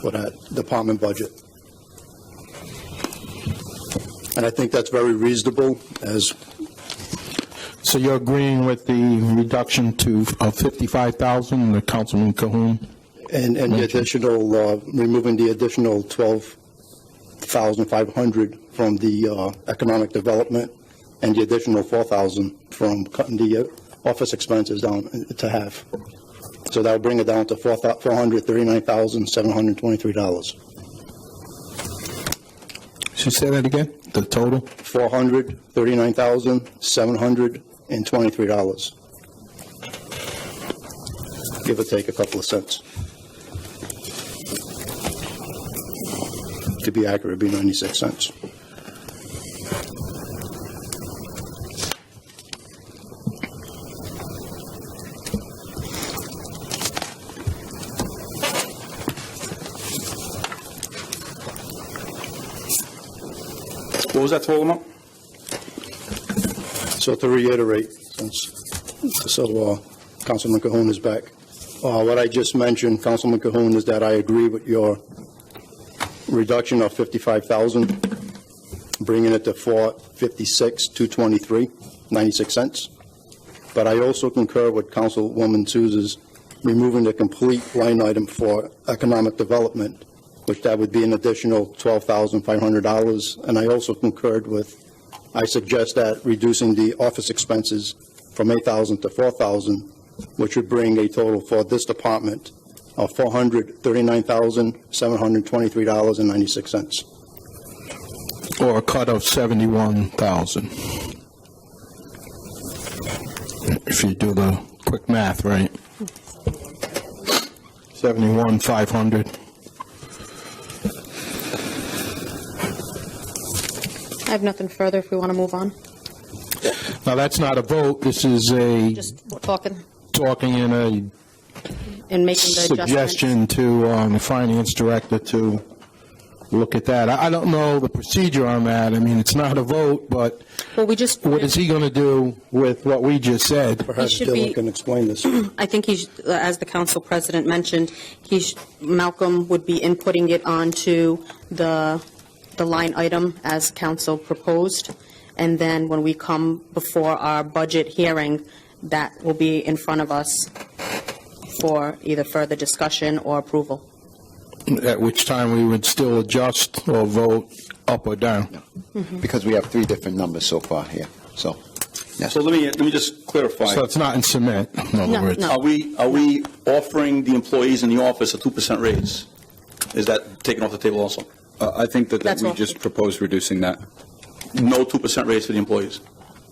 H: for that department budget. And I think that's very reasonable, as
D: So you're agreeing with the reduction to 55,000, the Councilman Cahoon?
H: And the additional, removing the additional 12,500 from the economic development, and the additional 4,000 from cutting the office expenses down to half. So that would bring it down to $439,723.
D: Should you say that again? The total?
H: $439,723. Give or take a couple of cents. To be accurate, it'd be 96 cents.
J: What was that total amount?
H: So to reiterate, Councilman Cahoon is back. What I just mentioned, Councilman Cahoon, is that I agree with your reduction of 55,000, bringing it to 456,223, 96 cents. But I also concur with Councilwoman Souza's removing the complete line item for economic development, which that would be an additional $12,500. And I also concurred with, I suggest that reducing the office expenses from 8,000 to 4,000, which would bring a total for this department of $439,723.96.
D: Or a cut of 71,000. If you do the quick math, right? 71,500.
E: I have nothing further if we want to move on.
D: Now, that's not a vote. This is
E: Just talking
D: talking in a
E: and making the adjustments.
D: suggestion to the finance director to look at that. I don't know the procedure on that. I mean, it's not a vote, but
E: Well, we just,
D: what is he going to do with what we just said?
H: Perhaps
E: should
H: Dylan
E: be-
H: can explain this.
E: I think as the council president mentioned, Malcolm would be inputting it onto the line item as council proposed, and then when we come before our budget hearing, that will be in front of us for either further discussion or approval.
D: At which time we would still adjust or vote up or down.
A: Because we have three different numbers so far here, so, yes.
J: So let me just clarify.
D: So it's not in cement, in other
E: No,
D: words.
E: no.
J: Are we offering the employees in the office a 2% raise? Is that taken off the table also?
G: I think that
E: That's
G: we
E: all.
G: just proposed reducing that.
J: No 2% raise for the employees?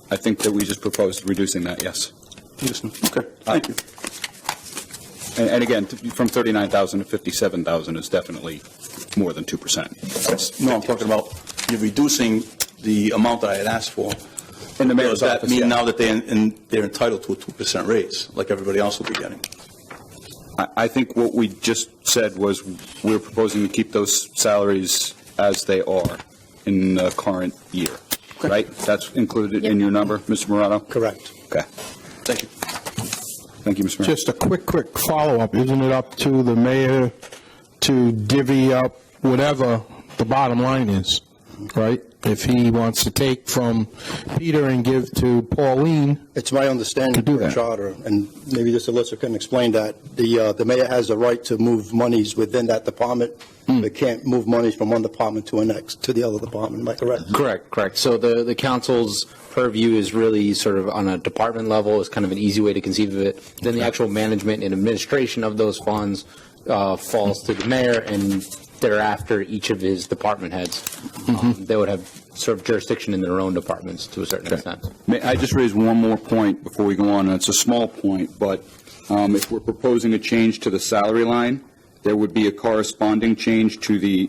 G: I think that we just proposed reducing that, yes.
J: Okay, thank you.
G: And again, from 39,000 to 57,000 is definitely more than 2%.
J: No, I'm talking about you're reducing the amount that I had asked for.
G: In the mayor's
J: Does that
G: office,
J: mean
G: yeah.
J: now that they're entitled to a 2% raise, like everybody else will be getting?
G: I think what we just said was we're proposing to keep those salaries as they are in the current year, right? That's included in your number, Mr. Morado?
H: Correct.
G: Okay.
J: Thank you.
G: Thank you, Mr. Mayor.
D: Just a quick follow-up. Isn't it up to the mayor to divvy up whatever the bottom line is, right? If he wants to take from Peter and give to Pauline,
H: It's my understanding
D: To do
H: for
D: that.
H: charter, and maybe the solicitor can explain that, the mayor has the right to move monies within that department. They can't move monies from one department to the other department. Am I correct?
I: Correct. So the council's purview is really sort of on a department level, is kind of an easy way to conceive of it. Then the actual management and administration of those funds falls to the mayor, and thereafter each of his department heads. They would have sort of jurisdiction in their own departments to a certain extent.
G: May I just raise one more point before we go on? And it's a small point, but if we're proposing a change to the salary line, there would be a corresponding change to the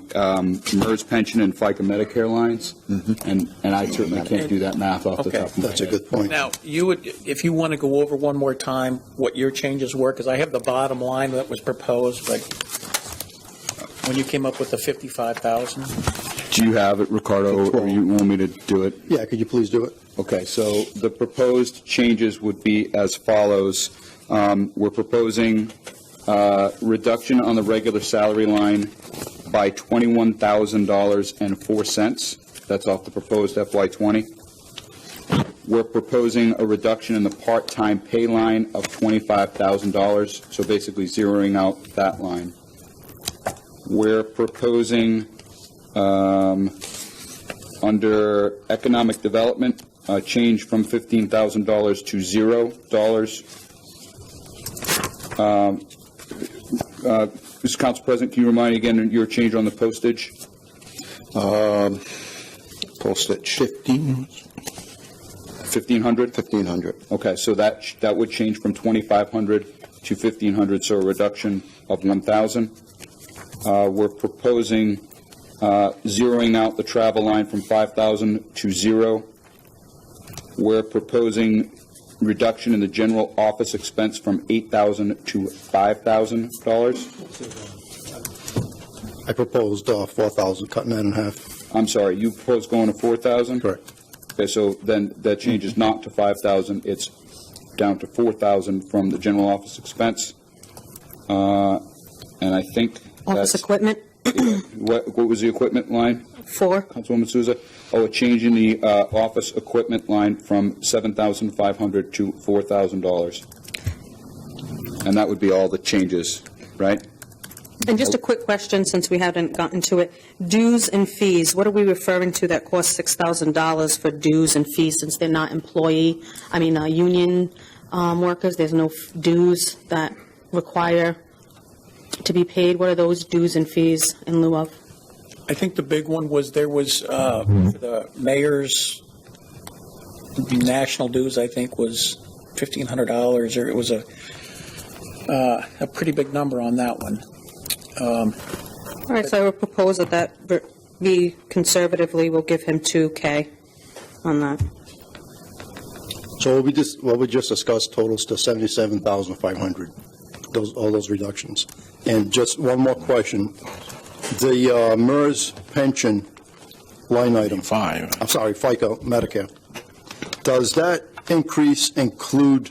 G: MERS pension and FICA Medicare lines. And I certainly can't do that math off the
F: Okay.
G: top of my head.
H: That's a good point.
F: Now, you would, if you want to go over one more time what your changes were, because I have the bottom line that was proposed, but when you came up with the 55,000,
G: Do you have it, Ricardo, or you want me to do it?
H: Yeah, could you please do it?
G: Okay, so the proposed changes would be as follows. We're proposing reduction on the regular salary line by $21,004. That's off the proposed FY20. We're proposing a reduction in the part-time pay line of $25,000, so basically zeroing out that line. We're proposing, under economic development, a change from $15,000 to $0. Mr. Council President, can you remind me again your change on the postage?
A: Postage.
G: 1,500?
A: 1,500.
G: Okay, so that would change from 2,500 to 1,500, so a reduction of 1,000. We're proposing zeroing out the travel line from 5,000 to 0. We're proposing reduction in the general office expense from $8,000 to $5,000.
H: I proposed 4,000, cutting that in half.
G: I'm sorry, you proposed going to 4,000?
H: Correct.
G: Okay, so then that changes not to 5,000, it's down to 4,000 from the general office expense. And I think
E: Office
G: that's...
E: equipment,
G: What was the equipment line,
E: 4.
G: Councilwoman Souza? Oh, a change in the office equipment line from $7,500 to $4,000. And that would be all the changes, right?
E: And just a quick question, since we haven't gotten to it. Dues and fees, what are we referring to that costs $6,000 for dues and fees, since they're not union workers? There's no dues that require to be paid. What are those dues and fees in lieu of?
F: I think the big one was for the mayor's national dues, I think, was $1,500, or it was a pretty big number on that one.
E: All right, so I would propose that we conservatively will give him $2K on that.
H: So what we just discussed totals to $77,500, all those reductions. And just one more question. The MERS pension line item. FICA Medicare. Does that increase include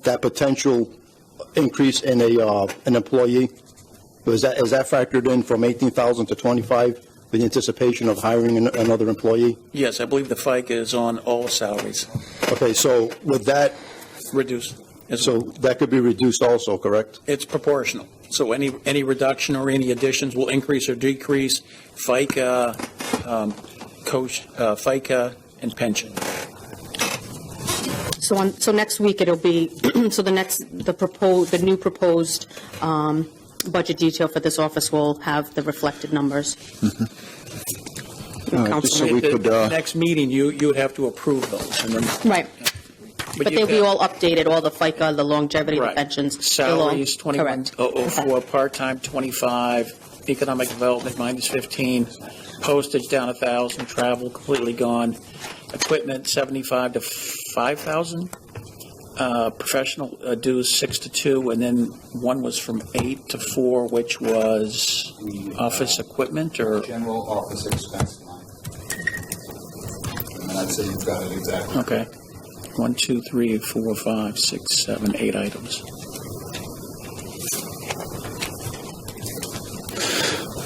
H: that potential increase in an employee? Is that factored in from 18,000 to 25 with the anticipation of hiring another employee?
F: Yes, I believe the FICA is on all salaries.
H: Okay, so with that,
F: Reduced.
H: so that could be reduced also, correct?
F: It's proportional. So any reduction or any additions will increase or decrease FICA, FICA, and pension.
E: So next week it'll be, the new proposed budget detail for this office will have the reflected numbers.
A: Just so we could,
F: The next meeting, you would have to approve those. And then,
E: Right. But they'll be all updated, all the FICA, the longevity, the
F: right.
E: pensions.
F: Salaries,
E: they'll all- correct.
F: 21,004, part-time, 25, economic development, -15, postage down 1,000, travel completely gone, equipment, 75 to 5,000, professional dues, 6 to 2, and then one was from 8 to 4, which was office equipment, or?
G: General office expense line. And I'd say you've got it exactly.
F: Okay. 1, 2, 3, 4, 5, 6, 7, 8 items.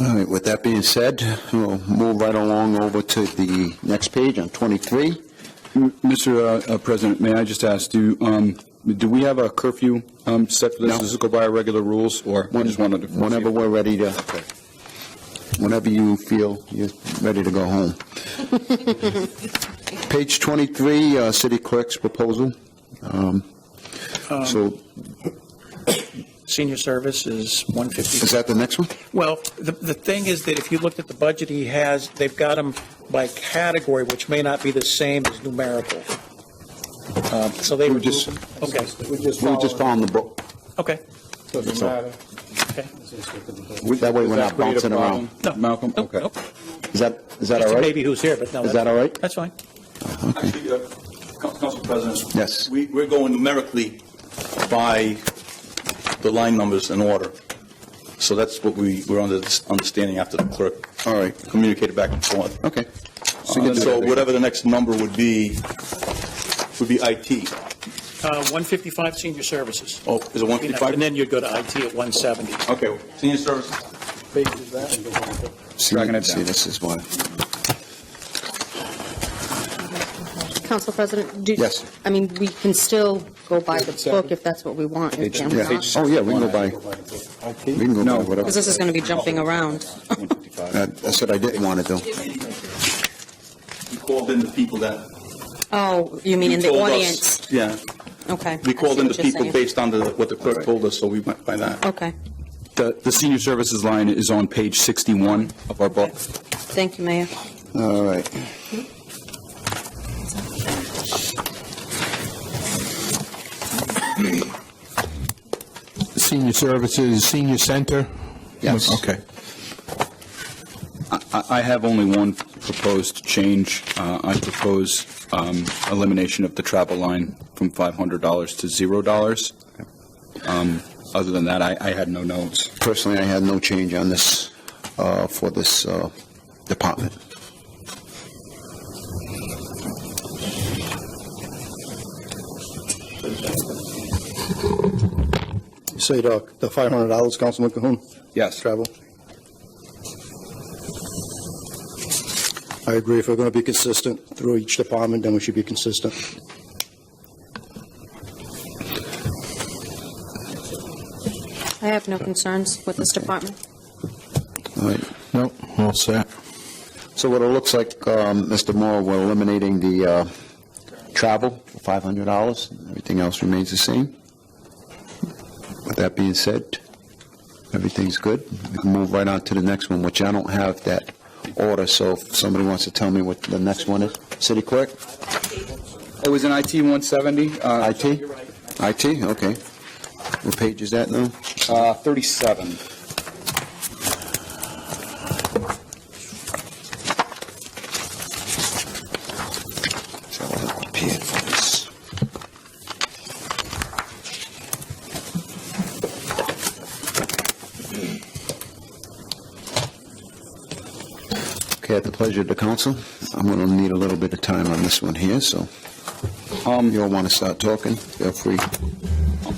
A: all right, with that being said, we'll move right along over to the next page on 23.
G: Mr. President, may I just ask, do we have a curfew set for this?
A: No.
G: Does this go by our regular rules, or I just wanted to...
A: Whenever we're ready to, whenever you feel you're ready to go home. Page 23, city clerk's proposal. So
F: Senior service is 150.
A: is that the next one?
F: Well, the thing is that if you looked at the budget he has, they've got them by category, which may not be the same as numerical. So they would
A: just-
F: Okay,
A: We just found the book.
F: okay.
H: Doesn't matter.
F: Okay.
A: That way we're not bouncing around.
F: No.
G: All
F: Nope, nope.
A: Is that all
F: It's a
A: right?
F: baby who's here, but no.
A: Is that all right?
F: That's fine.
J: Actually, Council President.
A: Yes.
J: We're going numerically by the line numbers in order. So that's what we're under this understanding after the clerk
A: All right,
J: communicated back and forth.
A: okay.
J: So whatever the next number would be IT.
F: 155 senior services.
J: Oh, is it 155?
F: And then you'd go to IT at 170.
J: Okay, senior services.
A: See,
G: Dragging it
A: see,
G: down.
A: this is why.
E: Council President?
A: Yes.
E: I mean, we can still go by the book if that's what we want. If
G: Page-
E: we
A: Yeah.
E: want.
A: Oh, yeah, we can go by, we can go by whatever.
E: Because this is going to be jumping around.
A: That's what I didn't want to do.
J: We called in the people that.
E: Oh, you mean in the
J: told us-
E: audience?
J: Yeah.
E: Okay.
J: We called
E: I
J: in
E: see
J: the
E: what you're
J: people
E: saying.
J: based on what the clerk told us, so we went by that.
E: Okay.
K: The senior services line is on page 61 of our book.
E: Thank you, Mayor.
A: All right.
D: Senior services, senior center?
A: Yes.
D: Okay.
K: I have only one proposed change. I propose elimination of the travel line from $500 to $0. Other than that, I had no notes.
A: Personally, I had no change on this, for this department.
H: You say the $500, Councilman Cahoon?
K: Yes.
H: Travel? I agree. If we're going to be consistent through each department, then we should be consistent.
E: I have no concerns with this department.
A: All right.
D: No, all set.
A: So what it looks like, Mr. Moore, we're eliminating the travel for $500. Everything else remains the same. With that being said, everything's good. We can move right on to the next one, which I don't have that order, so if somebody wants to tell me what the next one is. City Clerk?
K: It was in IT 170,
A: IT? IT, okay. What page is that now?
K: 37.
A: So I wasn't prepared for this. Okay, at the pleasure of the council, I'm going to need a little bit of time on this one here, so you all want to start talking, feel free.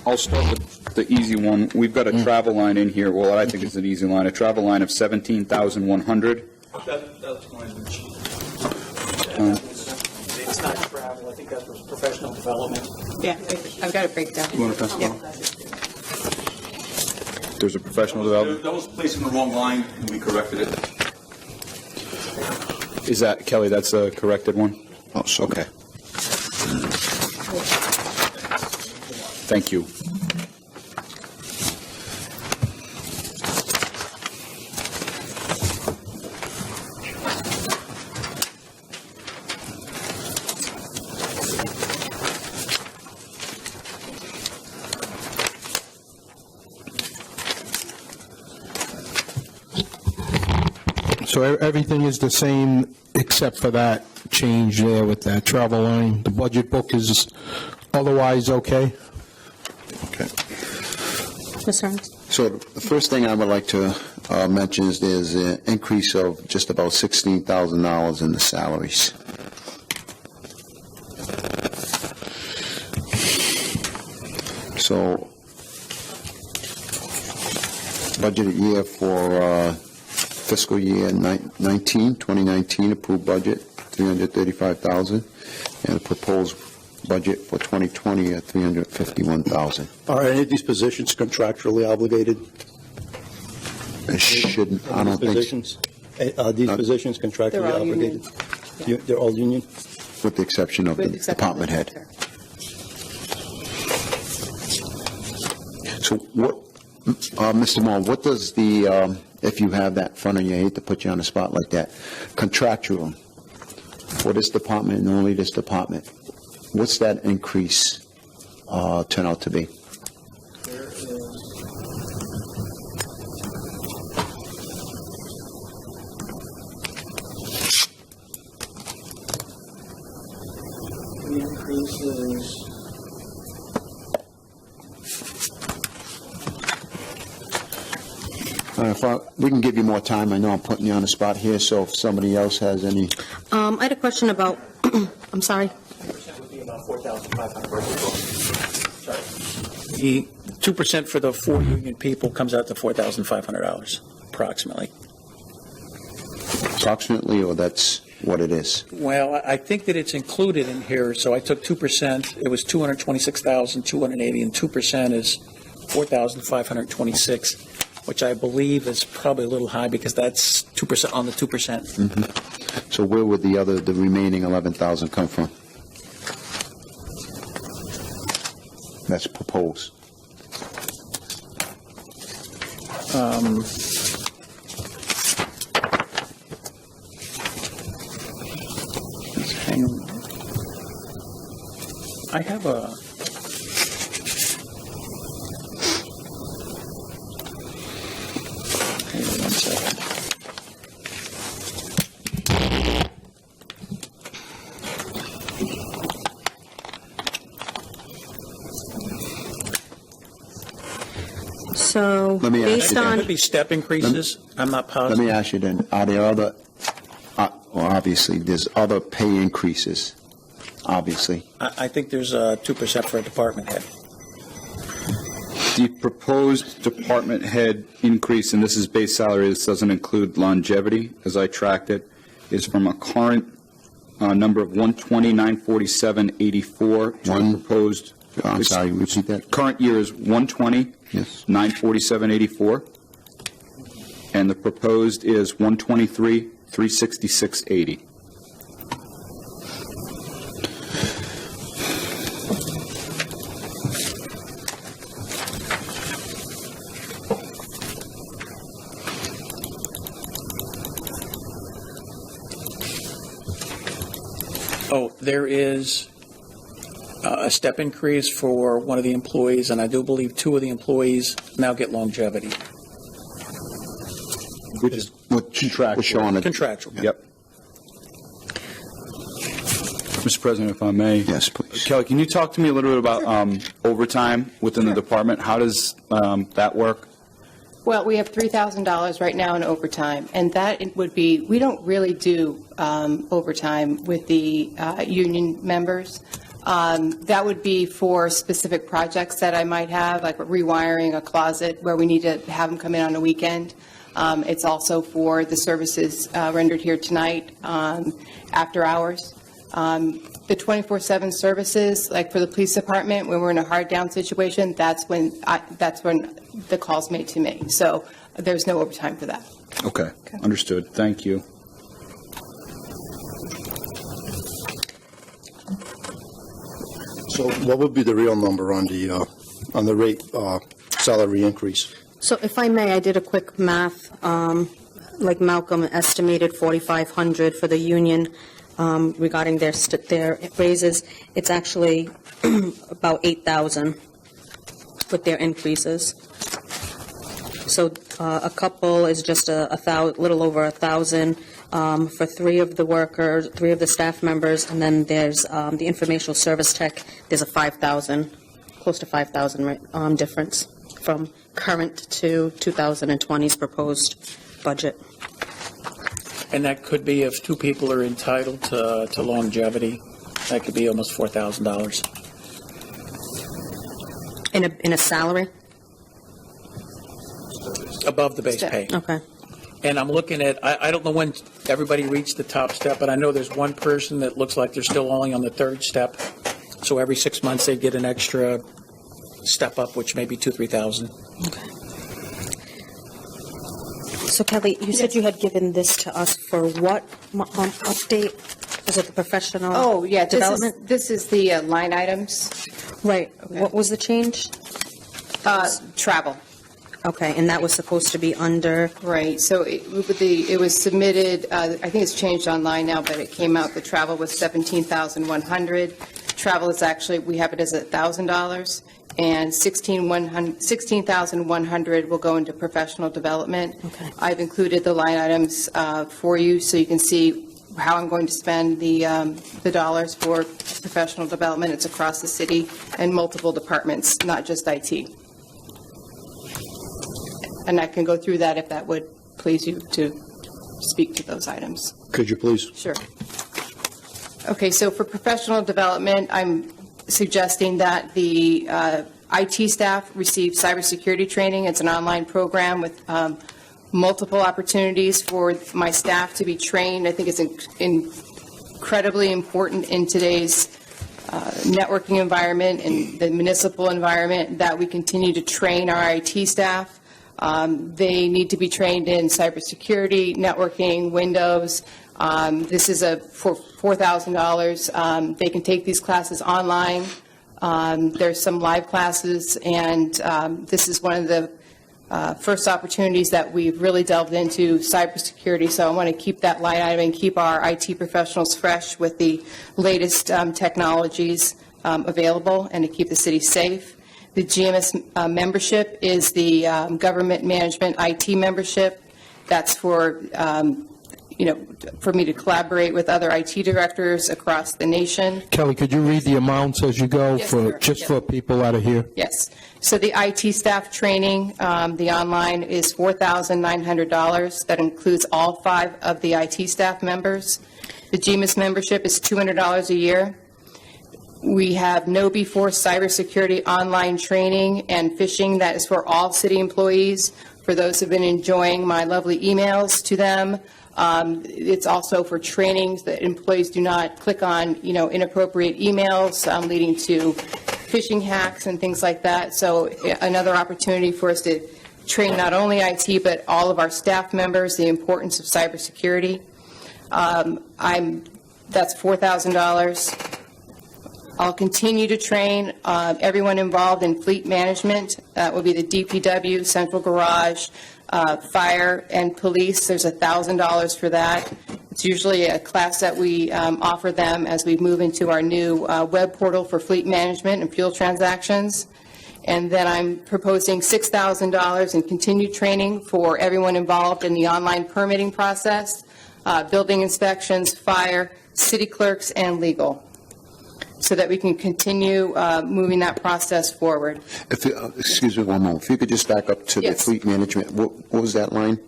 K: I'll start with the easy one. We've got a travel line in here, well, I think it's an easy line, a travel line of $17,100.
J: That's fine.
F: It's not travel, I think that was professional development.
E: Yeah, I've got a breakdown.
K: You want to pass it
E: Yeah.
K: on? There's a professional development.
J: That was placed in the wrong line, and we corrected it.
K: Is that, Kelly, that's a corrected one?
A: Oh, so, okay.
K: Thank you.
D: So everything is the same except for that change there with that travel line. The budget book is otherwise okay?
A: Okay.
E: Ms. Hearns?
A: So the first thing I would like to mention is there's an increase of just about $16,000 in the salaries. So budgeted year for fiscal year 2019, approved budget, $335,000, and a proposed budget for 2020 at $351,000.
H: Are any of these positions contractually obligated?
A: It shouldn't, I don't think,
H: Positions? Are these positions
E: They're
H: contractually
E: all union.
H: obligated? They're all union?
A: with the exception of the
E: With exception of
A: department
E: the
A: head.
E: director.
A: So what, Mr. Moore, what does the, if you have that in front of you, I hate to put you on the spot like that, contractual for this department and only this department, what's that increase turn out to be?
F: The increase is,
A: We can give you more time. I know I'm putting you on the spot here, so if somebody else has any,
E: I had a question about, I'm sorry.
F: would be about $4,500. The 2% for the 4 union people comes out to $4,500 approximately.
A: approximately, or that's, what it is.
F: Well, I think that it's included in here, so I took 2%. It was 226,280, and 2% is 4,526, which I believe is probably a little high because that's 2% on the 2%.
A: So where would the remaining 11,000 come from? That's proposed.
F: Hang on. I have a. Hang on 1 second.
E: So,
A: Let me ask
E: based
A: you that.
F: Could
E: on,
F: be step increases. I'm not
A: Let
F: positive.
A: me ask you then, are there other, well, obviously, there's other pay increases, obviously.
F: I think there's 2% for a department head.
G: The proposed department head increase, and this is base salary, this doesn't include longevity, as I tracked it, is from a current number of 120,947.84 to a proposed.
A: I'm sorry, repeat that?
G: Current year is 120,
A: Yes.
G: 947.84, and the proposed is 123, 366.80.
F: Oh, there is a step increase for one of the employees, and I do believe 2 of the employees now get longevity.
G: Which is
A: We're showing it.
F: Contractual.
G: Yep. Mr. President, if I may.
A: Yes, please.
G: Kelly, can you talk to me a little bit about overtime within the department? How does that work?
L: Well, we have $3,000 right now in overtime, and that would be, we don't really do overtime with the union members. That would be for specific projects that I might have, like rewiring a closet where we need to have them come in on a weekend. It's also for the services rendered here tonight after hours. The 24/7 services, like for the police department, when we're in a hard down situation, that's when the call's made to me. So there's no overtime for that.
G: Okay, understood. Thank you.
H: So what would be the real number on the rate salary increase?
E: so if I may, I did a quick math, like Malcolm estimated 4,500 for the union regarding their raises. It's actually about 8,000 with their increases. So a couple is just a little over 1,000 for 3 of the workers, 3 of the staff members, and then there's the informational service tech. There's a 5,000, close to 5,000 difference from current to 2020's proposed budget.
F: And that could be if 2 people are entitled to longevity, that could be almost $4,000.
E: In a salary?
F: Above the base pay.
E: Okay.
F: And I'm looking at, I don't know when everybody reached the top step, but I know there's one person that looks like they're still only on the 3rd step. So every 6 months they get an extra step up, which may be $2,000, $3,000.
E: Okay. So Kelly, you said you had given this to us for what update? Was it the professional
L: Oh, yeah,
E: development?
L: this is the line items,
E: Right. What was the change?
L: travel.
E: Okay, and that was supposed to be under,
L: Right, so it was submitted, I think it's changed online now, but it came out, the travel was $17,100. Travel is actually, we have it as $1,000, and $16,100 will go into professional development.
E: Okay.
L: I've included the line items for you, so you can see how I'm going to spend the dollars for professional development. It's across the city and multiple departments, not just IT. And I can go through that if that would please you to speak to those items.
H: Could you please?
L: Sure. Okay, so for professional development, I'm suggesting that the IT staff receive cybersecurity training. It's an online program with multiple opportunities for my staff to be trained. I think it's incredibly important in today's networking environment and the municipal environment that we continue to train our IT staff. They need to be trained in cybersecurity, networking, Windows. This is for $4,000. They can take these classes online. There's some live classes, and this is one of the first opportunities that we've really delved into cybersecurity. So I want to keep that line item and keep our IT professionals fresh with the latest technologies available, and to keep the city safe. The GMS membership is the government management IT membership. That's for for me to collaborate with other IT directors across the nation.
D: Kelly, could you read the amounts as you go,
L: Yes, sir.
D: for people out of here?
L: Yes. So the IT staff training, the online, is $4,900. That includes all 5 of the IT staff members. The GMS membership is $200 a year. We have KnowBe4 cybersecurity online training and phishing. That is for all city employees. For those who have been enjoying my lovely emails to them, it's also for trainings that employees do not click on, inappropriate emails leading to phishing hacks and things like that. So another opportunity for us to train not only IT but all of our staff members the importance of cybersecurity. That's $4,000. I'll continue to train everyone involved in fleet management. That will be the DPW, central garage, fire, and police. There's $1,000 for that. It's usually a class that we offer them as we move into our new web portal for fleet management and fuel transactions. And then I'm proposing $6,000 in continued training for everyone involved in the online permitting process, building inspections, fire, city clerks, and legal, so that we can continue moving that process forward.
A: Excuse me one moment. If you could just back up to the
L: Yes.
A: fleet management, what was that line?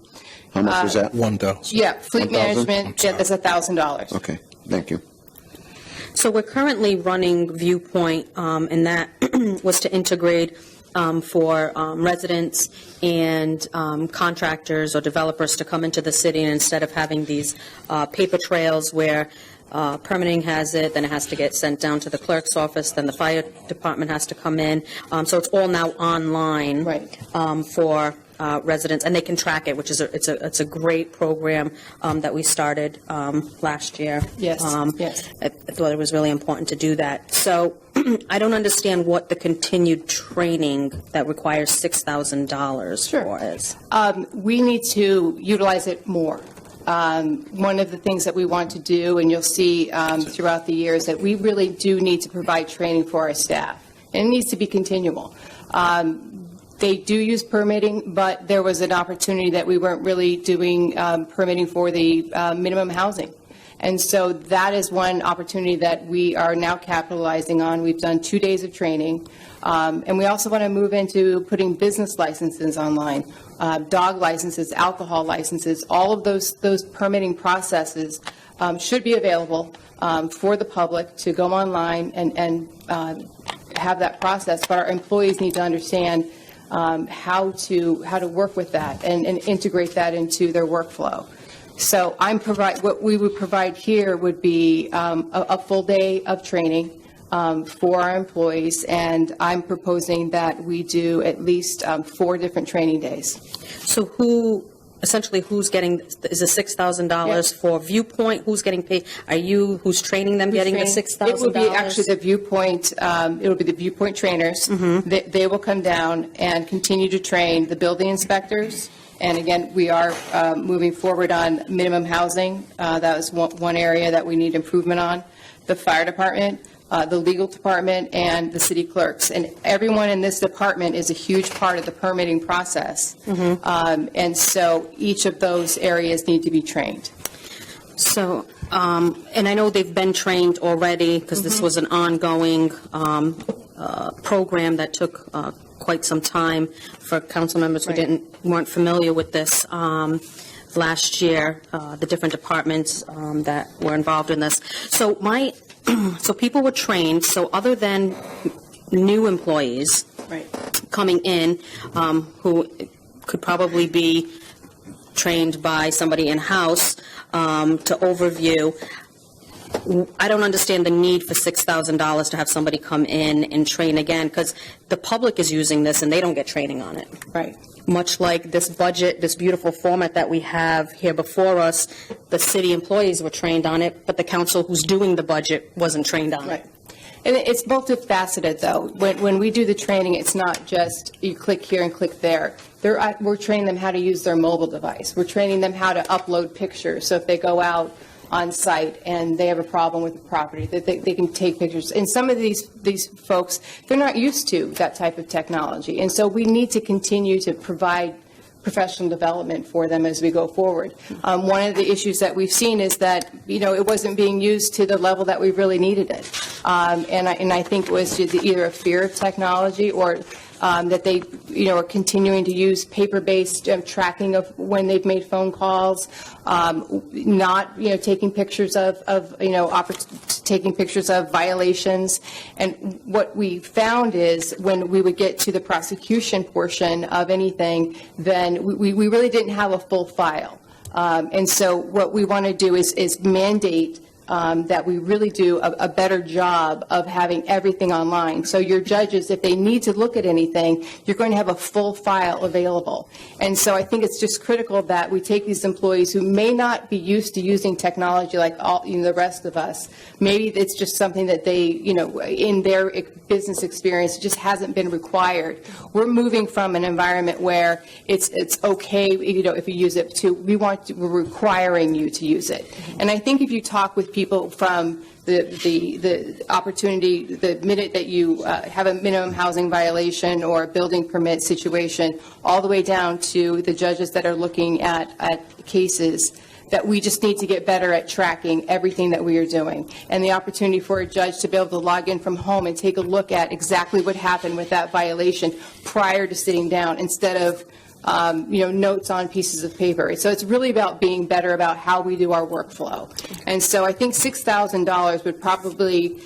A: How much was that?
D: 1,000.
L: Yeah, fleet
A: 1,000?
L: management, that's $1,000.
A: Okay, thank you.
E: So we're currently running Viewpoint, and that was to integrate for residents and contractors or developers to come into the city, and instead of having these paper trails where permitting has it, then it has to get sent down to the clerk's office, then the fire department has to come in. So it's all now online for residents, and they can track it, which is it's a great program that we started last year.
L: Yes, yes.
E: I thought it was really important to do that. So I don't understand what the continued training that requires $6,000 for is.
L: We need to utilize it more. One of the things that we want to do, and you'll see throughout the years, that we really do need to provide training for our staff. And it needs to be continual. They do use permitting, but there was an opportunity that we weren't really doing permitting for the minimum housing. And so that is one opportunity that we are now capitalizing on. We've done 2 days of training. And we also want to move into putting business licenses online, dog licenses, alcohol licenses. All of those permitting processes should be available for the public to go online and have that process. But our employees need to understand how to work with that and integrate that into their workflow. So what we would provide here would be a full day of training for our employees, and I'm proposing that we do at least 4 different training days.
E: So who's getting, is it $6,000 for Viewpoint? Who's getting paid? Who's training them getting the $6,000?
L: It will be actually the Viewpoint, it'll be the Viewpoint trainers. They will come down and continue to train the building inspectors. And again, we are moving forward on minimum housing. That was one area that we need improvement on. The fire department, the legal department, and the city clerks. And everyone in this department is a huge part of the permitting process. And so each of those areas need to be trained.
E: So, and I know they've been trained already, because this was an ongoing program that took quite some time for council members who weren't familiar with this. Last year, the different departments that were involved in this. So so people were trained. So other than new employees coming in, who could probably be trained by somebody in-house to overview. I don't understand the need for $6,000 to have somebody come in and train again, because the public is using this and they don't get training on it.
L: Right.
E: Much like this budget, this beautiful format that we have here before us, the city employees were trained on it, but the council who's doing the budget wasn't trained on it.
L: Right. And it's multifaceted, though. When we do the training, it's not just you click here and click there. We're training them how to use their mobile device. We're training them how to upload pictures. So if they go out on site and they have a problem with the property, that they can take pictures. And some of these folks, they're not used to that type of technology. And so we need to continue to provide professional development for them as we go forward. One of the issues that we've seen is that, it wasn't being used to the level that we really needed it. And I think it was either a fear of technology or that they, are continuing to use paper-based tracking of when they've made phone calls, not, taking pictures of taking pictures of violations. And what we found is when we would get to the prosecution portion of anything, then we really didn't have a full file. And so what we want to do is mandate that we really do a better job of having everything online. So your judges, if they need to look at anything, you're going to have a full file available. And so I think it's just critical that we take these employees who may not be used to using technology like the rest of us. Maybe it's just something that they, in their business experience, just hasn't been required. We're moving from an environment where it's okay, if you use it, to we're requiring you to use it. And I think if you talk with people from the opportunity, the minute that you have a minimum housing violation or a building permit situation, all the way down to the judges that are looking at cases, that we just need to get better at tracking everything that we are doing. And the opportunity for a judge to be able to log in from home and take a look at exactly what happened with that violation prior to sitting down, instead of notes on pieces of paper. So it's really about being better about how we do our workflow. And so I think $6,000 would probably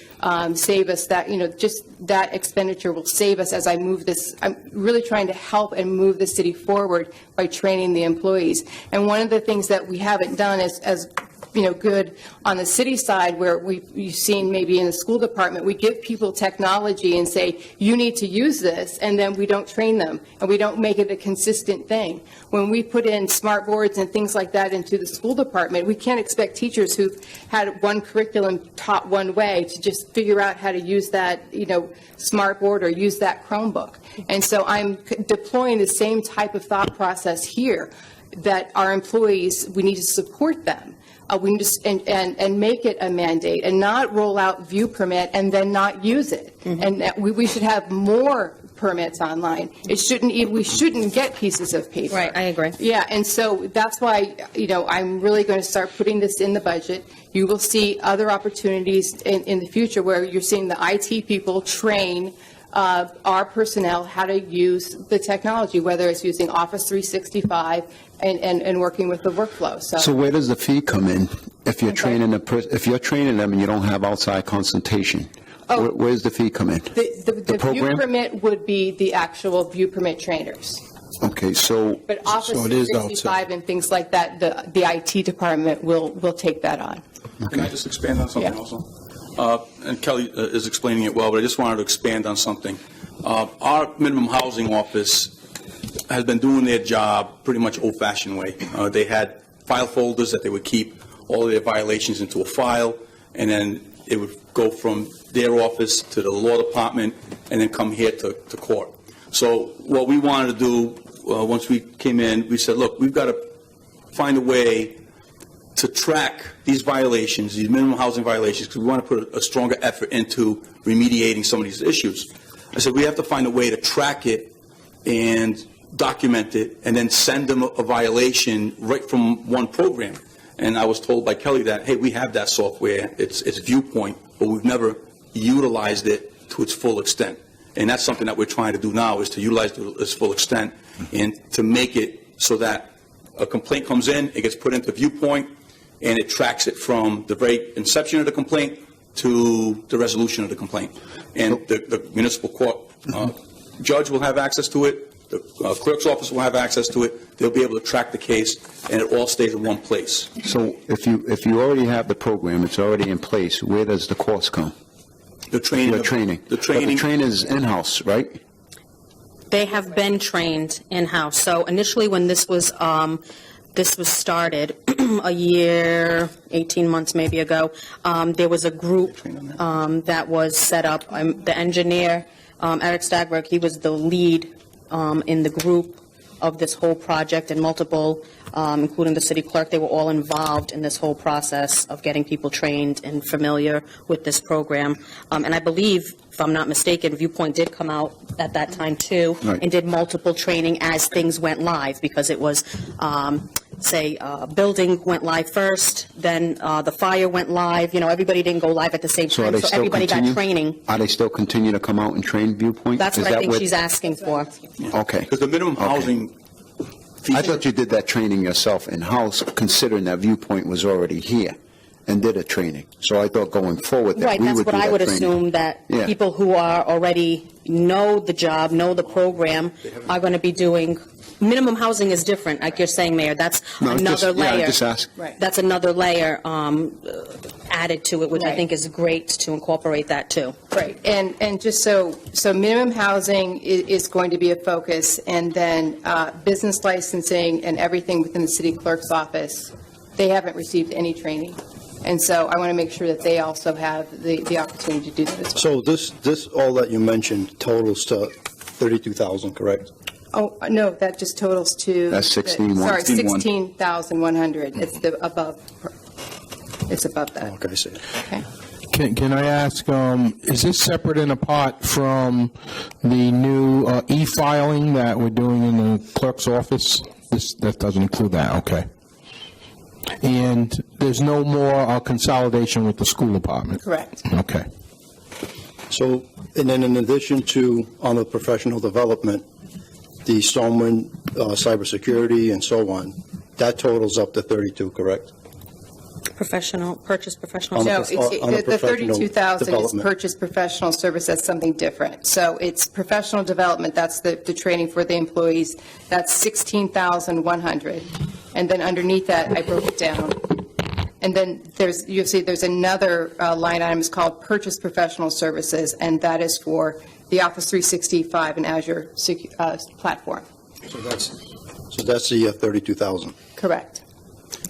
L: save us that, just that expenditure will save us as I move this. I'm really trying to help and move the city forward by training the employees. And one of the things that we haven't done as good on the city side, where you've seen maybe in the school department, we give people technology and say, you need to use this, and then we don't train them, and we don't make it a consistent thing. When we put in smart boards and things like that into the school department, we can't expect teachers who've had one curriculum taught one way to just figure out how to use that, smart board or use that Chromebook. And so I'm deploying the same type of thought process here, that our employees, we need to support them. We need to, and make it a mandate, and not roll out view permit and then not use it. Mm-hmm. And that we should have more permits online. We shouldn't get pieces of paper.
E: Right, I agree.
L: Yeah, and so that's why, I'm really going to start putting this in the budget. You will see other opportunities in the future where you're seeing the IT people train our personnel how to use the technology, whether it's using Office 365 and working with the workflow.
A: So where does the fee come in if you're training them and you don't have outside consultation?
L: Oh,
A: where's the fee come in?
L: The view permit would be the actual view permit trainers.
A: Okay, so
L: But Office 365 and things like that, the IT department will take that on.
A: Okay.
J: Can I just expand on something also? And Kelly is explaining it well, but I just wanted to expand on something. Our minimum housing office has been doing their job pretty much old-fashioned way. They had file folders that they would keep all of their violations into a file, and then it would go from their office to the law department and then come here to court. So what we wanted to do, once we came in, we said, look, we've got to find a way to track these violations, these minimum housing violations, because we want to put a stronger effort into remediating some of these issues. I said, we have to find a way to track it and document it and then send them a violation right from one program. And I was told by Kelly that, hey, we have that software, it's Viewpoint, but we've never utilized it to its full extent. And that's something that we're trying to do now, is to utilize it to its full extent and to make it so that a complaint comes in, it gets put into Viewpoint, and it tracks it from the very inception of the complaint to the resolution of the complaint. And the municipal court judge will have access to it, the clerk's office will have access to it, they'll be able to track the case, and it all stays in one place.
A: So if you already have the program, it's already in place, where does the cost come?
J: The training.
A: The training.
J: The training.
A: But the training is in-house, right?
E: They have been trained in-house. So initially, when this was started a year, 18 months maybe ago, there was a group that was set up. The engineer, Eric Stagberg, he was the lead in the group of this whole project, and multiple, including the city clerk, they were all involved in this whole process of getting people trained and familiar with this program. And I believe, if I'm not mistaken, Viewpoint did come out at that time too,
A: Right.
E: and did multiple training as things went live, because it was, building went live first, then the fire went live. Everybody didn't go live at the same
A: So are
E: time,
A: they
E: so
A: still
E: everybody got
A: continue?
E: training.
A: Are they still continue to come out and train Viewpoint?
E: That's
A: Is
E: what I
A: that
E: think she's asking for.
A: Okay.
J: Because the minimum
A: Okay.
J: housing
A: I thought you did that training yourself in-house, considering that Viewpoint was already here and did a training. So I thought going forward that
E: Right,
A: we
E: that's
A: would do
E: what I
A: that
E: would
A: training.
E: assume, that
A: Yeah.
E: people who are already know the job, know the program, are going to be doing. Minimum housing is different, like you're saying, Mayor. That's
A: No,
E: another
A: just- yeah,
E: layer.
A: just ask.
L: Right.
E: That's another layer added to it, which I
L: Right.
E: think is great to incorporate that too.
L: Right, and just so minimum housing is going to be a focus, and then business licensing and everything within the city clerk's office, they haven't received any training. And so I want to make sure that they also have the opportunity to do that as well.
H: So this, all that you mentioned totals to 32,000, correct?
L: Oh, no, that just totals to.
A: That's 16,100.
L: Sorry, 16,100. It's it's above that.
H: Okay, I see.
L: Okay.
D: Can I ask, is this separate and apart from the new e-filing that we're doing in the clerk's office? That doesn't include that, okay. And there's no more consolidation with the school department?
L: Correct.
D: Okay.
H: So, and then in addition to, on the professional development, the Stoneman cybersecurity and so on, that totals up to 32, correct?
E: Purchase professional.
H: On the
L: No,
H: prof- on the
L: the
H: professional
L: 32,000 is
H: development.
L: purchase professional service. That's something different. So it's professional development. That's the training for the employees. That's 16,100. And then underneath that, I broke it down. And then you'll see there's another line item. It's called purchase professional services, and that is for the Office 365 and Azure platform.
H: So that's the 32,000.
L: Correct.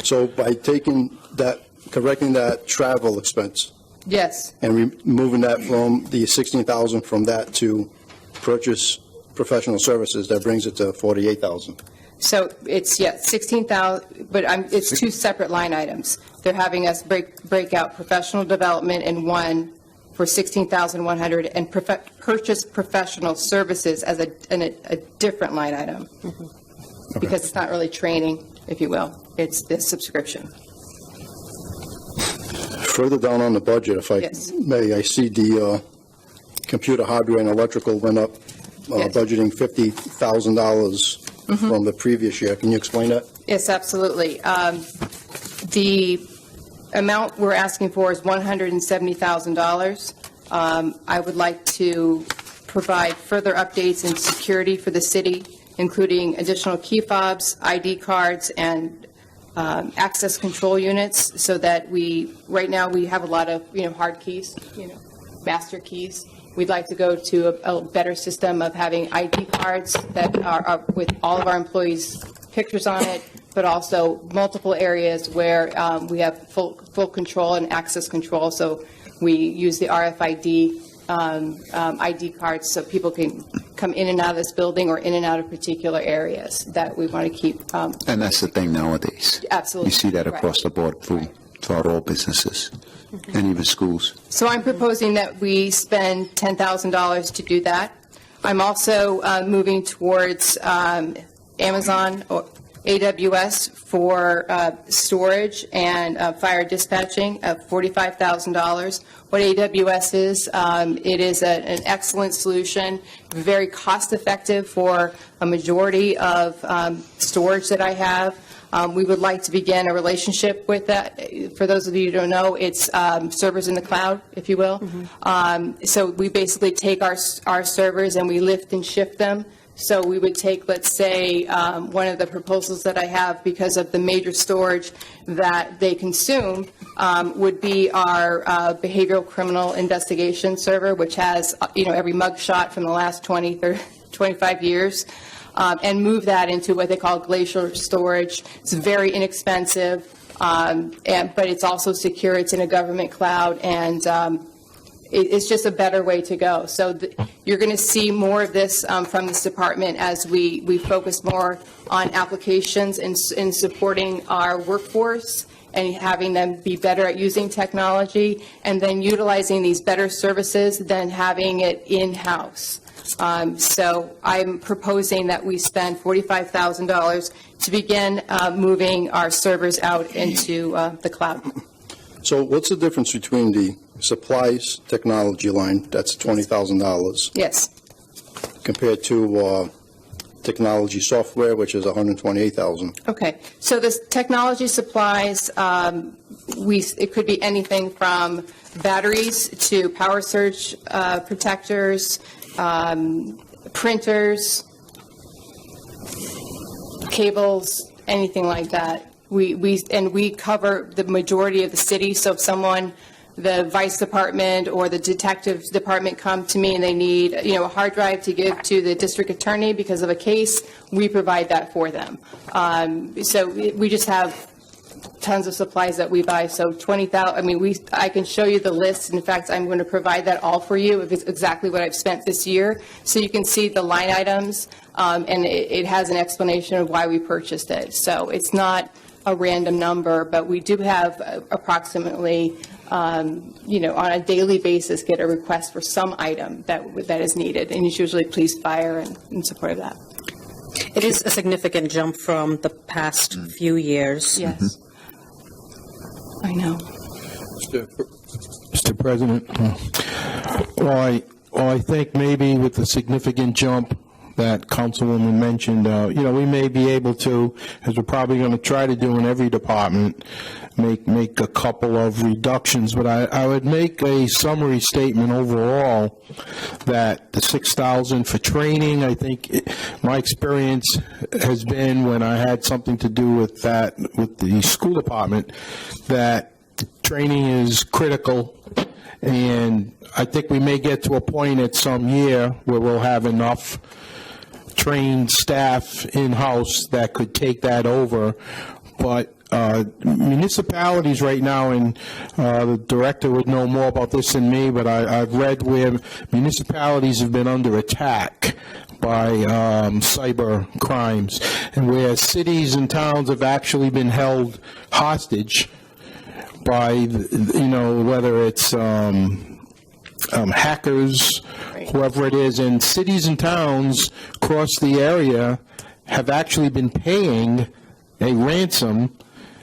H: So by correcting that travel expense
L: Yes.
H: and removing that from the 16,000 from that to purchase professional services, that brings it to 48,000.
L: So it's, 16,000, but it's two separate line items. They're having us break out professional development in one for 16,100 and purchase professional services as a different line item. Because it's not really training, if you will. It's the subscription.
H: Further down on the budget, if I
L: Yes.
H: may, I see the computer hardware and electrical went up,
L: Yes.
H: budgeting $50,000 from the previous year. Can you explain that?
L: Yes, absolutely. The amount we're asking for is $170,000. I would like to provide further updates in security for the city, including additional key fobs, ID cards, and access control units, so that right now we have a lot of, hard keys, master keys. We'd like to go to a better system of having ID cards that are with all of our employees' pictures on it, but also multiple areas where we have full control and access control. So we use the RFID ID cards so people can come in and out of this building or in and out of particular areas that we want to keep.
A: And that's the thing nowadays.
L: Absolutely.
A: You see that across the board throughout all businesses and even schools.
L: So I'm proposing that we spend $10,000 to do that. I'm also moving towards Amazon or AWS for storage and fire dispatching of $45,000. What AWS is, it is an excellent solution, very cost-effective for a majority of storage that I have. We would like to begin a relationship with that. For those of you who don't know, it's servers in the cloud, if you will. So we basically take our servers and we lift and shift them So we would take, let's say, one of the proposals that I have, because of the major storage that they consume, would be our behavioral criminal investigation server, which has, every mugshot from the last 20, 30, 25 years, and move that into what they call glacial storage. It's very inexpensive, but it's also secure. It's in a government cloud, and it's just a better way to go. So you're going to see more of this from this department as we focus more on applications and in supporting our workforce and having them be better at using technology, and then utilizing these better services than having it in-house. So I'm proposing that we spend $45,000 to begin moving our servers out into the cloud.
H: So what's the difference between the supplies technology line, that's $20,000,
L: Yes.
H: compared to technology software, which is $128,000?
L: Okay. So this technology supplies, it could be anything from batteries to power surge protectors, printers, cables, anything like that. We cover the majority of the city. So if someone, the vice department or the detective department, come to me and they need, a hard drive to give to the district attorney because of a case, we provide that for them. So we just have tons of supplies that we buy. So 20,000. I can show you the list. In fact, I'm going to provide that all for you. It's exactly what I've spent this year, so you can see the line items, and it has an explanation of why we purchased it. So it's not a random number, but we do have approximately, on a daily basis, get a request for some item that is needed, and it's usually police, fire, and in support of that.
E: It is a significant jump from the past few years.
L: Yes. I know.
D: Mr. President, well, I think maybe with the significant jump that Councilwoman mentioned, we may be able to, as we're probably going to try to do in every department, make a couple of reductions. But I would make a summary statement overall that the $6,000 for training, I think my experience has been when I had something to do with that, with the school department, that training is critical. And I think we may get to a point at some year where we'll have enough trained staff in-house that could take that over. But municipalities right now, and the director would know more about this than me, but I've read where municipalities have been under attack by cyber crimes, and where cities and towns have actually been held hostage by, whether it's hackers, whoever it is, and cities and towns across the area have actually been paying a ransom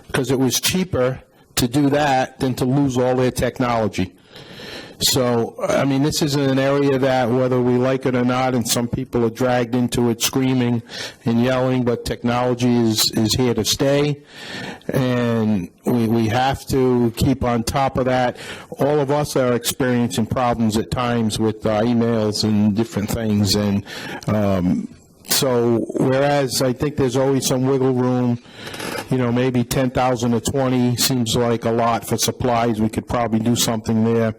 D: because it was cheaper to do that than to lose all their technology. So, this is an area that, whether we like it or not, and some people are dragged into it screaming and yelling, but technology is here to stay, and we have to keep on top of that. All of us are experiencing problems at times with emails and different things, and so whereas I think there's always some wiggle room, maybe 10,000 to 20 seems like a lot for supplies. We could probably do something there.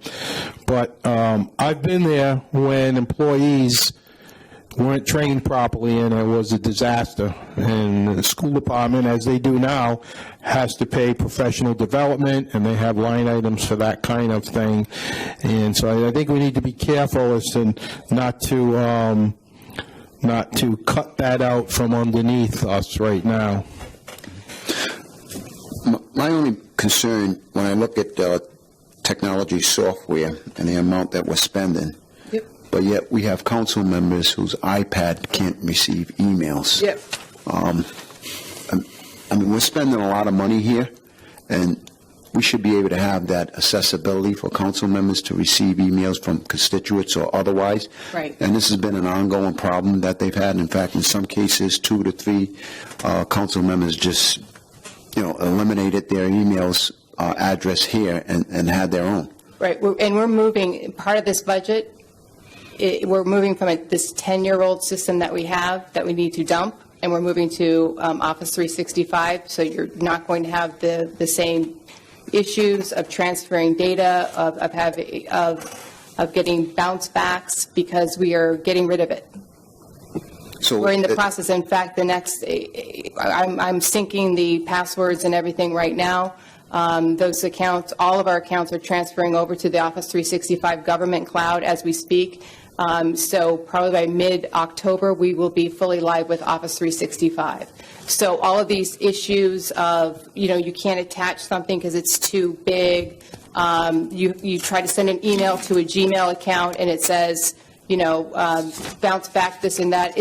D: But I've been there when employees weren't trained properly and it was a disaster. And the school department, as they do now, has to pay professional development, and they have line items for that kind of thing. And so I think we need to be careful as to not to cut that out from underneath us right now.
A: My only concern when I look at technology software and the amount that we're spending, but yet we have council members whose iPad can't receive emails.
L: Yep.
A: We're spending a lot of money here, and we should be able to have that accessibility for council members to receive emails from constituents or otherwise.
L: Right.
A: And this has been an ongoing problem that they've had. In fact, in some cases, 2 to 3 council members just, eliminated their emails address here and had their own.
L: Right, and we're moving, part of this budget we're moving from this 10-year-old system that we have that we need to dump, and we're moving to Office 365, so you're not going to have the same issues of transferring data, of getting bounce backs, because we are getting rid of it.
A: So
L: We're in the process. In fact, I'm syncing the passwords and everything right now. Those accounts, all of our accounts are transferring over to the Office 365 government cloud as we speak. So probably by mid-October, we will be fully live with Office 365. So all of these issues of, you can't attach something because it's too big. You try to send an email to a Gmail account and it says, bounce back this and that.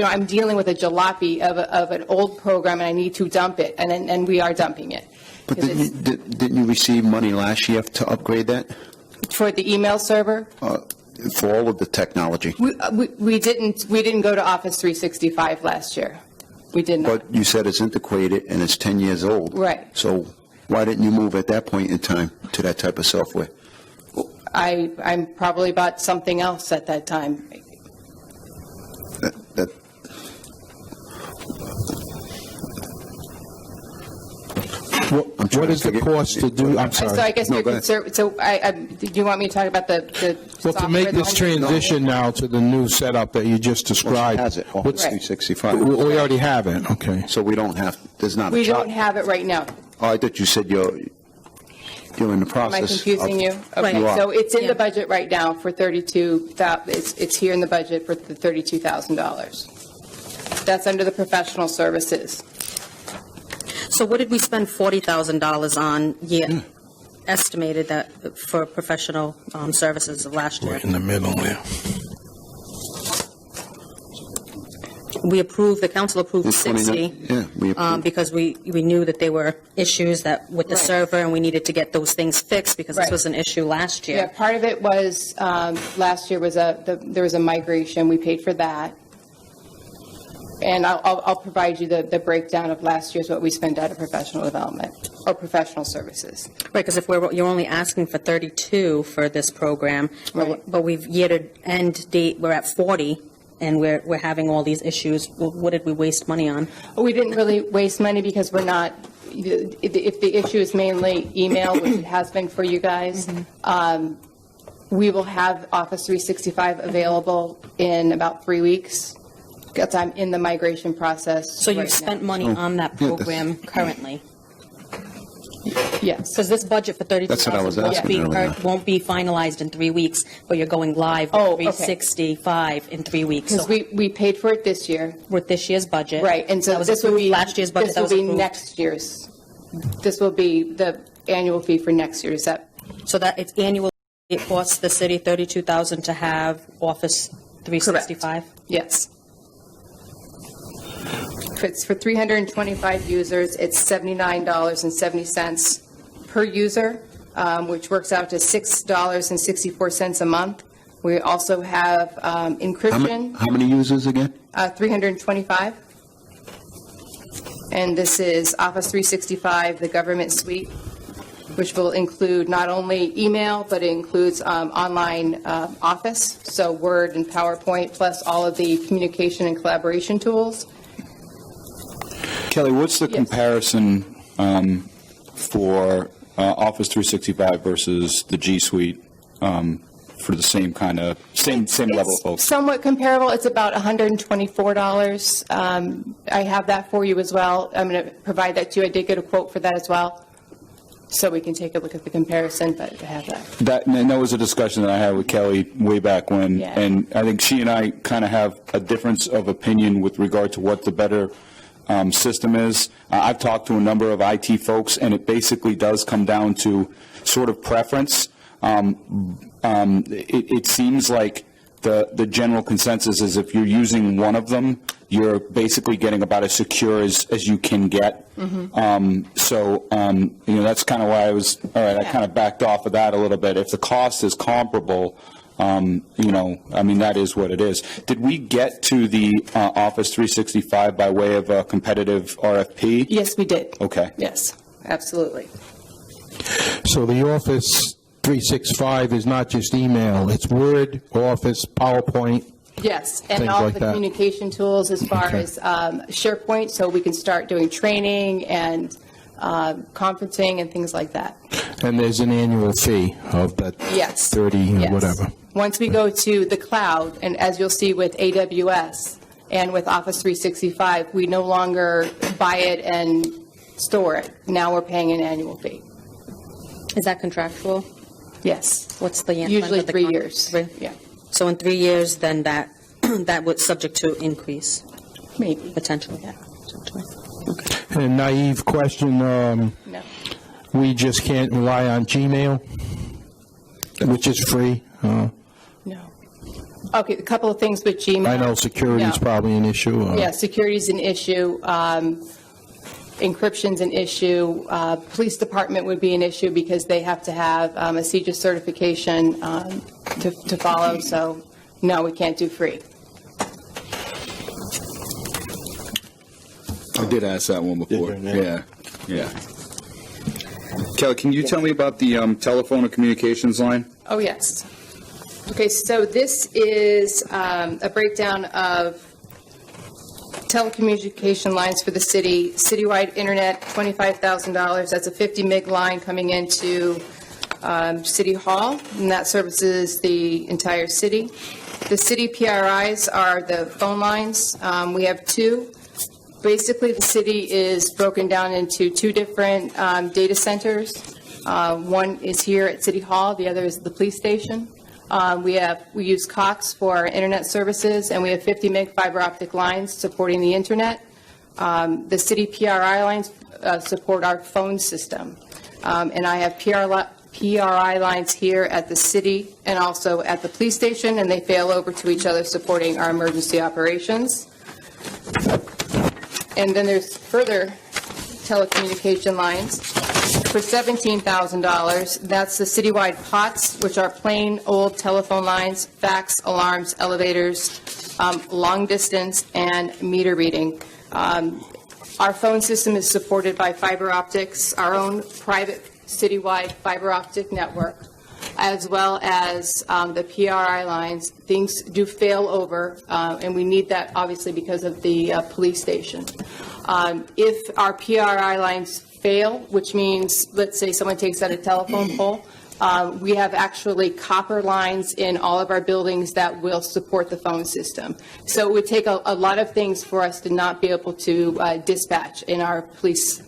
L: I'm dealing with a jalopy of an old program, and I need to dump it, and we are dumping it.
A: But didn't you receive money last year to upgrade that?
L: For the email server?
A: For all of the technology?
L: We didn't go to Office 365 last year. We did not.
A: But you said it's antiquated and it's 10 years old.
L: Right.
A: So why didn't you move at that point in time to that type of software?
L: I'm probably bought something else at that time.
D: What is the cost to do? I'm sorry.
L: So I guess
A: No,
L: you're
A: go ahead.
L: concerned. So do you want me to talk about the
D: Well, to
L: software,
D: make
L: the
D: this
L: 100?
D: transition now to the new setup that you just described.
A: Has it?
D: what's-
A: Office 365.
D: We already have it, okay.
A: So we don't have, there's not a
L: We
A: chart.
L: don't have it right now.
A: Oh, I thought you said you're in the
L: Am
A: process.
L: I confusing you?
E: Right.
L: Okay,
A: You are.
L: so it's in
E: Yeah.
L: the budget right now for it's here in the budget for the $32,000. That's under the professional services.
E: So what did we spend $40,000 on estimated that for professional services of last year?
D: Right in the middle there.
E: The council approved 60.
A: Yeah, we approved.
E: Because we knew that there were issues that with the
L: Right.
E: server, and we needed to get those things fixed because this
L: Right.
E: was an issue last
L: Yeah,
E: year.
L: part of it was, last year was there was a migration, we paid for that. And I'll provide you the breakdown of last year's, what we spent out of professional development, or professional services.
E: Right, because if you're only asking for 32 for this program,
L: Right.
E: but we've year-to-end date, we're at 40, and we're having all these issues. What did we waste money on?
L: We didn't really waste money because we're not, if the issue is mainly email, which it has been for you guys, we will have Office 365 available in about 3 weeks, because I'm in the migration process.
E: So you've
L: right
E: spent
L: now.
E: money on that
A: Yeah,
E: program currently?
L: Yes.
E: Because this budget for
A: That's what I was asking earlier.
E: won't be finalized in 3 weeks, but you're going live with
L: Oh, okay.
E: 365 in 3 weeks.
L: Because
E: So
L: we paid for it this year.
E: with this year's budget.
L: Right, and
E: that
L: so
E: was
L: this will
E: approved
L: be.
E: last year's budget.
L: This
E: that
L: will
E: was
L: be
E: approved.
L: next year's. This will be the annual fee for next year. Is that,
E: So that it's annual, it costs the city $32,000 to have Office 365?
L: yes. If it's for 325 users, it's $79.70 per user, which works out to $6.64 a month. We also have encryption.
A: How many users again?
L: 325. And this is Office 365, the government suite, which will include not only email, but it includes online Office, so Word and PowerPoint, plus all of the communication and collaboration tools.
G: Kelly, what's the
L: Yes.
G: comparison for Office 365 versus the G Suite for the same kind of, same level of folks?
L: Somewhat comparable. It's about $124. I have that for you as well. I'm going to provide that to you. I did get a quote for that as well, so we can take a look at the comparison, but I have that.
G: And that was a discussion that I had with Kelly way back when,
L: Yeah.
G: and I think she and I kind of have a difference of opinion with regard to what the better system is. I've talked to a number of IT folks, and it basically does come down to sort of preference. It seems like the general consensus is if you're using one of them, you're basically getting about as secure as you can get. So, that's kind of why I was, all right, I kind of backed off of that a little bit. If the cost is comparable, that is what it is. Did we get to the Office 365 by way of a competitive RFP?
L: Yes, we did.
G: Okay.
L: Yes, absolutely.
D: So the Office 365 is not just email, it's Word, Office, PowerPoint.
L: Yes, and
D: Things
L: all
D: like
L: the
D: that.
L: communication tools as far
D: Okay.
L: as SharePoint, so we can start doing training and conferencing and things like that.
D: And there's an annual fee of that
L: Yes.
D: 30 or
L: Yes.
D: whatever.
L: Once we go to the cloud, and as you'll see with AWS and with Office 365, we no longer buy it and store it. Now we're paying an annual fee.
E: Is that contractual?
L: Yes.
E: What's the length
L: Usually
E: of the
L: 3
E: contract?
L: years.
E: 3?
L: Yeah,
E: So in 3 years, then that would subject to increase,
L: maybe.
E: potentially, yeah. Okay.
D: And naive question,
L: No.
D: we just can't rely on Gmail, which is free.
L: No. Okay, a couple of things with Gmail.
D: I know security is
L: No.
D: probably an issue.
L: Yeah, security's an issue. Encryption's an issue. Police department would be an issue because they have to have a CJIS certification to follow. So, no, we can't do free.
G: I did ask that one before. Yeah. Kelly, can you tell me about the telephone and communications line?
L: Oh, yes. Okay, so this is a breakdown of telecommunication lines for the city. Citywide internet, $25,000. That's a 50 meg line coming into City Hall, and that services the entire city. The city PRIs are the phone lines. We have two. Basically, the city is broken down into two different data centers. One is here at City Hall, the other is the police station. We use Cox for our internet services, and we have 50 meg fiber optic lines supporting the internet. The city PRI lines support our phone system. And I have PRI lines here at the city and also at the police station, and they fail over to each other supporting our emergency operations. And then there's further telecommunication lines for $17,000. That's the citywide POTS, which are plain old telephone lines, fax, alarms, elevators, long distance, and meter reading. Our phone system is supported by fiber optics, our own private citywide fiber optic network, as well as the PRI lines. Things do fail over, and we need that obviously because of the police station. If our PRI lines fail, which means, let's say someone takes out a telephone pole, we have actually copper lines in all of our buildings that will support the phone system. So it would take a lot of things for us to not be able to dispatch in our police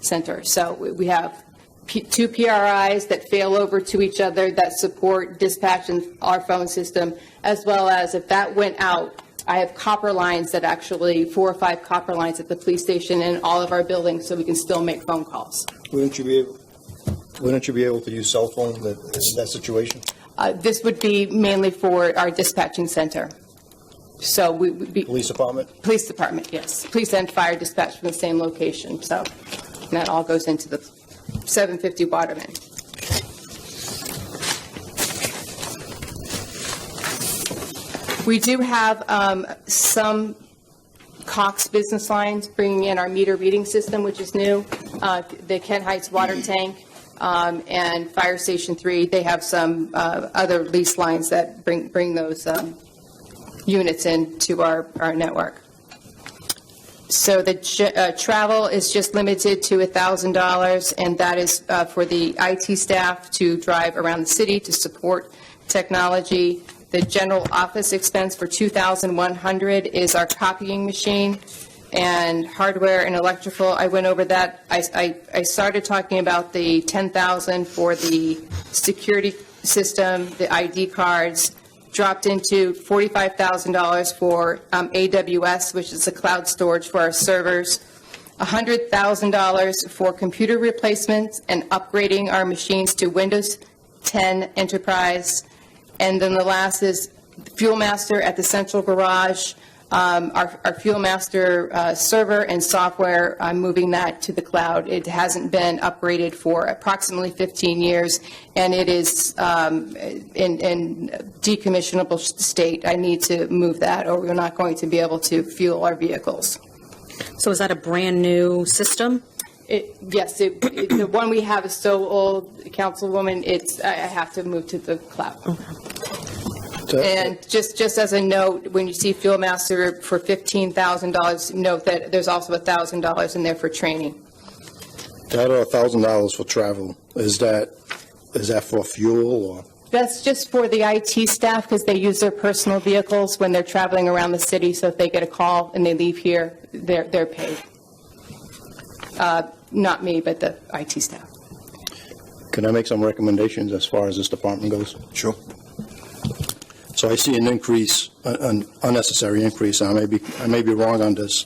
L: center. So we have two PRIs that fail over to each other that support dispatch in our phone system, as well as if that went out, I have copper lines that actually, 4 or 5 copper lines at the police station and all of our buildings so we can still make phone calls.
H: Wouldn't you be able to use cell phone in that situation?
L: This would be mainly for our dispatching center. So we would be.
H: Police department?
L: Police department, yes. Police and fire dispatch from the same location. So and that all goes into the 750 Waterman. We do have some Cox business lines bringing in our meter reading system, which is new. The Kent Heights water tank and Fire Station 3, they have some other lease lines that bring those units into our network. So the travel is just limited to $1,000, and that is for the IT staff to drive around the city to support technology. The general office expense for $2,100 is our copying machine and hardware and electrical. I went over that. I started talking about the $10,000 for the security system, the ID cards, dropped into $45,000 for AWS, which is the cloud storage for our servers, $100,000 for computer replacements and upgrading our machines to Windows 10 Enterprise. And then the last is Fuel Master at the central garage. Our Fuel Master server and software, I'm moving that to the cloud. It hasn't been upgraded for approximately 15 years, and it is in decommissionable state. I need to move that, or we're not going to be able to fuel our vehicles.
E: So is that a brand-new system?
L: Yes, the one we have is so old, Councilwoman, I have to move to the cloud. And just as a note, when you see Field Master for $15,000, note that there's also $1,000 in there for training.
H: That $1,000 for travel, is that for fuel or?
L: That's just for the IT staff because they use their personal vehicles when they're traveling around the city. So if they get a call and they leave here, they're paid. Not me, but the IT staff.
H: Can I make some recommendations as far as this department goes?
A: Sure.
H: So I see an increase, an unnecessary increase, and I may be wrong on this,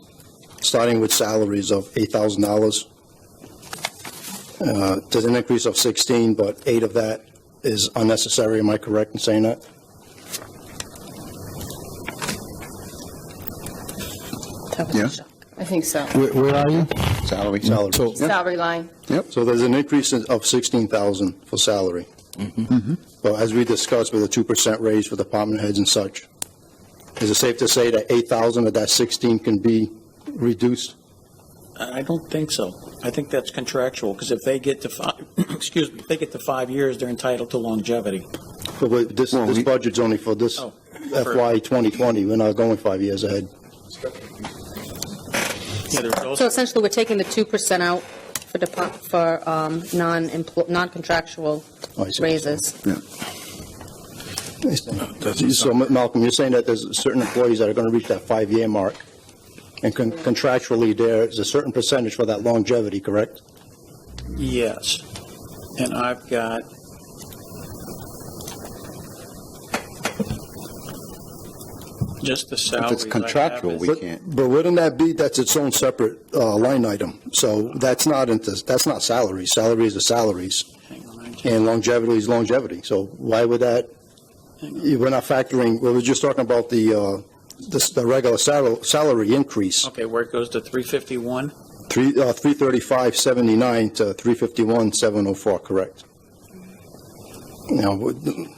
H: starting with salaries of $8,000. There's an increase of 16, but 8 of that is unnecessary. Am I correct in saying that?
A: Yeah.
L: I think so.
D: Where are you?
A: Salary.
H: Salary.
L: Salary line.
H: So there's an increase of 16,000 for salary. But as we discussed with a 2% raise for department heads and such, is it safe to say that 8,000 of that 16 can be reduced?
F: I don't think so. I think that's contractual, because if they get to 5, excuse me, if they get to 5 years, they're entitled to longevity.
H: But this budget's only for this FY 2020. We're not going 5 years ahead.
F: Yeah, there's
E: So
F: also,
E: essentially, we're taking the 2% out for non-contractual
H: Oh, I see.
E: raises.
H: So Malcolm, you're saying that there's certain employees that are going to reach that 5-year mark, and contractually there's a certain percentage for that longevity, correct?
F: yes. And I've got, just the
A: If
F: salaries
A: it's contractual,
F: I have
A: we
F: is-
A: can't.
H: But wouldn't that be, that's its own separate line item? So that's not salaries. Salaries are salaries,
F: Hang on,
H: and longevity is longevity. So why would that, we're not factoring, we were just talking about the regular salary increase,
F: Okay, where it goes to 351?
H: 335.79 to 351.704, correct? Now,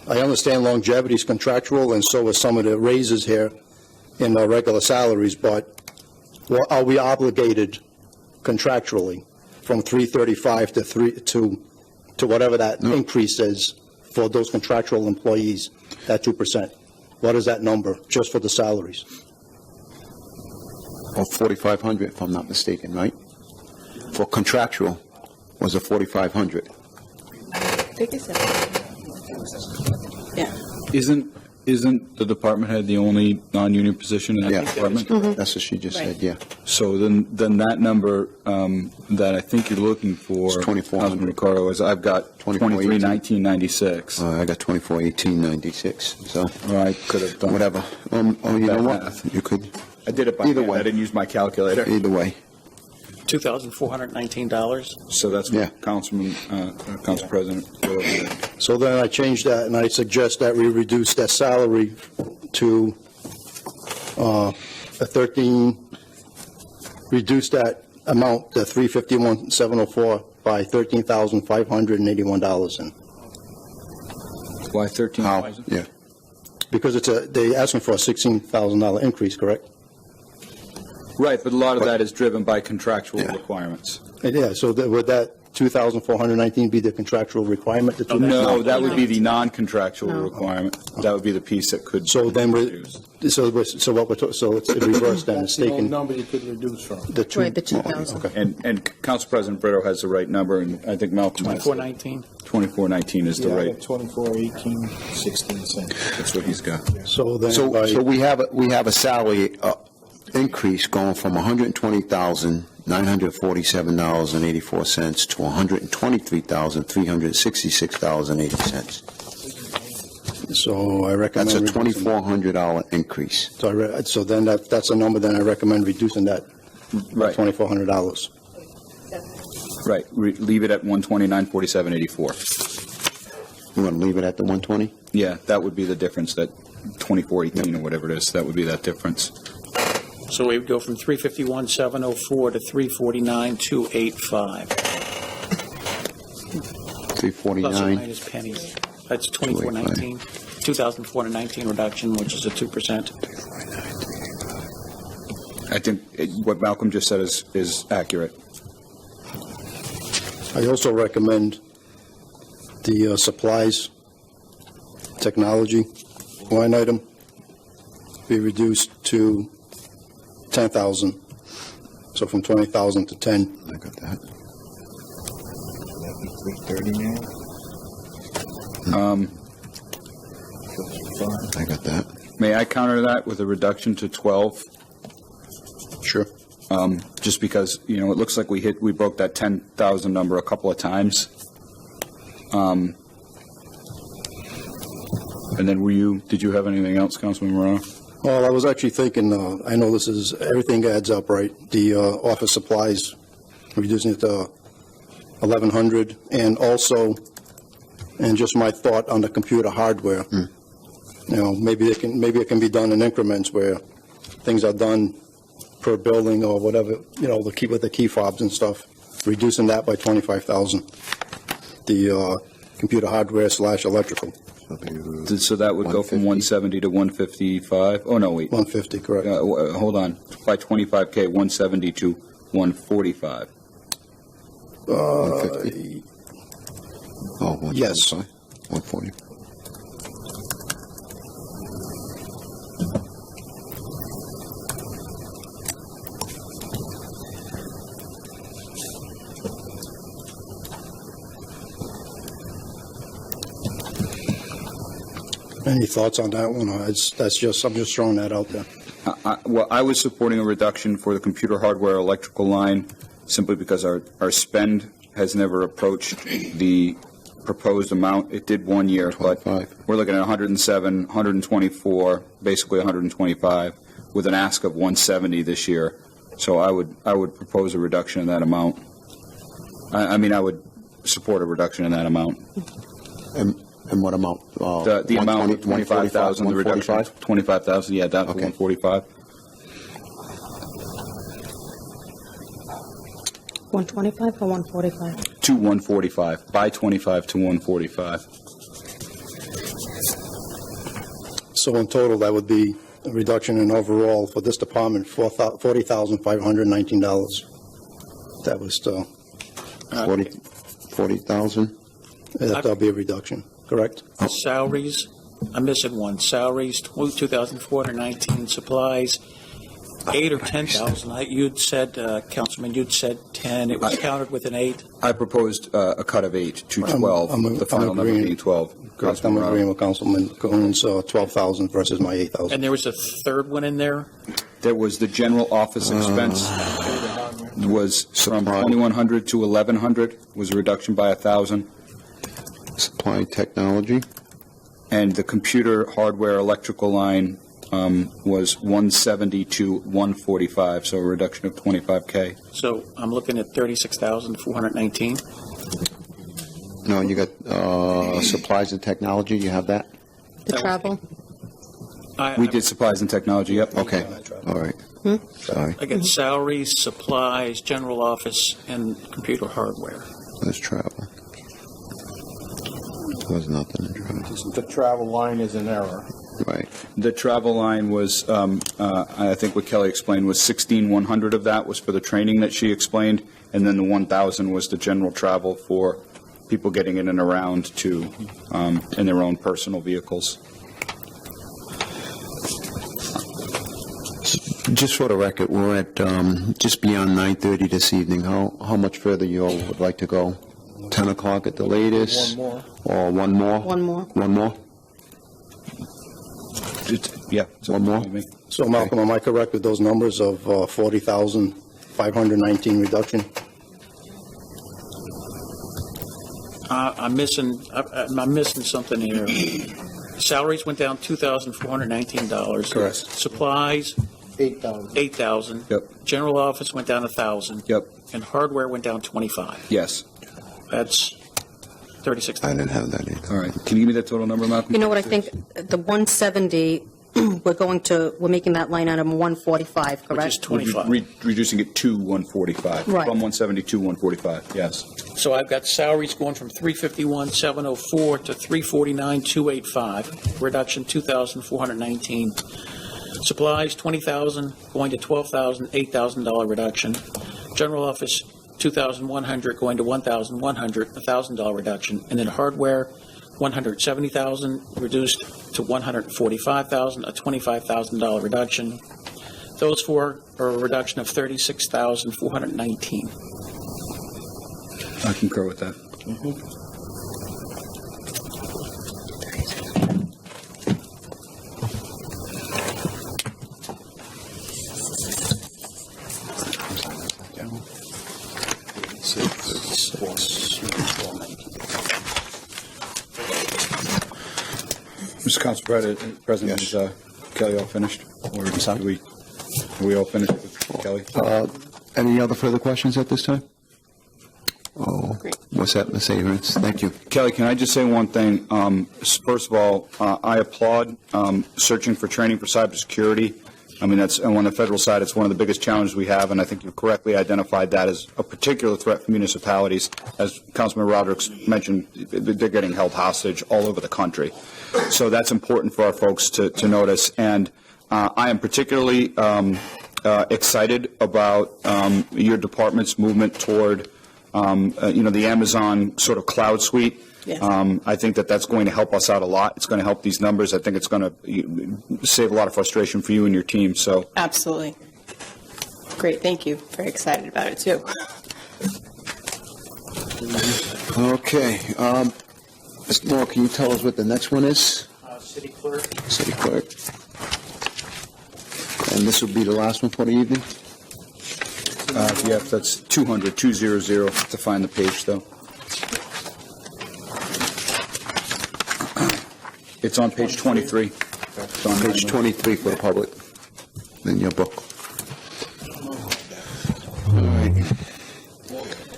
H: I understand longevity is contractual, and so are some of the raises here in the regular salaries, but are we obligated contractually from 335 to whatever that increase is for those contractual employees, that 2%? What is that number, just for the salaries?
A: Or 4,500, if I'm not mistaken, right? For contractual was a 4,500.
E: I think they said. Yeah.
G: Isn't the department head the only non-union position in
A: Yeah.
G: the department?
A: That's what she just said, yeah.
G: So then that number that I think you're looking for,
A: It's 2,400.
G: Councilman Ricardo, is I've got 23,1996.
A: I got 24,1896, so
G: I could have done
A: whatever. You know what?
G: math.
A: You could,
G: I did it by
A: Either
G: hand.
A: way.
G: I didn't use my calculator.
A: either way.
F: $2,419.
G: So that's
A: Yeah.
G: what Council President.
H: So then I changed that, and I suggest that we reduce that salary to a 13, reduce that amount, the 351,704, by $13,581. And
G: Why 13,000?
A: Yeah.
H: because they're asking for a $16,000 increase, correct?
G: Right, but a lot of that is driven by contractual requirements.
H: And yeah, so would that 2,419 be the contractual requirement?
G: No, that would be the non-contractual
E: No.
G: requirement. That would be the piece that could.
H: So then, so it's reversed then, it's
D: That's the only
H: taken
D: number you could reduce from.
H: the two.
E: Right, the 2,000.
H: Okay.
G: And Council President Brito has the right number, and I think Malcolm has.
F: 2419.
G: 2419 is the rate.
D: 24.18.16
G: That's what he's got.
H: So then,
A: So
H: by-
A: we have a salary increase going from $120,947.84 to $123,366.80.
H: so I recommend.
A: That's a
H: reducing-
A: $2,400 increase.
H: So then that's a number, then I recommend reducing that by
G: Right,
H: $2,400.
G: right. Leave it at 129.47.84.
A: You want to leave it at the 120?
G: Yeah, that would be the difference, that 2418 or whatever it is, that would be that difference.
F: So we would go from 351,704 to 349,285. Plus or
A: 349.
F: minus pennies. That's 2419, 2,419 reduction, which is a 2%.
G: I think what Malcolm just said is accurate.
H: I also recommend the supplies technology line item be reduced to 10,000. So from 20,000 to 10.
A: I got that.
G: 30
A: I got that.
G: May I counter that with a reduction to 12?
H: Sure.
G: Just because, you know, it looks like we broke that 10,000 number a couple of times. And then did you have anything else, Councilman Morano?
H: Well, I was actually thinking, I know everything adds up, right? The office supplies, reducing it to 1,100, and also, and just my thought on the computer hardware. You know, maybe it can be done in increments where things are done per building or whatever, you know, with the key fobs and stuff, reducing that by 25,000. The computer hardware / electrical.
G: So that would go from 170 to 155? Oh, no, wait.
H: 150, correct.
G: Hold on. By 25K, 170 to 145.
A: 150? Oh, 145?
H: Yes.
A: 140.
H: Any thoughts on that one? I'm just throwing that out there.
G: Well, I was supporting a reduction for the computer hardware electrical line simply because our spend has never approached the proposed amount. It did one year, but we're looking at 107, 124, basically 125, with an ask of 170 this year. So I would propose a reduction in that amount. I mean, I would support a reduction in that amount.
A: And what amount?
G: The amount of 25,000, the reduction, 25,000, yeah, down to
A: Okay.
G: 145.
E: 125 or 145?
G: To 145, by 25 to 145.
H: So in total, that would be a reduction in overall for this department, $40,519. That was still,
A: 40,000?
H: that'll be a reduction, correct?
F: Salaries, I'm missing one. Salaries, 2,419. Supplies, 8 or 10,000. You'd said, Councilman, you'd said 10. It was counted with an 8.
G: I proposed a cut of 8 to 12, the final number being 12.
H: Correct, I'm agreeing with Councilman Cahoon's 12,000 versus my 8,000.
F: And there was a third one in there?
G: There was the general office expense was from 2,100 to 1,100, was a reduction by 1,000.
A: Supply technology?
G: And the computer hardware electrical line was 170 to 145, so a reduction of 25K.
F: So I'm looking at 36,419.
A: No, you got supplies and technology, you have that?
E: The travel?
G: We did supplies and technology, yep.
A: Okay, all right. Sorry,
F: I got salaries, supplies, general office, and computer hardware.
A: there's travel. There's nothing in travel.
M: The travel line is an error.
A: Right.
G: The travel line was, I think what Kelly explained was 16,100 of that was for the training that she explained, and then the 1,000 was the general travel for people getting in and around to in their own personal vehicles.
A: Just for the record, we're at just beyond 9:30 this evening. How much further you all would like to go? 10 o'clock at the latest?
M: One more.
A: Or one more?
E: One more.
A: One more?
G: Yeah.
A: One more?
H: So Malcolm, am I correct with those numbers of 40,519 reduction?
F: I'm missing something here. Salaries went down $2,419.
G: Correct.
F: Supplies,
M: 8,000.
F: 8,000.
G: Yep.
F: General office went down 1,000.
G: Yep.
F: And hardware went down 25.
G: Yes.
F: That's
A: I
F: 36,000.
A: didn't have that either.
G: All right. Can you give me that total number, Malcolm?
E: You know what, I think the 170, we're making that line item 145,
F: Which
E: correct?
F: is 25.
G: Reducing it to 145.
E: Right.
G: From 170 to 145, yes.
F: So I've got salaries going from 351,704 to 349,285, reduction 2,419. Supplies, 20,000 going to 12,000, $8,000 reduction. General office, $2,100 going to $1,100, $1,000 reduction. And then hardware, $170,000 reduced to $145,000, a $25,000 reduction. Those four are a reduction of $36,419.
G: I concur with that. Mr. Council President, is Kelly all finished? Or are we all finished with Kelly?
A: Any other further questions at this time? Oh, what's that, Ms. Abrams? Thank you.
G: Kelly, can I just say one thing? First of all, I applaud searching for training for cybersecurity. I mean, that's on the federal side, it's one of the biggest challenges we have, and I think you've correctly identified that as a particular threat for municipalities. As Councilman Roderick mentioned, they're getting held hostage all over the country. So that's important for our folks to notice. And I am particularly excited about your department's movement toward, the Amazon sort of cloud suite.
L: Yes.
G: I think that's going to help us out a lot. It's going to help these numbers. I think it's going to save a lot of frustration for you and your team. So
L: Absolutely. Great, thank you. Very excited about it, too.
A: Okay. Mr. Moore, can you tell us what the next one is?
F: City clerk.
A: City clerk. And this will be the last one for the evening?
G: yeah, that's 200, 200. To find the page, though. It's on page 23. It's on
A: Page 23 for the public in your book. All right.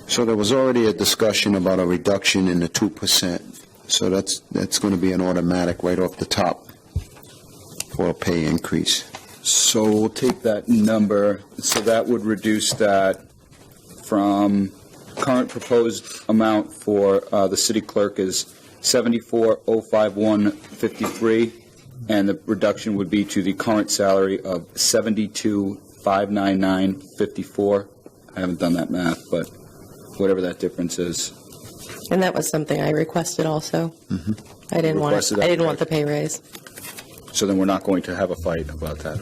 A: So there was already a discussion about a reduction in the 2%. So that's going to be an automatic right off the top for a pay increase.
G: So we'll take that number. So that would reduce that from current proposed amount for the city clerk is 74,051.53, and the reduction would be to the current salary of 72,599.54. I haven't done that math, but whatever that difference is.
N: And that was something I requested also.
A: Mm-hmm.
N: I didn't want
G: Requested
N: it. I
G: that,
N: didn't want the pay raise.
G: So then we're not going to have a fight about that.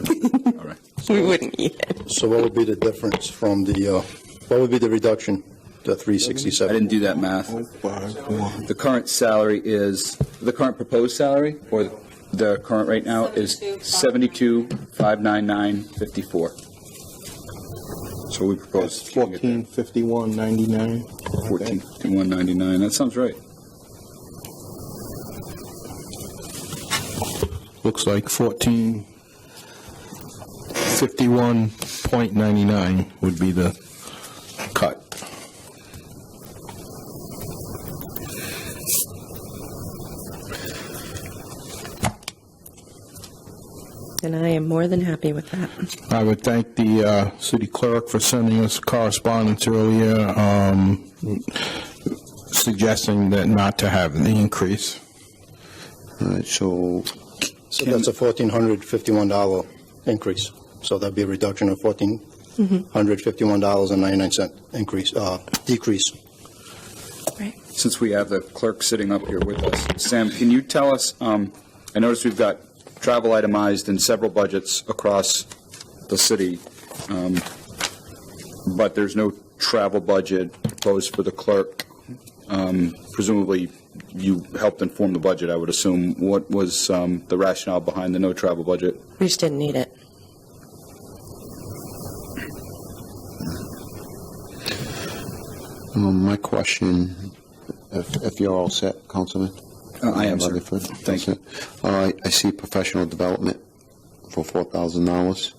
G: All right.
N: We wouldn't either.
H: So what would be the difference from what would be the reduction to
G: I
H: 367?
G: didn't do that math. The current salary is, the current proposed salary, or the current right now is 72,599.54. So we proposed
D: 1451.99.
G: 14,199. That sounds right.
D: Looks like 1451.99 would be the cut.
N: And I am more than happy with that.
D: I would thank the city clerk for sending us correspondence earlier suggesting that not to have the increase.
A: All right, so
H: that's a $1,451 increase. So that'd be a reduction of $1,451.99 increase, decrease.
N: Right.
G: Since we have the clerk sitting up here with us, Sam, can you tell us, I noticed we've got travel itemized in several budgets across the city, but there's no travel budget proposed for the clerk. Presumably, you helped inform the budget, I would assume. What was the rationale behind the no travel budget?
N: We just didn't need it.
A: my question, if you're all set, Councilman?
G: I am, sir.
A: Rutherford?
G: Thank you.
A: I see professional development for $4,000.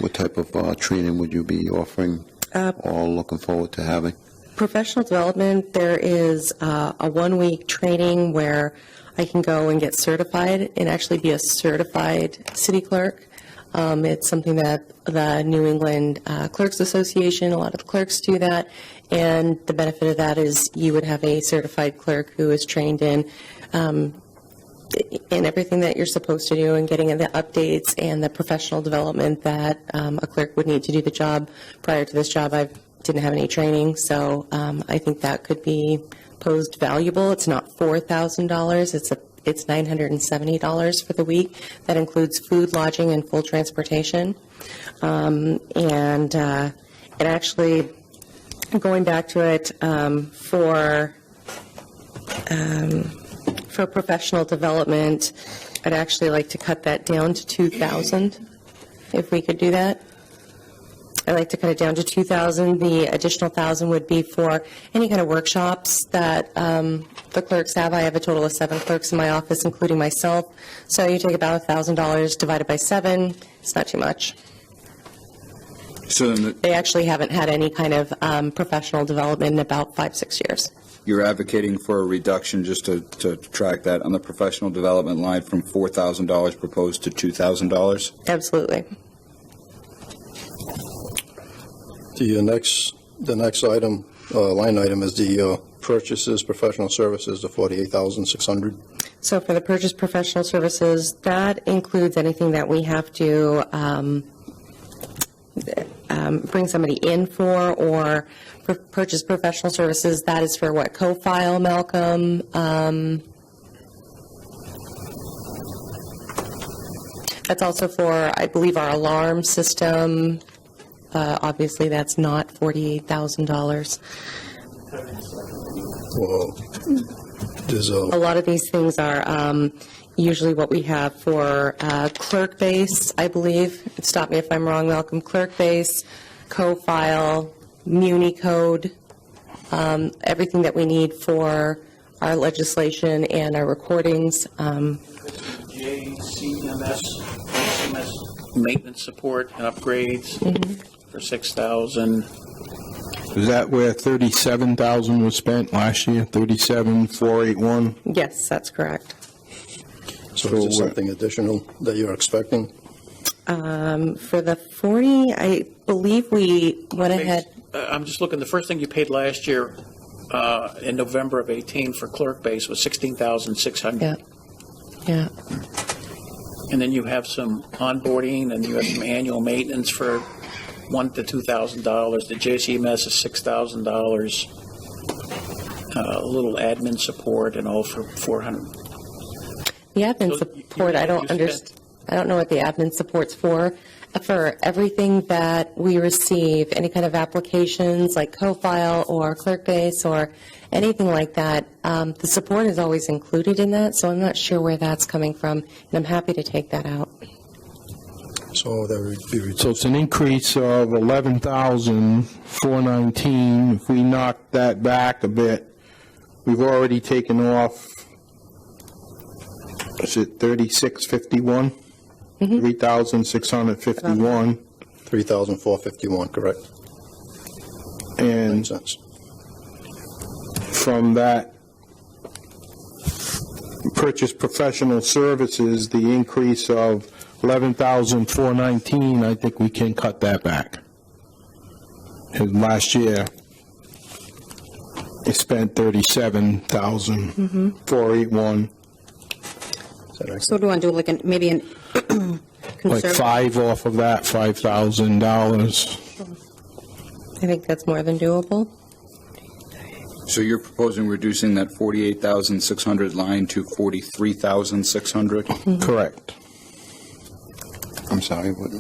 A: What type of training would you be offering or looking forward to having?
N: Professional development, there is a 1-week training where I can go and get certified and actually be a certified city clerk. It's something that the New England Clerks Association, a lot of the clerks do that, and the benefit of that is you would have a certified clerk who is trained in everything that you're supposed to do and getting the updates and the professional development that a clerk would need to do the job. Prior to this job, I've didn't have any training, so I think that could be posed valuable. It's not $4,000, it's $970 for the week. That includes food, lodging, and full transportation. And it actually, going back to it, for professional development, I'd actually like to cut that down to $2,000, if we could do that. I'd like to cut it down to $2,000. The additional $1,000 would be for any kind of workshops that the clerks have. I have a total of 7 clerks in my office, including myself. So you take about $1,000 divided by 7. It's not too much.
G: So then
N: They actually haven't had any kind of professional development in about 5-6 years.
G: you're advocating for a reduction, just to track that, on the professional development line from $4,000 proposed to $2,000?
N: Absolutely.
H: The next item, line item is the purchases, professional services, the $48,600.
N: So for the purchase professional services, that includes anything that we have to bring somebody in for, or for purchase professional services, that is for what, co-file, Malcolm? That's also for, I believe, our alarm system. Obviously, that's not $48,000.
H: Well, there's
N: A lot of these things are usually what we have for clerk base, I believe. Stop me if I'm wrong, Malcolm. Clerk base, co-file, muni code, everything that we need for our legislation and our recordings.
F: JCMS, maintenance support and upgrades for $6,000.
D: Is that where $37,000 was spent last year? $37,481?
N: Yes, that's correct.
H: So is there something additional that you're expecting?
N: For the 40, I believe we went ahead.
F: I'm just looking, the first thing you paid last year in November of 18 for clerk base was $16,600.
N: Yeah.
F: And then you have some onboarding, and you have some annual maintenance for $1,000 to $2,000. The JCMS is $6,000. A little admin support and all for $400.
N: The admin
F: So
N: support, I don't understand. I don't know what the admin support's for. For everything that we receive, any kind of applications like co-file or clerk base or anything like that, the support is always included in that, so I'm not sure where that's coming from, and I'm happy to take that out.
H: So that would be
D: So it's an increase of $11,419. If we knock that back a bit, we've already taken off, is it 3651? 3,651.
H: 3,451, correct?
D: And
H: Makes sense.
D: from that purchase professional services, the increase of $11,419, I think we can cut that back. And last year, it spent $37,481.
E: So do you want to do like maybe an
D: Like
E: conservative?
D: 5 off of that, $5,000.
N: I think that's more than doable.
G: So you're proposing reducing that 48,600 line to 43,600?
D: Correct.
A: I'm sorry, what?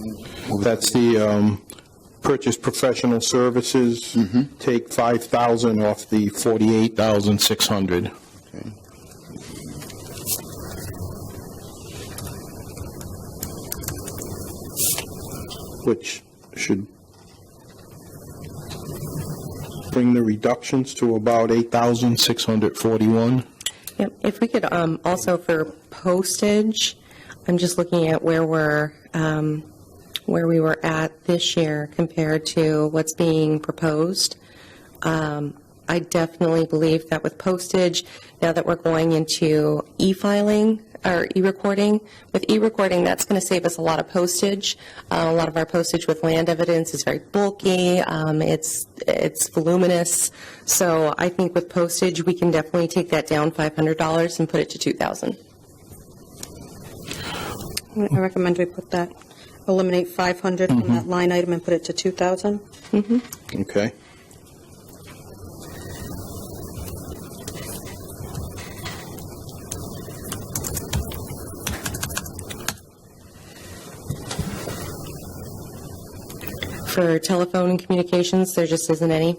D: That's the purchase professional services. Take 5,000 off the 48,600.
A: Okay.
D: Which should bring the reductions to about 8,641.
N: Yep. If we could also for postage, I'm just looking at where we were at this year compared to what's being proposed. I definitely believe that with postage, now that we're going into e-filing or e-recording, with e-recording, that's going to save us a lot of postage. A lot of our postage with land evidence is very bulky. It's voluminous. So I think with postage, we can definitely take that down $500 and put it to $2,000.
E: I recommend we put that, eliminate 500 from that line item and put it to 2,000.
D: Okay.
N: For telephone and communications, there just isn't any.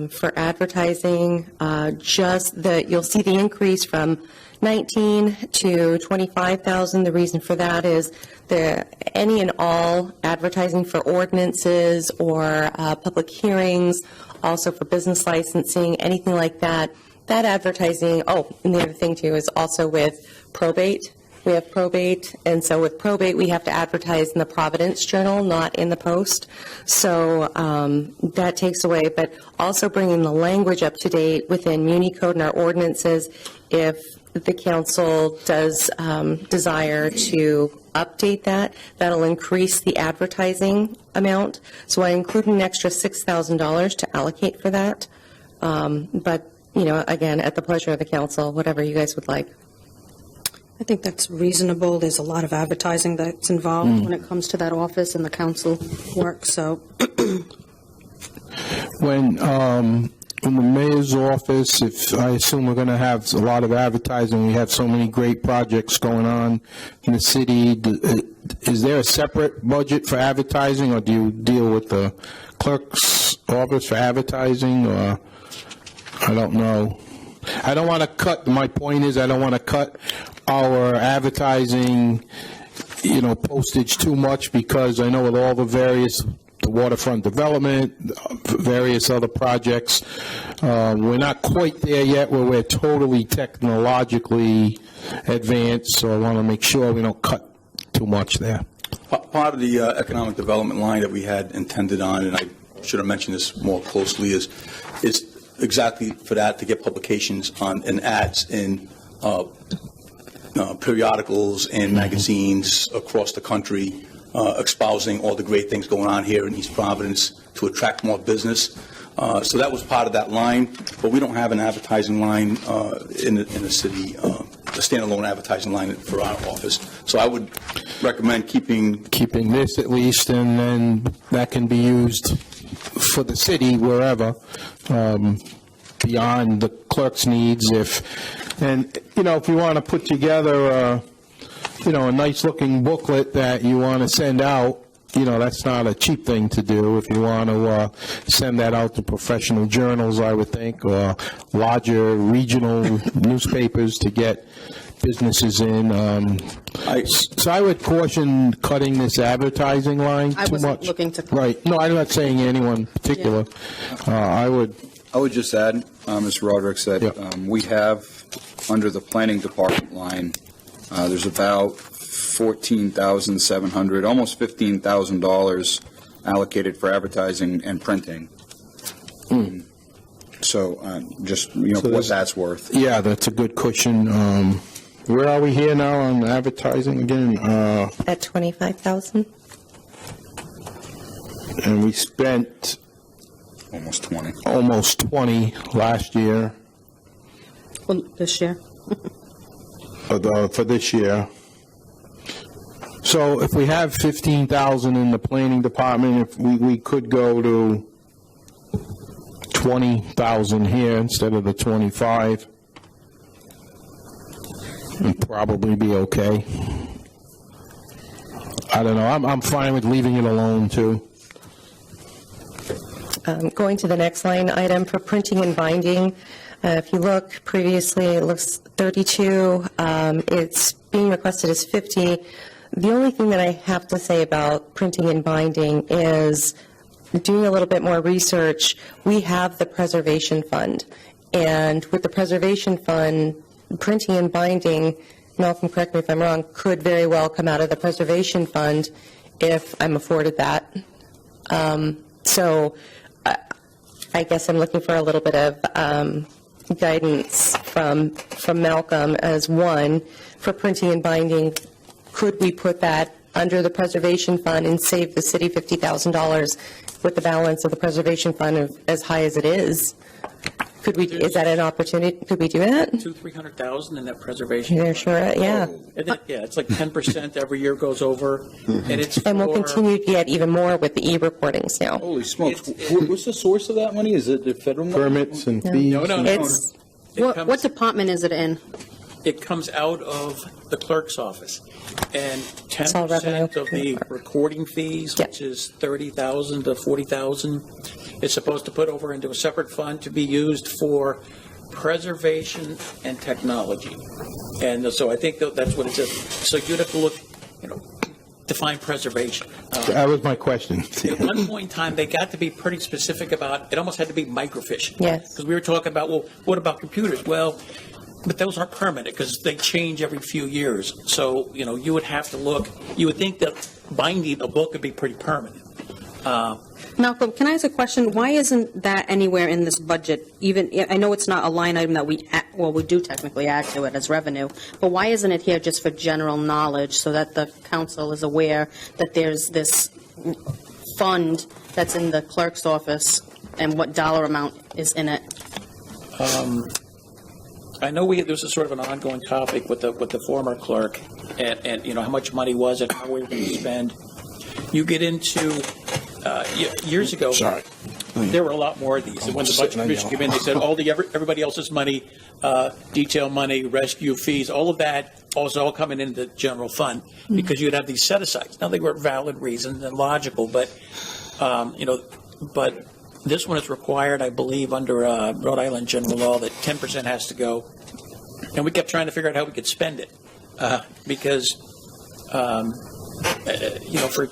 N: For advertising, you'll see the increase from 19 to 25,000. The reason for that is any and all advertising for ordinances or public hearings, also for business licensing, anything like that. That advertising, and the other thing too is also with probate. We have probate, and so with probate, we have to advertise in the Providence Journal, not in the Post. So that takes away, but also bringing the language up to date within Muni Code and our ordinances. If the council does desire to update that, that'll increase the advertising amount. So I include an extra $6,000 to allocate for that. But, again, at the pleasure of the council, whatever you guys would like.
E: I think that's reasonable. There's a lot of advertising that's involved when it comes to that office and the council work, so.
D: When in the mayor's office, if I assume we're going to have a lot of advertising, we have so many great projects going on in the city, is there a separate budget for advertising, or do you deal with the clerk's office for advertising, or I don't know. I don't want to cut, my point is, I don't want to cut our advertising, postage too much, because I know with all the various, the waterfront development, various other projects, we're not quite there yet where we're totally technologically advanced, so I want to make sure we don't cut too much there.
J: Part of the economic development line that we had intended on, and I should have mentioned this more closely, is exactly for that, to get publications on and ads in periodicals and magazines across the country, espousing all the great things going on here in East Providence to attract more business. So that was part of that line, but we don't have an advertising line in the city, a standalone advertising line for our office. So I would recommend keeping
D: this at least, and then that can be used for the city wherever, beyond the clerk's needs. If you want to put together a nice looking booklet that you want to send out, that's not a cheap thing to do. If you want to send that out to professional journals, I would think, or larger regional newspapers to get businesses in. So I would caution cutting this advertising line too much.
E: I wasn't looking to cut.
D: Right. No, I'm not saying anyone in particular. I would
G: just add, Mr. Roderick, that we have, under the planning department line, there's about $14,700, almost $15,000 allocated for advertising and printing. So just, for what that's worth.
D: Yeah, that's a good cushion. Where are we here now on advertising again?
N: At 25,000.
D: And we spent
G: almost 20.
D: Almost 20 last year.
E: Well, this year.
D: For this year. So if we have 15,000 in the planning department, if we could go to 20,000 here instead of the 25, and probably be okay. I don't know. I'm fine with leaving it alone too.
N: Going to the next line item for printing and binding. If you look previously, it looks 32. It's being requested as 50. The only thing that I have to say about printing and binding is doing a little bit more research. We have the preservation fund, and with the preservation fund, printing and binding, Malcolm, correct me if I'm wrong, could very well come out of the preservation fund if I'm afforded that. So I guess I'm looking for a little bit of guidance from Malcolm as one for printing and binding. Could we put that under the preservation fund and save the city $50,000 with the balance of the preservation fund as high as it is? Could we? Is that an opportunity? Could we do that?
F: $300,000 in that preservation.
N: Yeah, sure. Yeah.
F: It's like 10% every year goes over, and
N: we'll continue to get even more with the e-recordings now.
G: Holy smokes! What's the source of that money? Is it the federal money?
D: Permits and fees?
F: No.
E: What department is it in?
F: it comes out of the clerk's office. And
N: all revenue.
F: 10% of the recording fees,
N: Yep.
F: which is $30,000 to $40,000, is supposed to put over into a separate fund to be used for preservation and technology. And so I think that's what it is. So you'd have to look, define preservation.
D: That was my question.
F: At one point in time, they got to be pretty specific about, it almost had to be microfiche.
N: Yes.
F: Because we were talking about, well, what about computers? Well, but those aren't permanent because they change every few years. So, you would have to look, you would think that binding a book would be pretty permanent.
E: Malcolm, can I ask a question? Why isn't that anywhere in this budget? Even, I know it's not a line item that we do technically add to it as revenue, but why isn't it here just for general knowledge so that the council is aware that there's this fund that's in the clerk's office and what dollar amount is in it?
F: I know there was a sort of an ongoing topic with the former clerk and how much money was it, how we were going to spend. You get into, years ago, there were a lot more of these. And when the budget commission came in, they said everybody else's money, detail money, rescue fees, all of that was all coming into the general fund because you'd have these set-asides. Now, they were valid reasons and logical, but this one is required, I believe, under Rhode Island general law that 10% has to go. And we kept trying to figure out how we could spend it because, for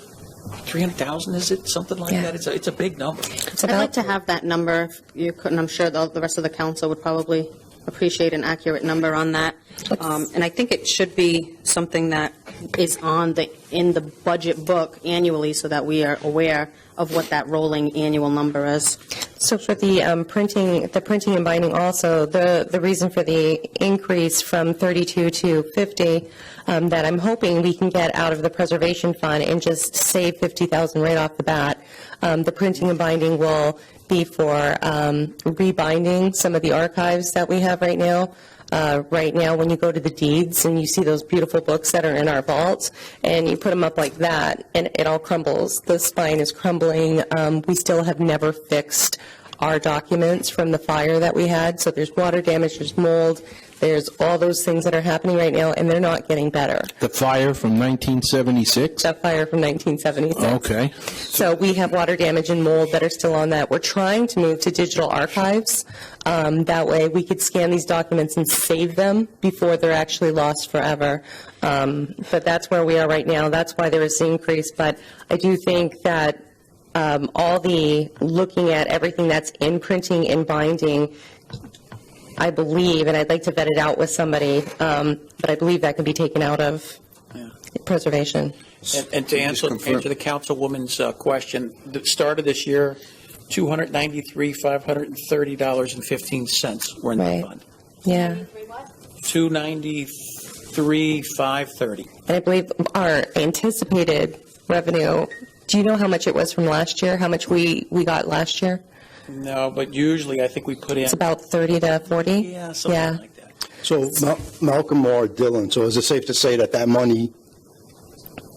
F: 300,000, is it something like that? It's a big number.
E: I'd like to have that number. If you could, and I'm sure the rest of the council would probably appreciate an accurate number on that. And I think it should be something that is in the budget book annually so that we are aware of what that rolling annual number is.
N: So for the printing and binding also, the reason for the increase from 32 to 50 that I'm hoping we can get out of the preservation fund and just save 50,000 right off the bat. The printing and binding will be for rebinding some of the archives that we have right now. Right now, when you go to the deeds and you see those beautiful books that are in our vaults, and you put them up like that, and it all crumbles. The spine is crumbling. We still have never fixed our documents from the fire that we had. So there's water damage, there's mold, there's all those things that are happening right now, and they're not getting better.
D: The fire from 1976?
N: That fire from 1976.
D: Okay.
N: So we have water damage and mold that are still on that. We're trying to move to digital archives. That way we could scan these documents and save them before they're actually lost forever. But that's where we are right now. That's why there is the increase. But I do think that all the looking at everything that's in printing and binding, I believe, and I'd like to vet it out with somebody, but I believe that can be taken out of preservation.
F: And to answer the councilwoman's question, the start of this year, $293,530.15 were in the fund.
N: Yeah.
F: $293,530.
N: And I believe our anticipated revenue, do you know how much it was from last year? How much we got last year?
F: No, but usually I think we put in.
N: It's about 30 to 40?
F: Yeah, something like that.
H: So Malcolm or Dylan, so is it safe to say that money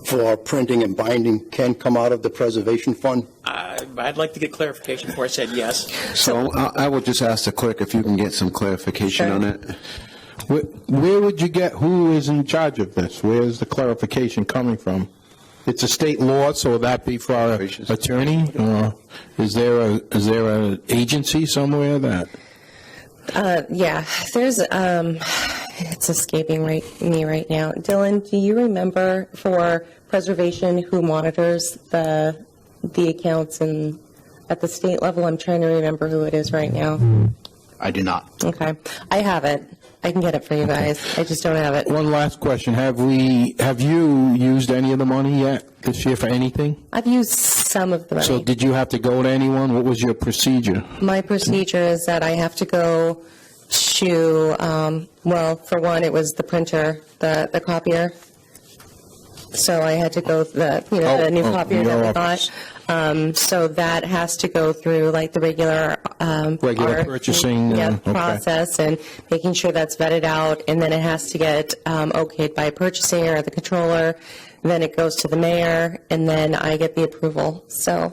H: for printing and binding can come out of the preservation fund?
F: I'd like to get clarification before I said yes.
A: So I would just ask the clerk if you can get some clarification on it.
D: Where would you get, who is in charge of this? Where is the clarification coming from? It's a state law, so would that be for our attorney? Or is there an agency somewhere that?
N: Yeah, there's, it's escaping me right now. Dylan, do you remember for preservation who monitors the accounts and at the state level? I'm trying to remember who it is right now.
K: I do not.
N: Okay. I have it. I can get it for you guys. I just don't have it.
D: One last question. Have you used any of the money yet this year for anything?
N: I've used some of the money.
D: So did you have to go to anyone? What was your procedure?
N: My procedure is that I have to go to, well, for one, it was the printer, the copier. So I had to go the new copier that we got. So that has to go through like the regular
D: Regular
N: RFP,
D: purchasing, okay.
N: process, and making sure that's vetted out, and then it has to get okayed by purchasing or the controller. Then it goes to the mayor, and then I get the approval. So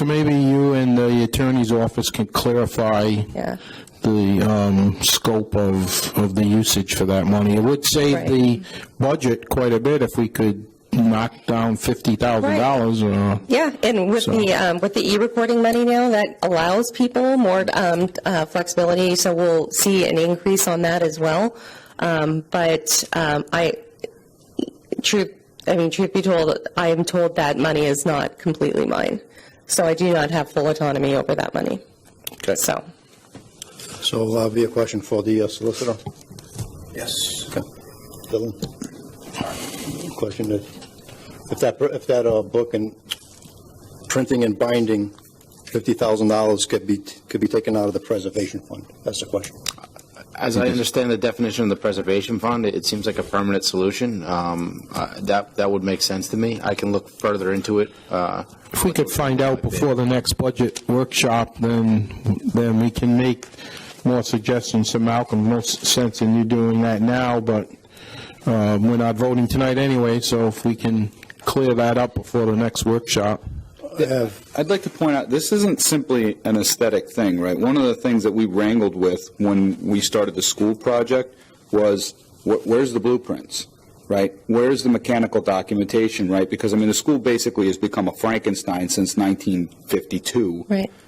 D: maybe you and the attorney's office can clarify
N: yeah.
D: the scope of the usage for that money. It would save
N: Right.
D: the budget quite a bit if we could knock down $50,000 or...
N: Yeah, and with
D: So-
N: the e-recording money now, that allows people more flexibility, so we'll see an increase on that as well. Truth be told, I am told that money is not completely mine, so I do not have full autonomy over that money.
H: Okay.
N: So,
H: So be a question for the solicitor.
J: Yes.
H: Okay. Dylan? Question is, if that book and printing and binding, $50,000 could be taken out of the preservation fund? That's the question.
I: As I understand the definition of the preservation fund, it seems like a permanent solution. That would make sense to me. I can look further into it.
D: If we could find out before the next budget workshop, then we can make more suggestions to Malcolm. No sense in you doing that now, but we're not voting tonight anyway, so if we can clear that up before the next workshop.
G: I'd like to point out, this isn't simply an aesthetic thing, right? One of the things that we wrangled with when we started the school project was, where's the blueprints, right? Where's the mechanical documentation, right? Because, I mean, the school basically has become a Frankenstein since 1952,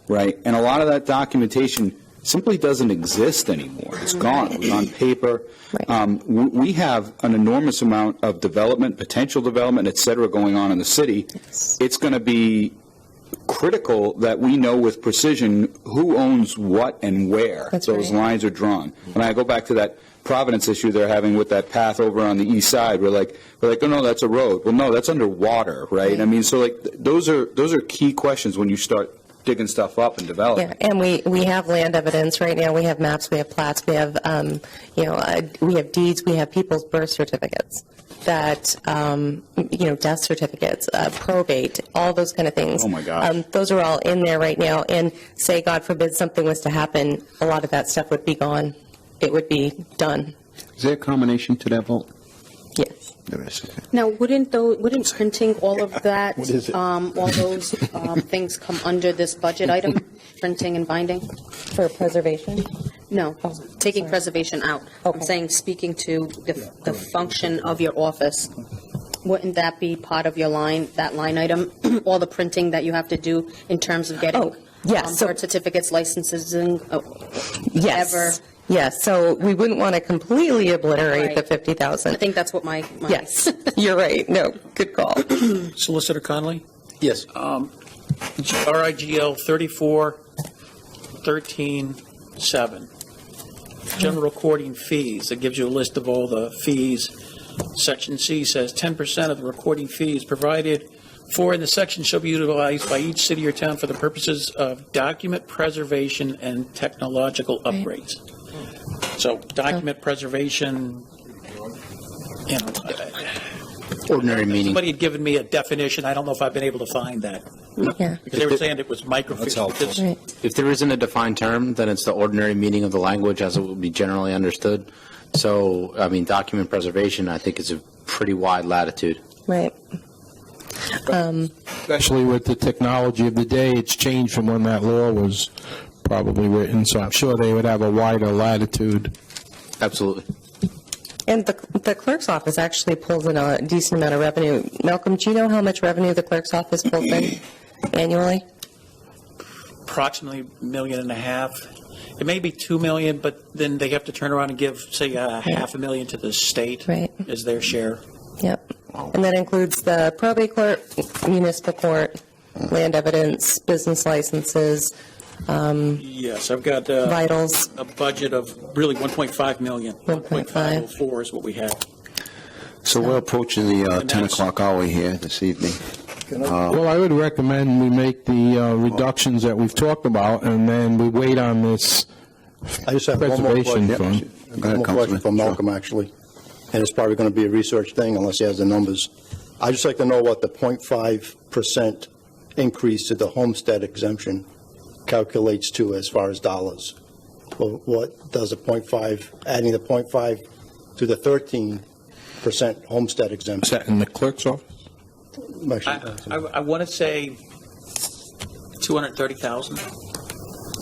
G: right? And a lot of that documentation simply doesn't exist anymore. It's gone. It was on paper. We have an enormous amount of development, potential development, et cetera, going on in the city. It's going to be critical that we know with precision who owns what and where those lines are drawn. When I go back to that Providence issue they're having with that path over on the east side, we're like, oh no, that's a road. Well, no, that's underwater, right? I mean, so like those are key questions when you start digging stuff up and developing.
N: yeah, and we have land evidence right now. We have maps, we have plats, we have we have deeds, we have people's birth certificates, that death certificates, probate, all those kind of things.
G: Oh my gosh.
N: Those are all in there right now. And say, God forbid, something was to happen, a lot of that stuff would be gone. It would be done.
A: Is there a combination to that vote?
N: Yes.
A: There is, okay.
E: Now, wouldn't printing all of that,
H: What is it?
E: all those things come under this budget item, printing and binding?
N: For preservation?
E: No, taking preservation out. I'm saying, speaking to the function of your office, wouldn't that be part of your that line item? All the printing that you have to do in terms of getting
N: yes.
E: birth certificates, licenses, and
N: Yes.
E: whatever?
N: Yes, so we wouldn't want to completely obliterate the 50,000.
E: I think that's what my
N: Yes, you're right. No, good call.
F: Solicitor Connolly?
H: Yes.
F: RIGL 34-13-7. General recording fees. It gives you a list of all the fees. Section C says 10% of the recording fees provided for in the section shall be utilized by each city or town for the purposes of document preservation and technological upgrades. So document preservation,
I: Ordinary meaning.
F: somebody had given me a definition. I don't know if I've been able to find that.
N: Yeah.
F: Because they were saying it was microfiche.
N: Right.
I: If there isn't a defined term, then it's the ordinary meaning of the language as it would be generally understood. So, I mean, document preservation, I think, is a pretty wide latitude.
N: Right.
D: Especially with the technology of the day, it's changed from when that law was probably written, so I'm sure they would have a wider latitude.
I: Absolutely.
N: And the clerk's office actually pulls in a decent amount of revenue. Malcolm, do you know how much revenue the clerk's office pulls in annually?
F: Approximately $1.5 million. It may be $2 million, but then they have to turn around and give, say, $500,000 to the state as their share.
N: Yep. And that includes the probate court, municipal court, land evidence, business licenses,
F: Yes, I've got
N: vitals.
F: a budget of really $1.5 million. 1.504 is what we have.
A: So we're approaching the 10 o'clock hour here this evening.
D: Well, I would recommend we make the reductions that we've talked about, and then we wait on this
H: I just have one more
D: preservation
H: question.
D: fund.
A: Go ahead,
H: One more question
A: Councilman.
H: for Malcolm, actually. And it's probably going to be a research thing unless he has the numbers. I'd just like to know what the 0.5% increase to the homestead exemption calculates to as far as dollars. Well, what does the 0.5, adding the 0.5 to the 13% homestead exemption?
M: Is that in the clerk's office?
F: I want to say 230,000,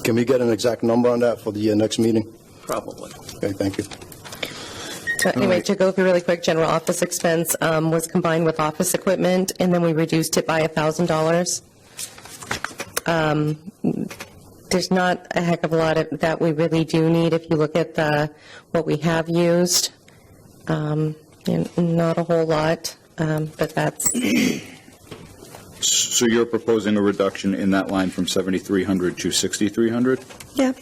H: Can we get an exact number on that for the next meeting?
F: probably.
H: Okay, thank you.
N: So anyway, to go through really quick, general office expense was combined with office equipment, and then we reduced it by $1,000. There's not a heck of a lot of, that we really do need if you look at what we have used. Not a whole lot, but that's,
G: So you're proposing a reduction in that line from 7,300 to 6,300?
N: yeah.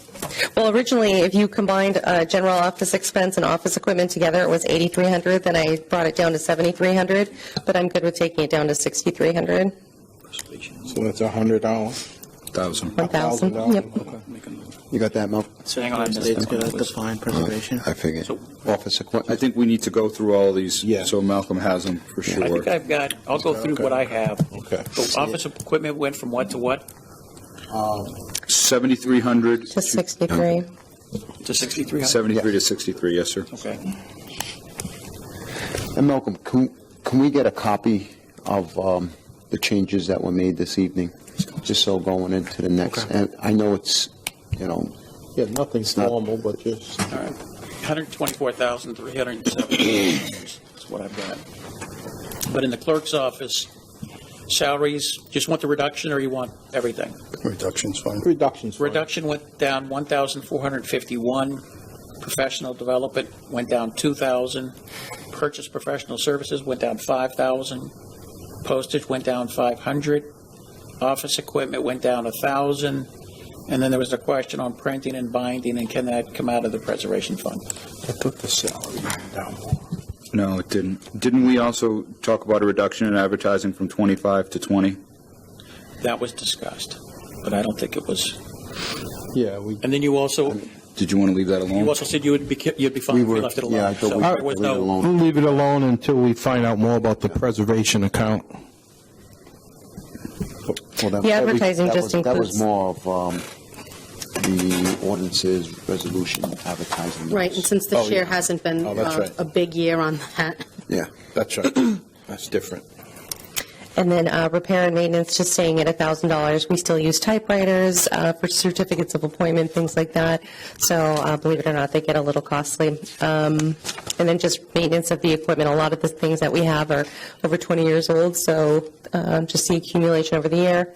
N: Well, originally, if you combined general office expense and office equipment together, it was 8,300. Then I brought it down to 7,300, but I'm good with taking it down to 6,300.
M: So that's $100.
G: 1,000.
N: 1,000, yep.
A: You got that, Mel?
F: So hang on,
B: State's going to define preservation.
A: I figured.
F: So-
A: Office
G: I
A: equipment.
G: think we need to go through all these,
M: Yeah.
G: so Malcolm has them for
F: I
G: sure.
F: think I've got, I'll go through what I have.
M: Okay.
F: So office equipment went from what to what?
G: 7,300
N: To 63.
F: To 6,300?
G: 73 to 63, yes, sir.
F: Okay.
A: And Malcolm, can we get a copy of the changes that were made this evening? Just so going into the next, and I know it's,
M: Yeah, nothing's
A: not-
M: normal, but just,
F: All right. 124,370 is what I've got. But in the clerk's office, salaries, just want the reduction or you want everything?
H: Reduction's fine.
M: reductions. fine.
F: Reduction went down 1,451. Professional development went down 2,000. Purchase professional services went down 5,000. Postage went down 500. Office equipment went down 1,000. And then there was a question on printing and binding, and can that come out of the preservation fund?
M: I took the salary down more.
G: No, it didn't. Didn't we also talk about a reduction in advertising from 25 to 20?
F: That was discussed, but I don't think it was.
M: Yeah, we,
F: And then you also
G: Did you want to leave that alone?
F: said you'd be fine if we left it alone.
A: Yeah, I thought
F: So
A: we
F: there
A: should
F: was
A: leave it
F: no.
A: alone.
D: We'll leave it alone until we find out more about the preservation account.
A: Well,
N: The advertising just
A: That
N: includes-
A: was more of the ordinances, resolution, advertising.
E: Right, and since this year hasn't been
M: Oh, that's right.
E: a big year on that.
A: Yeah.
M: that's right. That's different.
N: And then repair and maintenance, just staying at $1,000. We still use typewriters for certificates of appointment, things like that. So believe it or not, they get a little costly. And then just maintenance of the equipment. A lot of the things that we have are over 20 years old, so just the accumulation over the year.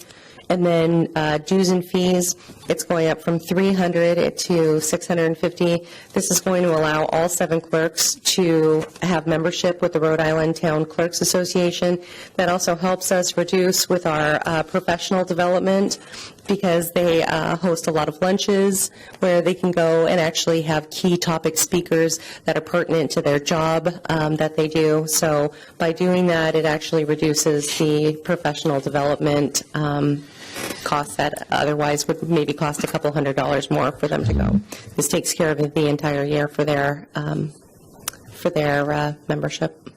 N: And then dues and fees, it's going up from $300 to $650. This is going to allow all 7 clerks to have membership with the Rhode Island Town Clerks Association. That also helps us reduce with our professional development because they host a lot of lunches where they can go and actually have key topic speakers that are pertinent to their job that they do. So by doing that, it actually reduces the professional development costs that otherwise would maybe cost a couple $100 more for them to go. This takes care of it the entire year for their membership.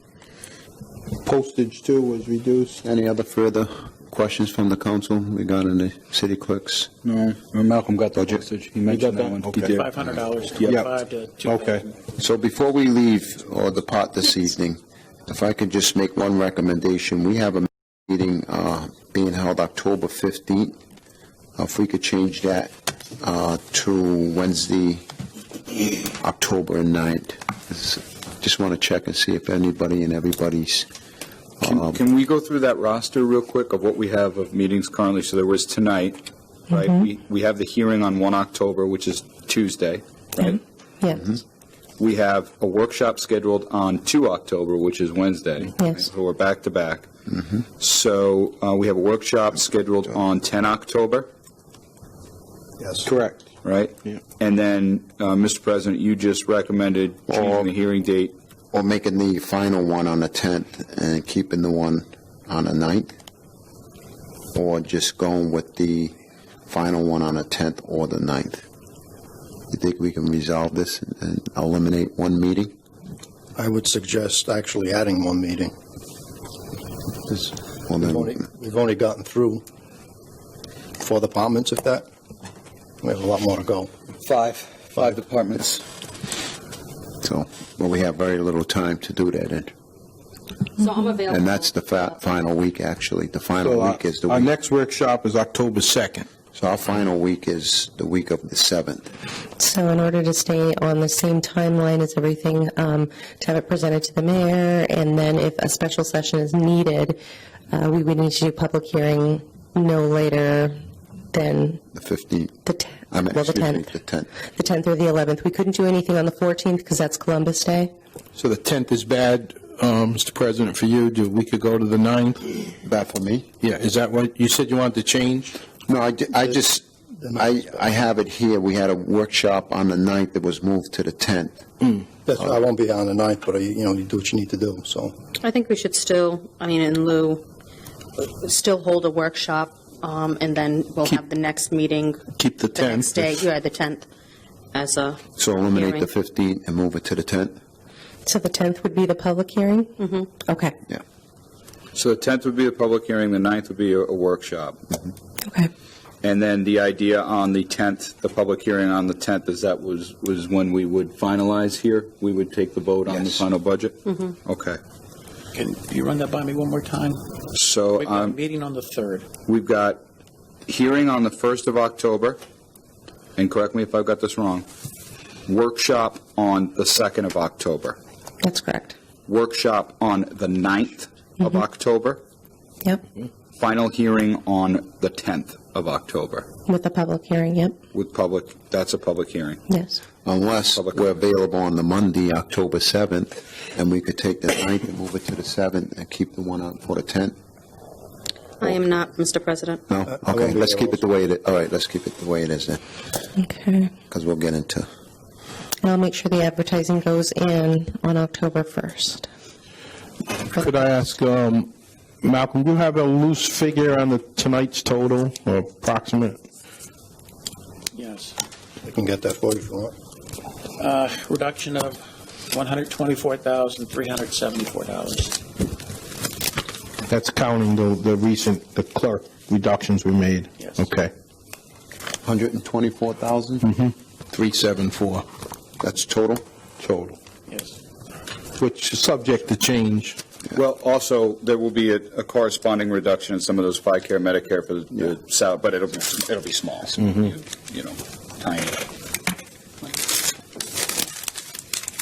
M: Postage, too, was reduced.
A: Any other further questions from the council regarding the city clerks?
G: No, Malcolm got the
A: Budget.
G: postage. He mentioned
M: got
G: that
M: that?
G: one. He
M: Okay.
G: did.
F: $500,
G: Yep.
F: 25 to 2,000.
M: Okay.
A: So before we leave or depart this evening, if I could just make one recommendation, we have a meeting being held October 15th. If we could change that to Wednesday, October 9th. Just want to check and see if anybody and everybody's.
G: Can we go through that roster real quick of what we have of meetings currently? So there was tonight, right? We have the hearing on 1 October, which is Tuesday, right?
N: Yes.
G: We have a workshop scheduled on 2 October, which is Wednesday.
N: Yes.
G: So we're back to back. So we have a workshop scheduled on 10 October,
H: Yes.
M: Correct.
G: right?
M: Yeah.
G: And then, Mr. President, you just recommended changing the hearing date.
A: Or making the final one on the 10th and keeping the one on the 9th? Or just going with the final one on the 10th or the 9th? You think we can resolve this and eliminate one meeting?
H: I would suggest actually adding one meeting.
A: Well, then,
H: We've only gotten through 4 departments, if that. We have a lot more to go.
G: Five departments.
A: So, well, we have very little time to do that,
E: So I'm available.
A: and that's the final week, actually. The final
M: So
A: week is the
M: our
A: week.
M: next workshop is October 2nd.
A: So our final week is the week of the 7th.
N: So in order to stay on the same timeline as everything, to have it presented to the mayor, and then if a special session is needed, we would need to do public hearing no later than
A: The 15th.
N: the 10th.
A: I mean,
N: Well, the
A: excuse me,
N: 10th.
A: the 10th.
N: The 10th or the 11th. We couldn't do anything on the 14th because that's Columbus Day.
D: So the 10th is bad, Mr. President, for you. We could go to the 9th?
A: Bad for me?
D: Yeah, is that what, you said you wanted to change?
A: No, I have it here. We had a workshop on the 9th that was moved to the 10th.
H: I won't be on the 9th, but, you do what you need to do, so.
E: I think we should still, in lieu, still hold a workshop, and then we'll have the next meeting.
D: Keep the
E: The next
D: 10th.
E: day, yeah, the 10th, as a
A: So eliminate
E: hearing.
A: the 15th and move it to the 10th?
N: So the 10th would be the public hearing?
E: Mhm.
N: Okay,
G: So the 10th would be a public hearing, the 9th would be a workshop.
N: okay.
G: And then the idea on the 10th, the public hearing on the 10th, is that was when we would finalize here? We would take the vote on the
A: Yes.
G: final budget?
E: Mhm.
G: Okay.
F: Can you run that by me one more time?
G: So
F: We've got a meeting on the 3rd.
G: we've got hearing on the 1st of October, and correct me if I've got this wrong, workshop on the 2nd of October,
N: That's correct.
G: workshop on the 9th of October,
N: Yep,
G: final hearing on the 10th of October
N: with the public hearing, yep,
G: with public, that's a public hearing.
N: yes.
A: Unless
G: Public
A: we're available on the Monday, October 7th, and we could take the 9th and move it to the 7th and keep the one out for the 10th.
E: I am not, Mr. President.
A: No?
H: I
A: Okay,
H: won't be
A: let's
H: there
A: keep it the way it is. All right, let's keep it the way it is then,
N: Okay.
A: because we'll get into,
N: And I'll make sure the advertising goes in on October 1st.
D: Could I ask, Malcolm, do you have a loose figure on tonight's total, or approximate?
F: Yes.
H: I can get that for you if you want.
F: Reduction of $124,374.
D: That's counting the recent, the clerk reductions we made?
F: Yes.
D: Okay.
A: 124,000?
D: 374
A: That's total?
D: total,
F: Yes.
D: which is subject to change.
G: Well, also, there will be a corresponding reduction in some of those FICARE, Medicare for the South, but it'll be small, tiny.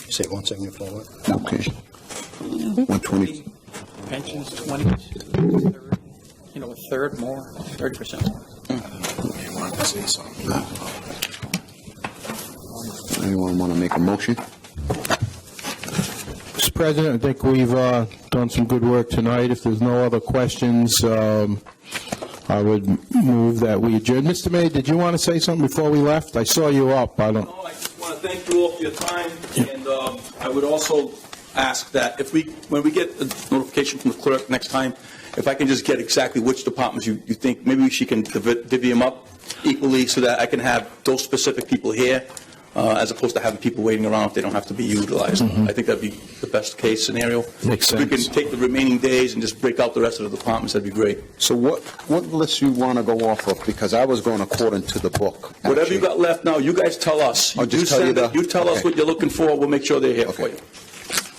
H: You say 174, right?
A: Okay. 120,
F: Pensions, 20, a third more, 30% more.
A: anyone want to make a motion?
D: Mr. President, I think we've done some good work tonight. If there's no other questions, I would move that we adjourn. Mr. Mayor, did you want to say something before we left? I saw you up. I don't.
J: No, I just want to thank you all for your time, and I would also ask that when we get a notification from the clerk next time, if I can just get exactly which departments you think, maybe she can divvy them up equally so that I can have those specific people here, as opposed to having people waiting around if they don't have to be utilized. I think that'd be the best case scenario.
D: Makes
J: If we
D: sense.
J: can take the remaining days and just break out the rest of the departments, that'd be great.
A: So what list you want to go off of? Because I was going according to the book.
J: Whatever you
A: actually.
J: got left now, you guys tell us.
A: I'll just tell you
J: You tell us
A: okay.
J: what you're looking for, we'll make sure they're here for
A: Okay.
J: you.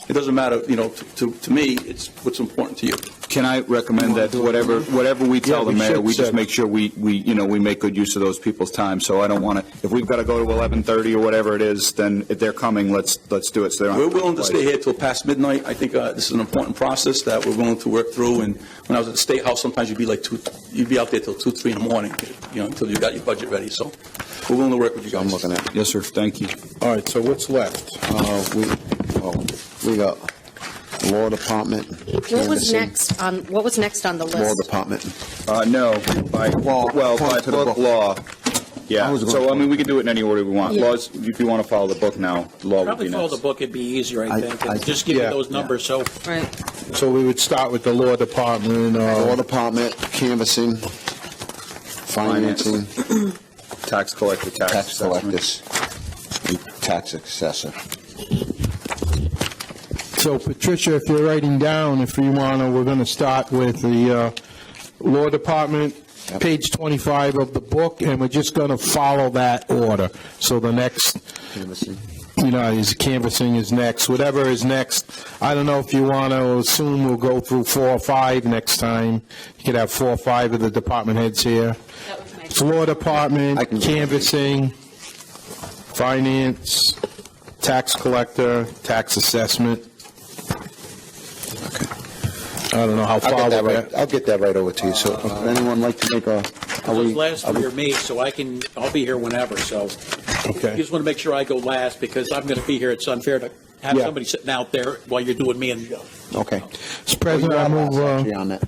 J: It doesn't matter, to me, it's what's important to you.
G: Can I recommend that whatever we tell the
D: we
G: mayor,
D: should
G: we just
D: set-
G: make sure we make good use of those people's time? So I don't want to, if we've got to go to 11:30 or whatever it is, then if they're coming, let's do it so they don't
J: We're
G: have to
J: willing to
G: wait.
J: stay here till past midnight. I think this is an important process that we're willing to work through. And when I was at the State House, sometimes you'd be out there till 2, 3 in the morning, until you got your budget ready. So we're willing to work with you guys.
A: I'm looking at.
G: Yes, sir, thank you.
D: All right, so what's left?
A: We got Law Department.
E: What was next on the
A: Law
E: list?
A: Department.
G: No, by
A: according to the
G: book
A: book.
G: law.
A: I
G: Yeah,
A: was going
G: so
A: for-
G: we can do it in any order we want.
E: Yeah.
G: Laws, if you want to follow the book now, law would
F: Probably
G: be
F: follow the
G: next.
F: book, it'd be easier, I think,
A: I-
F: and just give you
D: yeah.
F: those numbers, so.
E: Right.
D: So we would start with the law department.
A: Law Department, canvassing, financing,
G: Tax collector, tax
A: tax
G: assessment.
A: collectors, and tax assessor.
D: So Patricia, if you're writing down, if you want to, we're going to start with the law department, page 25 of the book, and we're just going to follow that order. So the next, is canvassing is next. Whatever is next, I don't know if you want to assume we'll go through 4 or 5 next time. You could have 4 or 5 of the department heads here. Floor department, canvassing, finance, tax collector, tax assessment. I don't know how far we're at.
A: I'll get that right over to you. So if anyone like to make a...
F: Those last 3 are me, so I'll be here whenever, so.
D: Okay.
F: Just want to make sure I go last, because I'm going to be here. It's unfair to have somebody sitting out there while you're doing me and Joe.
A: Okay.
D: Mr. President, I move,
A: On that.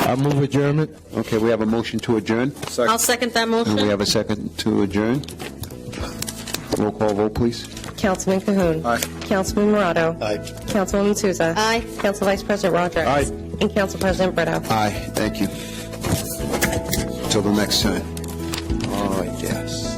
D: I move adjournment.
A: Okay, we have a motion to adjourn,
E: I'll second that
A: and we
E: motion.
A: have a second to adjourn. Roll call vote, please.
N: Councilman Cahoon.
G: Aye.
N: Councilman Morado.
H: Aye.
N: Councilwoman Souza.
E: Aye.
N: Council Vice President Rodrick.
D: Aye.
N: And Council President Brito.
A: Aye, thank you. Till the next time. All right, yes.